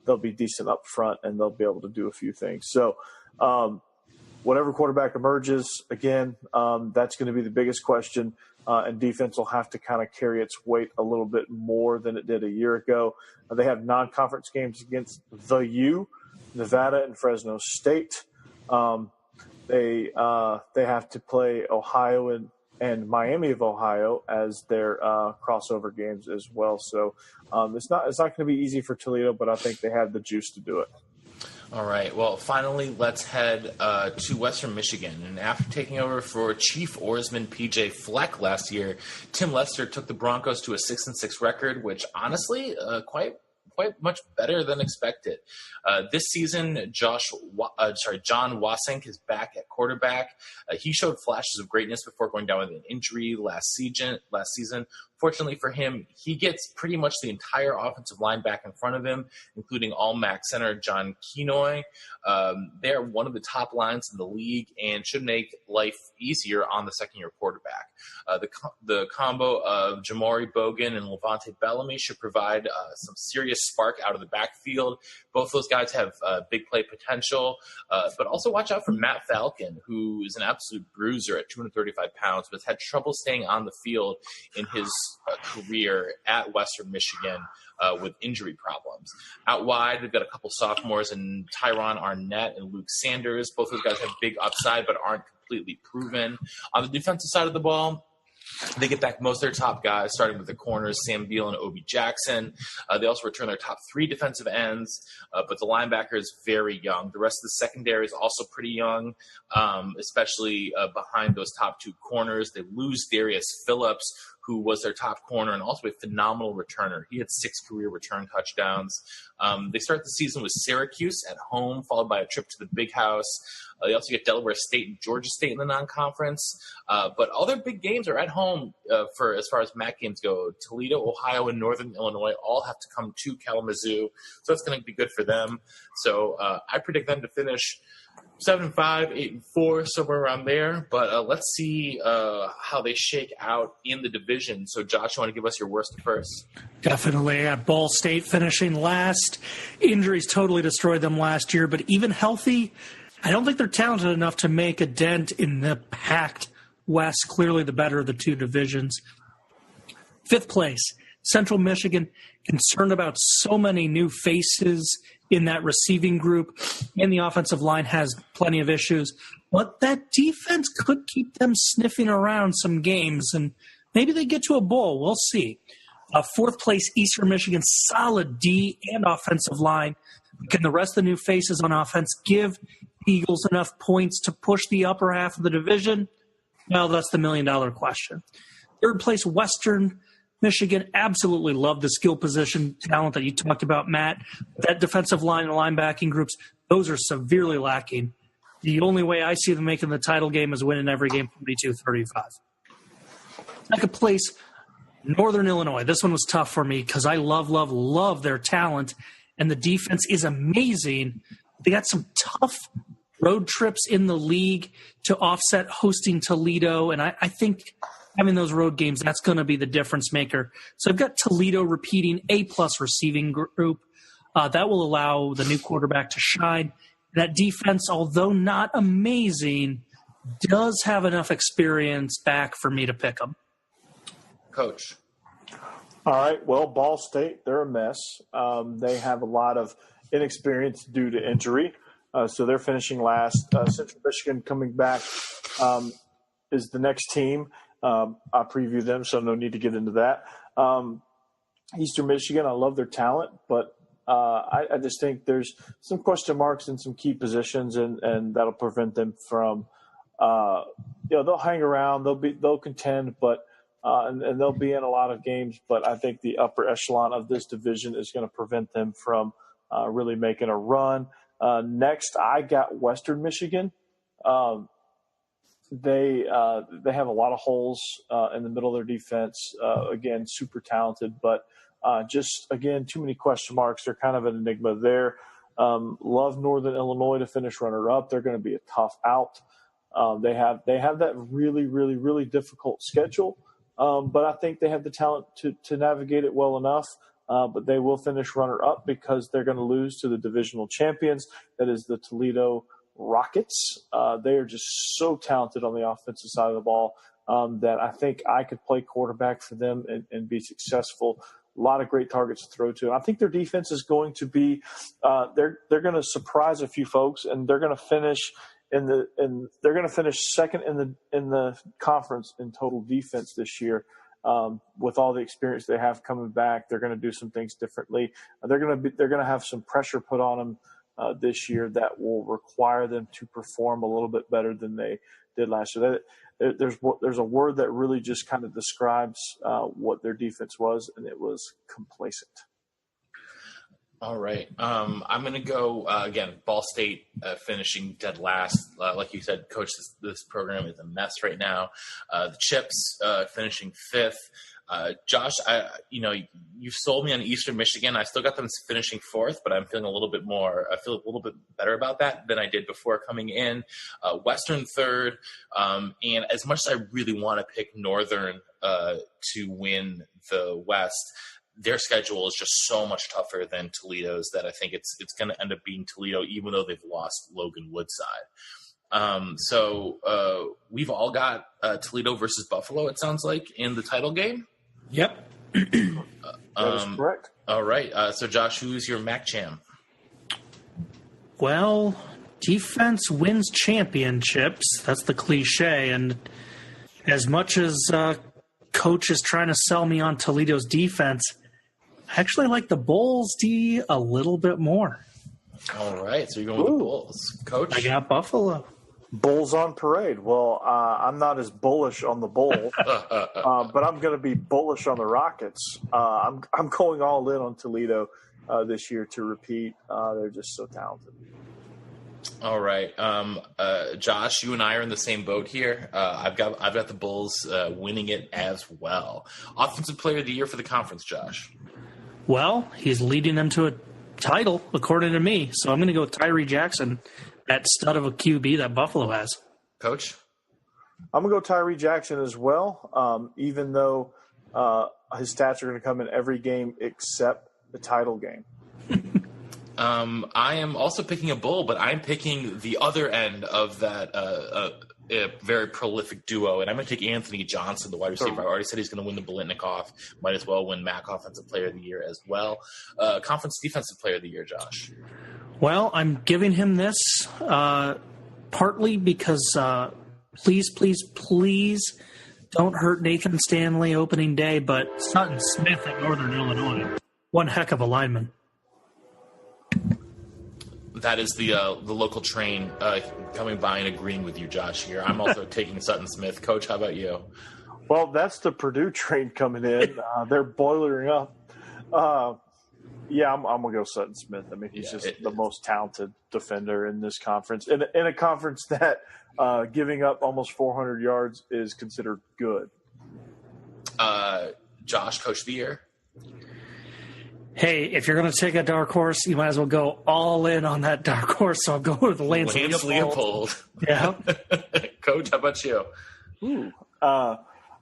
Speaker 2: they'll be decent up front and they'll be able to do a few things. So whatever quarterback emerges, again, that's going to be the biggest question. And defense will have to kind of carry its weight a little bit more than it did a year ago. They have non-conference games against the U, Nevada, and Fresno State. They have to play Ohio and Miami of Ohio as their crossover games as well. So it's not going to be easy for Toledo, but I think they have the juice to do it.
Speaker 1: All right. Well, finally, let's head to Western Michigan. And after taking over for Chief Oarsman P.J. Fleck last year, Tim Lester took the Broncos to a 6-6 record, which honestly, quite much better than expected. This season, John Wasink is back at quarterback. He showed flashes of greatness before going down with an injury last season. Fortunately for him, he gets pretty much the entire offensive line back in front of him, including all-MAC center John Kenoy. They are one of the top lines in the league and should make life easier on the second-year quarterback. The combo of Jamari Bogan and Levante Bellamy should provide some serious spark out of the backfield. Both those guys have big play potential, but also watch out for Matt Falcon, who is an absolute bruiser at 235 pounds, but has had trouble staying on the field in his career at Western Michigan with injury problems. Out wide, we've got a couple sophomores in Tyron Arnett and Luke Sanders. Both those guys have big upside but aren't completely proven. On the defensive side of the ball, they get back most of their top guys, starting with the corners, Sam Beal and Obi Jackson. They also return their top 3 defensive ends, but the linebacker is very young. The rest of the secondary is also pretty young, especially behind those top 2 corners. They lose Darius Phillips, who was their top corner and also a phenomenal returner. He had 6 career return touchdowns. They start the season with Syracuse at home, followed by a trip to the Big House. They also get Delaware State and Georgia State in the non-conference. But all their big games are at home for as far as MAC games go. Toledo, Ohio, and Northern Illinois all have to come to Kalamazoo. So that's going to be good for them. So I predict them to finish 7-5, 8-4, somewhere around there. But let's see how they shake out in the division. So, Josh, you want to give us your worst first?
Speaker 3: Definitely. At Ball State finishing last. Injuries totally destroyed them last year. But even healthy, I don't think they're talented enough to make a dent in the packed West. Clearly the better of the 2 divisions. 5th place, Central Michigan. Concerned about so many new faces in that receiving group, and the offensive line has plenty of issues. But that defense could keep them sniffing around some games, and maybe they get to a bowl. We'll see. 4th place, Eastern Michigan, solid D and offensive line. Can the rest of the new faces on offense give the Eagles enough points to push the upper half of the division? Well, that's the million-dollar question. 3rd place, Western Michigan. Absolutely love the skill position talent that you talked about, Matt. That defensive line and linebacking groups, those are severely lacking. The only way I see them making the title game is winning every game 42-35. 2nd place, Northern Illinois. This one was tough for me because I love their talent, and the defense is amazing. They got some tough road trips in the league to offset hosting Toledo, and I think having those road games, that's going to be the difference maker. So I've got Toledo repeating A-plus receiving group. That will allow the new quarterback to shine. That defense, although not amazing, does have enough experience back for me to pick them.
Speaker 1: Coach.
Speaker 2: All right. Well, Ball State, they're a mess. They have a lot of inexperience due to injury. So they're finishing last. Central Michigan coming back is the next team. I previewed them, so no need to get into that. Eastern Michigan, I love their talent, but I just think there's some question marks in some key positions, and that'll prevent them from they'll hang around, they'll contend, but and they'll be in a lot of games. But I think the upper echelon of this division is going to prevent them from really making a run. Next, I got Western Michigan. They have a lot of holes in the middle of their defense. Again, super talented, but just again too many question marks. They're kind of an enigma there. Love Northern Illinois to finish runner-up. They're going to be a tough out. They have that really, really, really difficult schedule, but I think they have the talent to navigate it well enough. But they will finish runner-up because they're going to lose to the divisional champions. That is the Toledo Rockets. They are just so talented on the offensive side of the ball that I think I could play quarterback for them and be successful. A lot of great targets to throw to. And I think their defense is going to be they're going to surprise a few folks, and they're going to finish they're going to finish second in the conference in total defense this year. With all the experience they have coming back, they're going to do some things differently. They're going to have some pressure put on them this year that will require them to perform a little bit better than they did last year. There's a word that really just kind of describes what their defense was, and it was complacent.
Speaker 1: All right. I'm going to go, again, Ball State finishing dead last. Like you said, Coach, this program is a mess right now. The Chips finishing fifth. Josh, you've sold me on Eastern Michigan. I still got them finishing fourth, but I feel a little bit better about that than I did before coming in. Western third. And as much as I really want to pick Northern to win the West, their schedule is just so much tougher than Toledo's that I think it's going to end up being Toledo, even though they've lost Logan Woodside. So we've all got Toledo versus Buffalo, it sounds like, in the title game.
Speaker 3: Yep.
Speaker 2: That is correct.
Speaker 1: All right. So, Josh, who's your MAC champ?
Speaker 3: Well, defense wins championships. That's the cliche. And as much as Coach is trying to sell me on Toledo's defense, I actually like the Bulls D a little bit more.
Speaker 1: All right. So you're going with the Bulls. Coach?
Speaker 3: I got Buffalo.
Speaker 2: Bulls on parade. Well, I'm not as bullish on the Bulls, but I'm going to be bullish on the Rockets. I'm going all in on Toledo this year to repeat. They're just so talented.
Speaker 1: All right, Josh, you and I are in the same boat here. I've got the Bulls winning it as well. Offensive Player of the Year for the conference, Josh.
Speaker 3: Well, he's leading them to a title, according to me. So I'm going to go with Tyree Jackson, that stud of a QB that Buffalo has.
Speaker 1: Coach?
Speaker 2: I'm going to go Tyree Jackson as well, even though his stats are going to come in every game except the title game.
Speaker 1: I am also picking a Bull, but I'm picking the other end of that very prolific duo, and I'm going to take Anthony Johnson, the wide receiver. I already said he's going to win the Biletnikoff. Might as well win MAC Offensive Player of the Year as well. Conference Defensive Player of the Year, Josh.
Speaker 3: Well, I'm giving him this partly because please don't hurt Nathan Stanley opening day, but Sutton Smith at Northern Illinois. One heck of a lineman.
Speaker 1: That is the local train coming by and agreeing with you, Josh, here. I'm also taking Sutton Smith. Coach, how about you?
Speaker 2: Well, that's the Purdue train coming in. They're boiling up. I'm going to go Sutton Smith. I mean, he's the most talented defender in this conference. In a conference that giving up almost 400 yards is considered good.
Speaker 1: Josh, Coach of the Year?
Speaker 3: Hey, if you're going to take a dark horse, you might as well go all in on that dark horse. So I'll go with Lance Leopold.
Speaker 1: Yeah. Coach, how about you?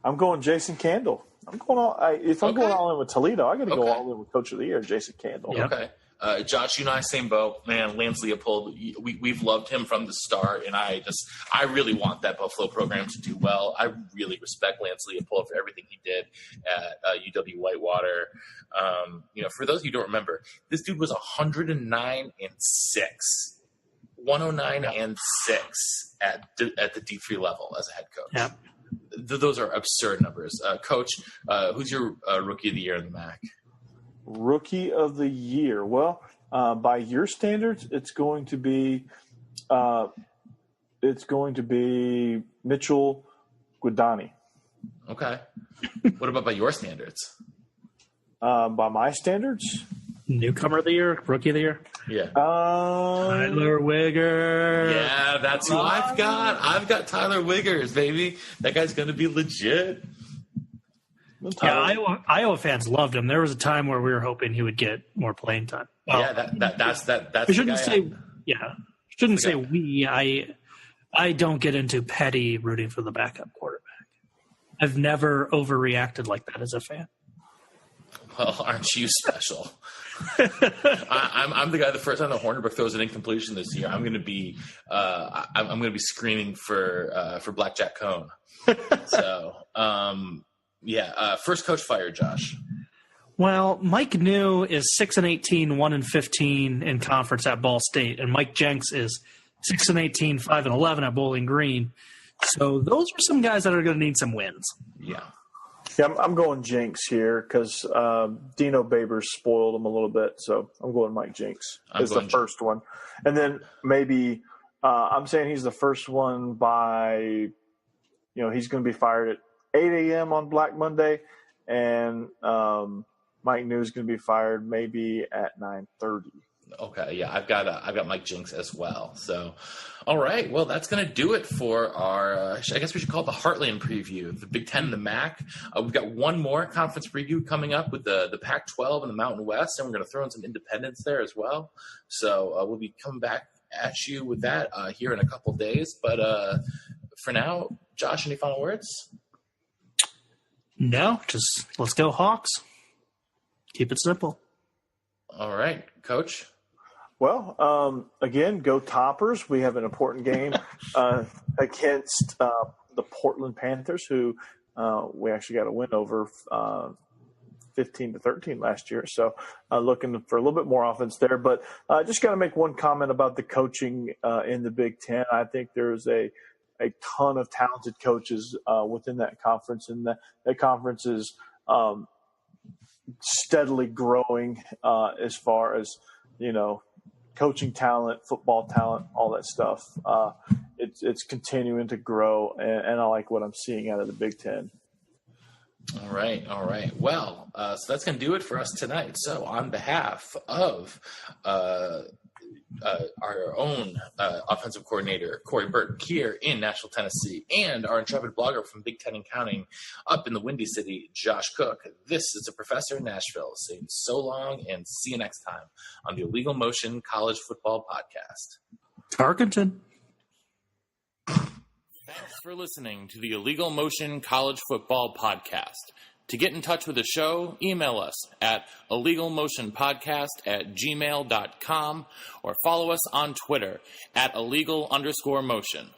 Speaker 2: I'm going Jason Candle. I'm going all in with Toledo, I got to go all in with Coach of the Year, Jason Candle.
Speaker 1: Yep. Okay. Josh, you and I, same boat. Man, Lance Leopold, we've loved him from the start, and I really want that Buffalo program to do well. I really respect Lance Leopold for everything he did at UW Whitewater. For those of you who don't remember, this dude was 109-6. 109-6 at the D3 level as a head coach.
Speaker 3: Yeah.
Speaker 1: Those are absurd numbers. Coach, who's your Rookie of the Year in the MAC?
Speaker 2: Rookie of the Year. Well, by your standards, it's going to be Mitchell Guidani.
Speaker 1: Okay. What about by your standards?
Speaker 2: By my standards?
Speaker 3: Newcomer of the year, rookie of the year.
Speaker 1: Yeah.
Speaker 3: Tyler Wiggers.
Speaker 1: Yeah, that's who I've got. I've got Tyler Wiggers, baby. That guy's going to be legit.
Speaker 3: Yeah, Iowa fans loved him. There was a time where we were hoping he would get more playing time. Well,
Speaker 1: yeah, that's
Speaker 3: I shouldn't say. Yeah, shouldn't say we. I don't get into petty rooting for the backup quarterback. I've never overreacted like that as a fan.
Speaker 1: Well, aren't you special? I'm the guy. The first time the Hornibrook throws an incompletion this year, I'm going to be screaming for Blackjack Cone. So, first coach fired, Josh.
Speaker 3: Well, Mike New is 6-18, 1-15 in conference at Ball State, and Mike Jenks is 6-18, 5-11 at Bowling Green. So those are some guys that are going to need some wins.
Speaker 1: Yeah.
Speaker 2: Yeah, I'm going Jinx here because Dino Babers spoiled him a little bit, so I'm going Mike Jinx as the first one. And then maybe I'm saying he's the first one by, he's going to be fired at 8 a.m. on Black Monday, and Mike New is going to be fired maybe at 9:30.
Speaker 1: Okay, yeah, I've got Mike Jinks as well. So, all right, well, that's going to do it for our. I guess we should call it the Heartland preview, the Big Ten and the MAC. We've got one more conference preview coming up with the Pac-12 and the Mountain West, and we're going to throw in some independents there as well. So we'll be coming back at you with that here in a couple days. But for now, Josh, any final words?
Speaker 3: No, just let's go Hawks. Keep it simple.
Speaker 1: All right, Coach.
Speaker 2: Well, again, go Toppers. We have an important game against the Portland Panthers, who we actually got a win over 15-13 last year. So looking for a little bit more offense there. But just got to make one comment about the coaching in the Big Ten. I think there's a ton of talented coaches within that conference, and that conference is steadily growing as far as, coaching talent, football talent, all that stuff. It's continuing to grow, and I like what I'm seeing out of the Big Ten.
Speaker 1: All right. Well, so that's going to do it for us tonight. So on behalf of our own offensive coordinator, Corey Burton, here in Nashville, Tennessee, and our intrepid blogger from Big Ten and Counting up in the Windy City, Josh Cook. This is a professor in Nashville saying so long and see you next time on the Illegal Motion College Football Podcast.
Speaker 3: Tarkenton.
Speaker 1: Thanks for listening to the Illegal Motion College Football Podcast. To get in touch with the show, email us at illegalmotionpodcast@gmail.com or follow us on Twitter at illegal_motion.